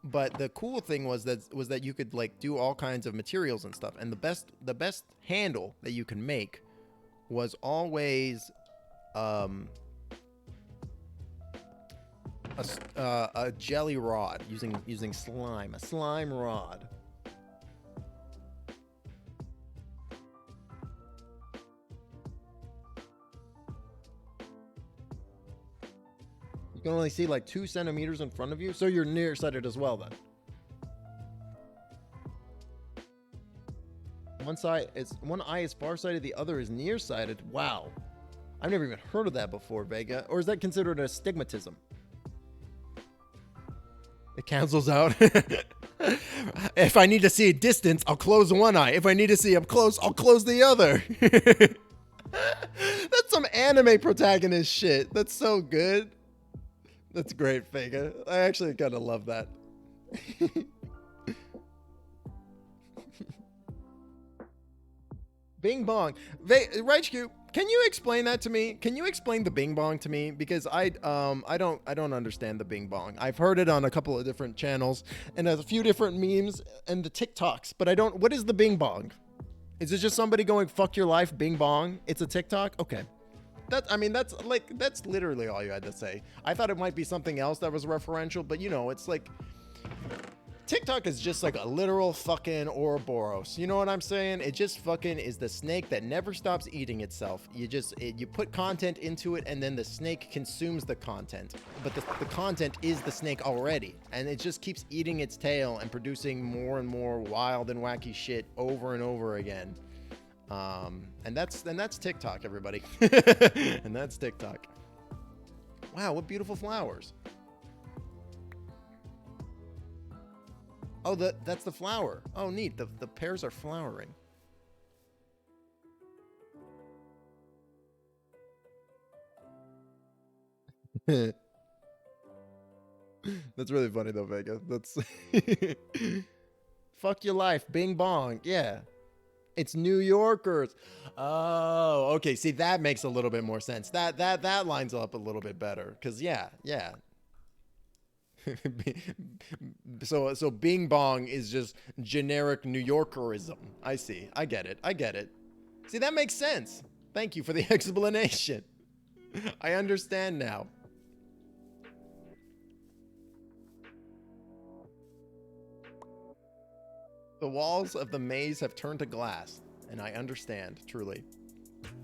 But the cool thing was that you could like do all kinds of materials and stuff. And the best handle that you can make was always a jelly rod using slime, a slime rod. You can only see like 2 centimeters in front of you, so you're nearsighted as well then. One eye is farsighted, the other is nearsighted. Wow. I've never even heard of that before, Vega. Or is that considered astigmatism? It cancels out. If I need to see a distance, I'll close one eye. If I need to see up close, I'll close the other. That's some anime protagonist shit. That's so good. That's great, Vega. I actually kind of love that. Bing bong. Raichu, can you explain that to me? Can you explain the bing bong to me? Because I don't understand the bing bong. I've heard it on a couple of different channels and a few different memes and the TikToks, but I don't. What is the bing bong? Is it just somebody going "fuck your life"? Bing bong. It's a TikTok. Okay. That's literally all you had to say. I thought it might be something else that was referential, but you know, it's like TikTok is just like a literal fucking Ouroboros. You know what I'm saying? It just fucking is the snake that never stops eating itself. You put content into it, and then the snake consumes the content. But the content is the snake already, and it just keeps eating its tail and producing more and more wild and wacky shit over and over again. And that's TikTok, everybody. And that's TikTok. Wow, what beautiful flowers. Oh, that's the flower. Oh, neat. The pears are flowering. That's really funny though, Vega. That's fuck your life. Bing bong. Yeah. It's New Yorkers. Oh, okay. See, that makes a little bit more sense. That lines up a little bit better. Cause yeah. So Bing Bong is just generic New Yorkerism. I see. I get it. See, that makes sense. Thank you for the explanation. I understand now. The walls of the maze have turned to glass, and I understand, truly.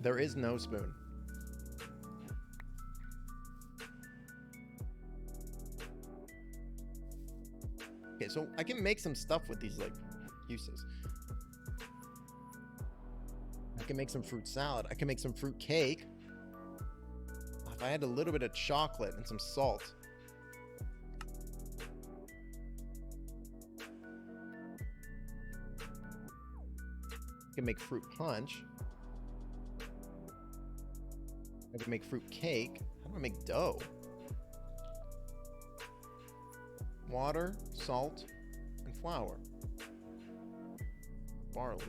There is no spoon. Okay, so I can make some stuff with these, like, uses. I can make some fruit salad. I can make some fruit cake. If I had a little bit of chocolate and some salt. I can make fruit punch. I can make fruit cake. How do I make dough? Water, salt, and flour. Barley,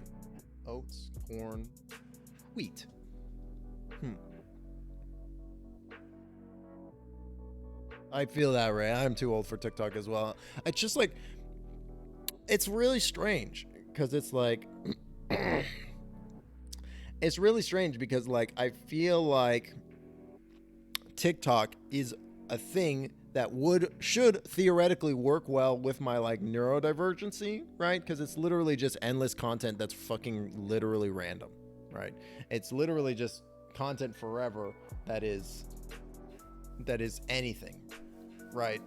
oats, corn, wheat. I feel that, Ray. I'm too old for TikTok as well. It's just like, it's really strange because it's like, it's really strange because like I feel like TikTok is a thing that should theoretically work well with my like neurodivergency, right? Because it's literally just endless content that's fucking literally random, right? It's literally just content forever that is anything, right?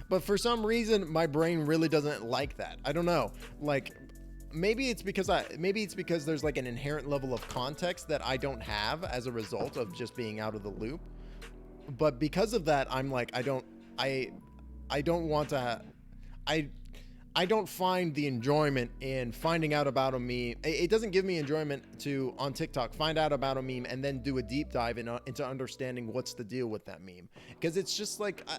But for some reason my brain really doesn't like that. I don't know, like maybe it's because there's like an inherent level of context that I don't have as a result of just being out of the loop. But because of that, I'm like, I don't find the enjoyment in finding out about a meme. It doesn't give me enjoyment to, on TikTok, find out about a meme and then do a deep dive into understanding what's the deal with that meme. Because it's just like,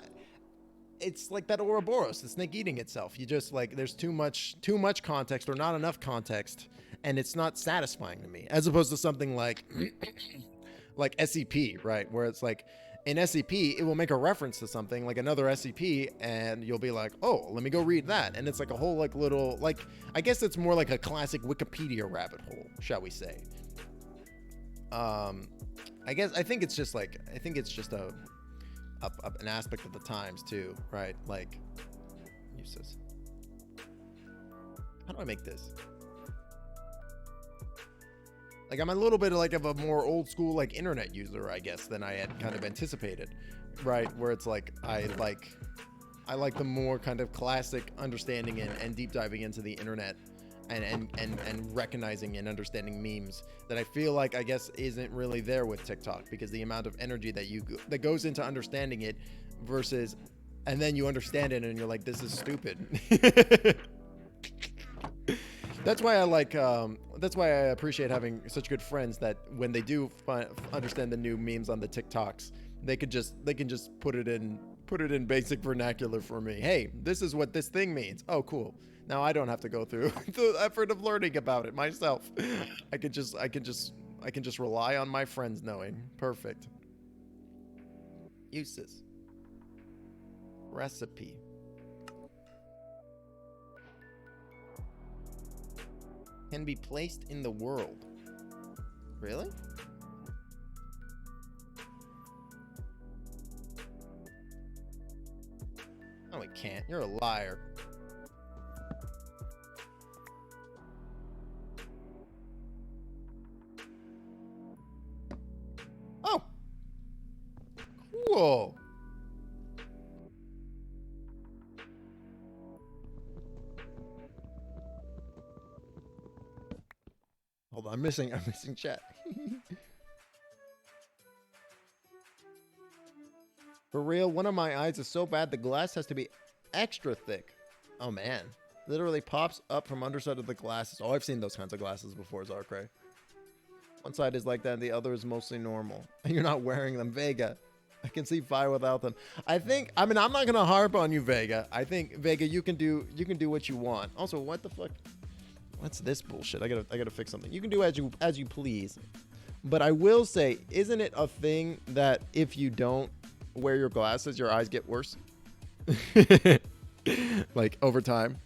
it's like that Ouroboros, the snake eating itself. You just like, there's too much context or not enough context, and it's not satisfying to me. As opposed to something like, like SCP, right? Where it's like, in SCP, it will make a reference to something like another SCP, and you'll be like, oh, let me go read that. And it's like a whole like little, like, I guess it's more like a classic Wikipedia rabbit hole, shall we say. I think it's just an aspect of the times too, right? Like, uses. How do I make this? Like, I'm a little bit like of a more old school like internet user, I guess, than I had kind of anticipated, right? Where it's like I like the more kind of classic understanding and deep diving into the internet and recognizing and understanding memes that I feel like I guess isn't really there with TikTok, because the amount of energy that goes into understanding it versus, and then you understand it and you're like, this is stupid. That's why I appreciate having such good friends that when they do understand the new memes on the TikToks, they can just put it in basic vernacular for me. Hey, this is what this thing means. Oh, cool. Now I don't have to go through the effort of learning about it myself. I can just rely on my friends knowing. Perfect. Uses. Recipe. Can be placed in the world. Really? Oh, it can't. You're a liar. Oh. Cool. Hold on, I'm missing chat. For real, one of my eyes is so bad the glass has to be extra thick. Oh man. Literally pops up from underside of the glasses. Oh, I've seen those kinds of glasses before, Zarkray. One side is like that and the other is mostly normal. And you're not wearing them, Vega. I can see fire without them. I mean, I'm not gonna harp on you, Vega. I think, Vega, you can do what you want. Also, what the fuck? What's this bullshit? I gotta fix something. You can do as you please. But I will say, isn't it a thing that if you don't wear your glasses, your eyes get worse? Like over time.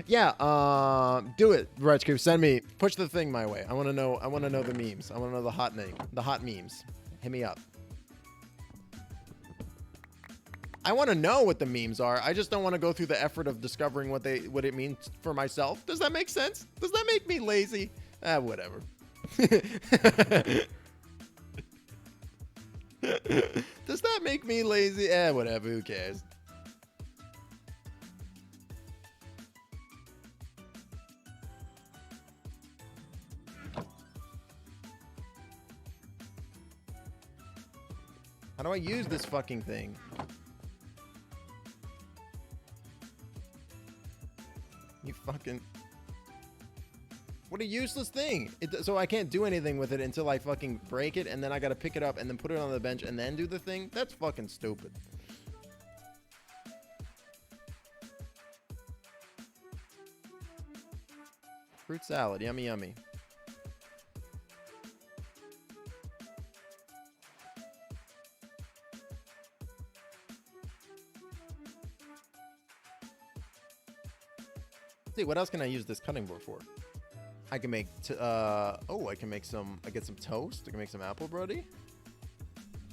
Yeah, do it, Retchcube. Send me, push the thing my way. I want to know the memes. I want to know the hot memes. Hit me up. I want to know what the memes are. I just don't want to go through the effort of discovering what it means for myself. Does that make sense? Does that make me lazy? Whatever. Does that make me lazy? Whatever. Who cares? How do I use this fucking thing? You fucking... What a useless thing. So I can't do anything with it until I fucking break it, and then I gotta pick it up and then put it on the bench and then do the thing? That's fucking stupid. Fruit salad. Yummy, yummy. See, what else can I use this cutting board for? I can make, I get some toast. I can make some apple brody.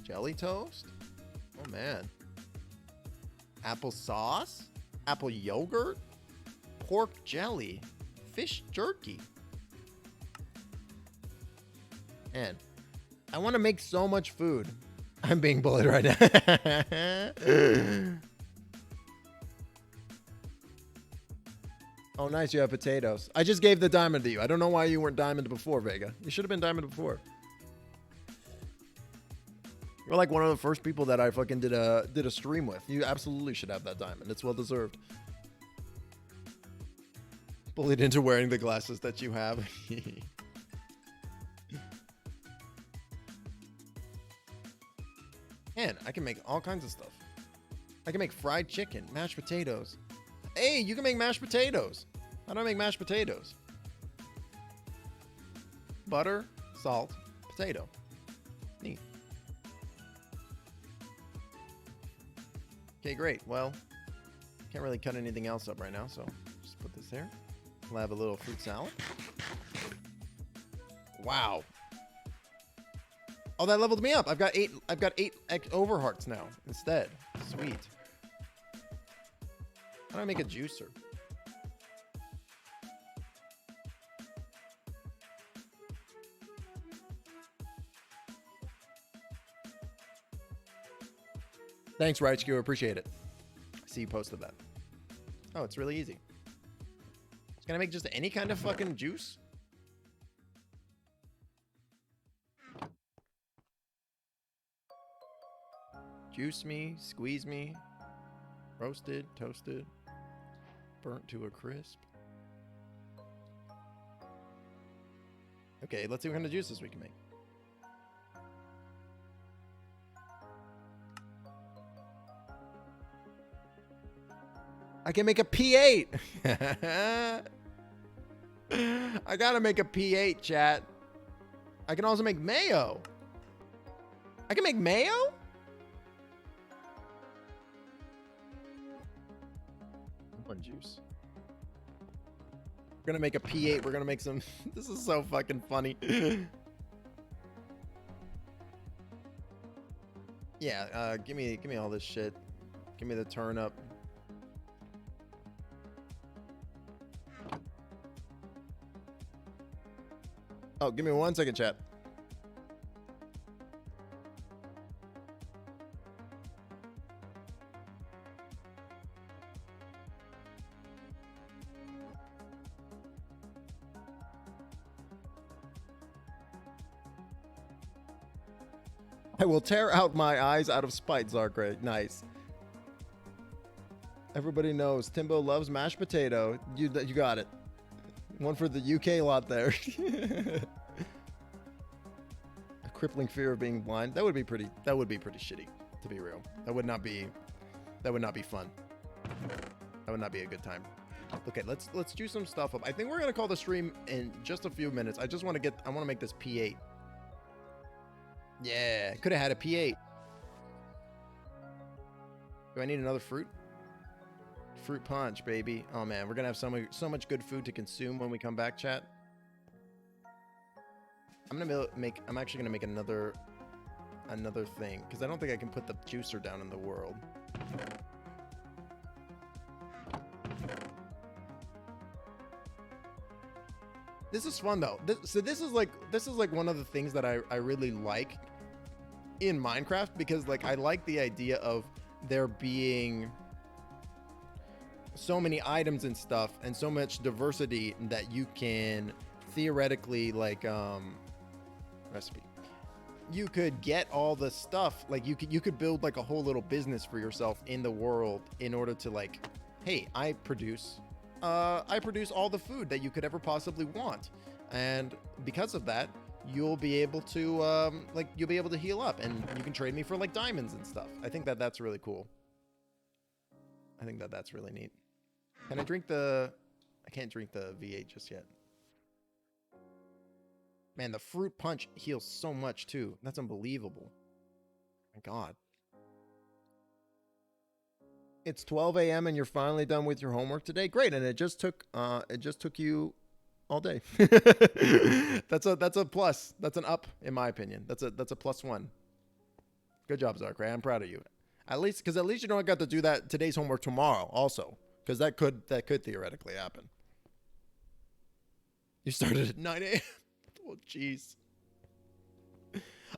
Jelly toast. Oh, man. Apple sauce. Apple yogurt. Pork jelly. Fish jerky. And I want to make so much food. I'm being bullied right now. Oh, nice. You have potatoes. I just gave the diamond to you. I don't know why you weren't diamond before, Vega. You should have been diamond before. You're like one of the first people that I fucking did a stream with. You absolutely should have that diamond. It's well deserved. Bullied into wearing the glasses that you have. Man, I can make all kinds of stuff. I can make fried chicken, mashed potatoes. Hey, you can make mashed potatoes. How do I make mashed potatoes? Butter, salt, potato. Neat. Okay, great. Well, can't really cut anything else up right now, so just put this there. We'll have a little fruit salad. Wow. Oh, that leveled me up. I've got eight overhearts now instead. Sweet. How do I make a juicer? Thanks, RightSkewer. Appreciate it. I see you posted that. Oh, it's really easy. Can I make just any kind of fucking juice? Juice me, squeeze me, roasted, toasted, burnt to a crisp. Okay, let's see what kind of juices we can make. I can make a P8. I gotta make a P8, chat. I can also make mayo. I can make mayo? One juice. We're gonna make a P8. We're gonna make some... This is so fucking funny. Yeah, give me all this shit. Give me the turnip. Oh, give me 1 second, chat. I will tear out my eyes out of spite, Zarkray. Nice. Everybody knows Timbo loves mashed potato. You got it. One for the UK lot there. A crippling fear of being blind. That would be pretty shitty, to be real. That would not be fun. That would not be a good time. Okay, let's do some stuff up. I think we're gonna call the stream in just a few minutes. I want to make this P8. Yeah, could have had a P8. Do I need another fruit? Fruit punch, baby. Oh man, we're gonna have so much good food to consume when we come back, chat. I'm actually gonna make another thing because I don't think I can put the juicer down in the world. This is fun though. This is like one of the things that I really like in Minecraft, because like I like the idea of there being so many items and stuff and so much diversity that you can theoretically like recipe. You could get all the stuff, like you could build like a whole little business for yourself in the world in order to like, hey, I produce all the food that you could ever possibly want, and because of that you'll be able to you'll be able to heal up and you can trade me for like diamonds and stuff. I think that that's really cool. I think that that's really neat. Can I drink the... I can't drink the V8 just yet. Man, the fruit punch heals so much too. That's unbelievable. My God. It's 12 a.m. and you're finally done with your homework today. Great, and it just took you all day. That's a plus. That's an up in my opinion. That's a +1. Good job, Zarkray. I'm proud of you. At least you don't got to do that today's homework tomorrow also, because that could theoretically happen. You started at 9 a.m. Oh jeez.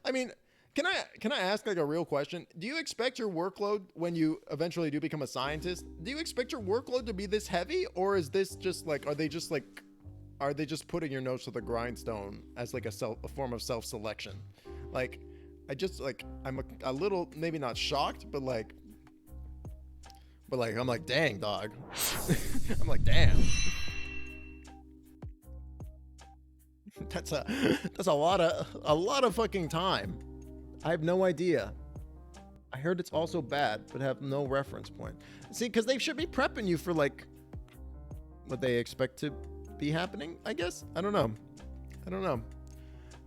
I mean, can I ask like a real question? Do you expect your workload when you eventually do become a scientist? Do you expect your workload to be this heavy, or is this just like are they just putting your nose to the grindstone as like a form of self-selection? Like I'm a little maybe not shocked, but like I'm like, dang, dog. I'm like, damn. That's a lot of fucking time. I have no idea. I heard it's also bad, but have no reference point. See, because they should be prepping you for like what they expect to be happening, I guess. I don't know.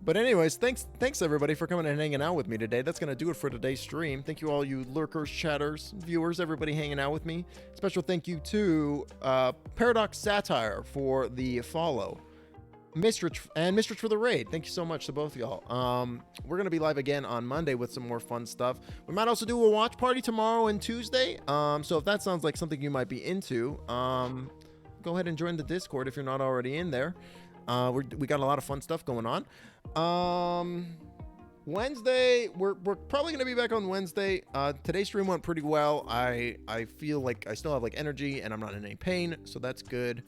But anyways, thanks everybody for coming and hanging out with me today. That's gonna do it for today's stream. Thank you all you lurkers, chatters, viewers, everybody hanging out with me. Special thank you to Paradox Satire for the follow. Mistrich for the raid. Thank you so much to both of y'all. We're gonna be live again on Monday with some more fun stuff. We might also do a watch party tomorrow and Tuesday. So if that sounds like something you might be into, go ahead and join the Discord if you're not already in there. We got a lot of fun stuff going on. Wednesday, we're probably gonna be back on Wednesday. Today's stream went pretty well. I feel like I still have like energy and I'm not in any pain, so that's good.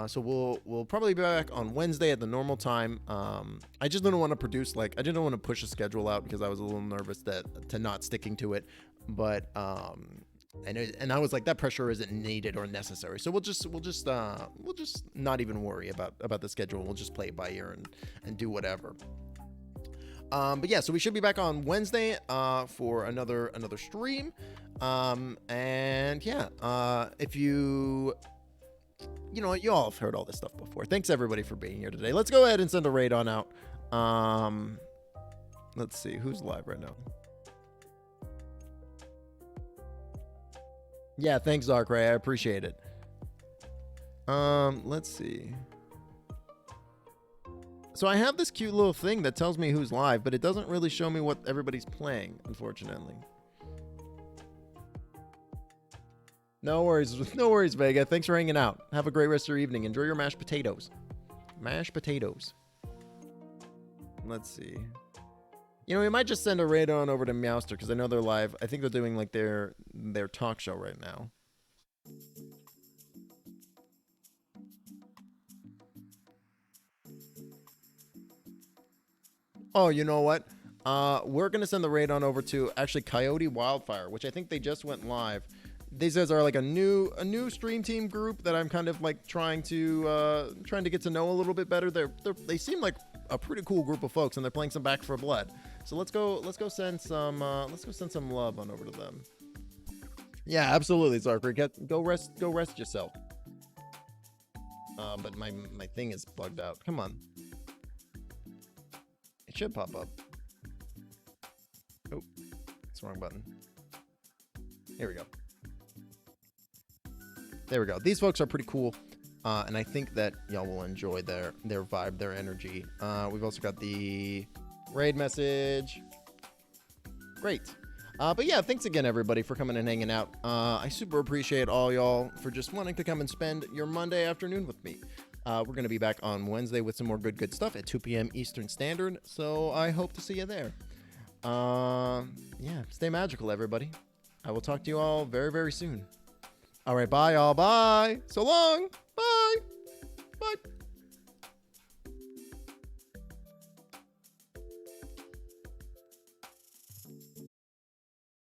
So we'll probably be back on Wednesday at the normal time. I just didn't want to produce I didn't want to push the schedule out because I was a little nervous to not sticking to it. But and I was like, that pressure isn't needed or necessary. So we'll just not even worry about the schedule. We'll just play it by ear and do whatever. But yeah, so we should be back on Wednesday for another stream. And yeah, if you know what, you all have heard all this stuff before. Thanks everybody for being here today. Let's go ahead and send a raid on out. Let's see who's live right now. Yeah, thanks Zarkray, I appreciate it. Let's see. So I have this cute little thing that tells me who's live, but it doesn't really show me what everybody's playing, unfortunately. No worries. No worries, Vega. Thanks for hanging out. Have a great rest of your evening. Enjoy your mashed potatoes. Mashed potatoes. Let's see. You know, we might just send a raid on over to Meowster because I know they're live. I think they're doing like their talk show right now. Oh, you know what? We're gonna send the raid on over to actually Coyote Wildfire, which I think they just went live. These guys are like a new stream team group that I'm kind of like trying to get to know a little bit better. They seem like a pretty cool group of folks, and they're playing some Back for Blood. So let's go send some love on over to them. Yeah, absolutely, Zarker. Go rest yourself. But my thing is bugged out. Come on. It should pop up. Oh, it's the wrong button. Here we go. There we go. These folks are pretty cool, and I think that y'all will enjoy their vibe, their energy. We've also got the raid message. Great. But yeah, thanks again, everybody, for coming and hanging out. I super appreciate all y'all for just wanting to come and spend your Monday afternoon with me. We're going to be back on Wednesday with some more good stuff at 2 p.m. Eastern Standard, so I hope to see you there. Yeah, stay magical, everybody. I will talk to you all very, very soon. All right, bye, y'all. Bye. So long. Bye. Bye.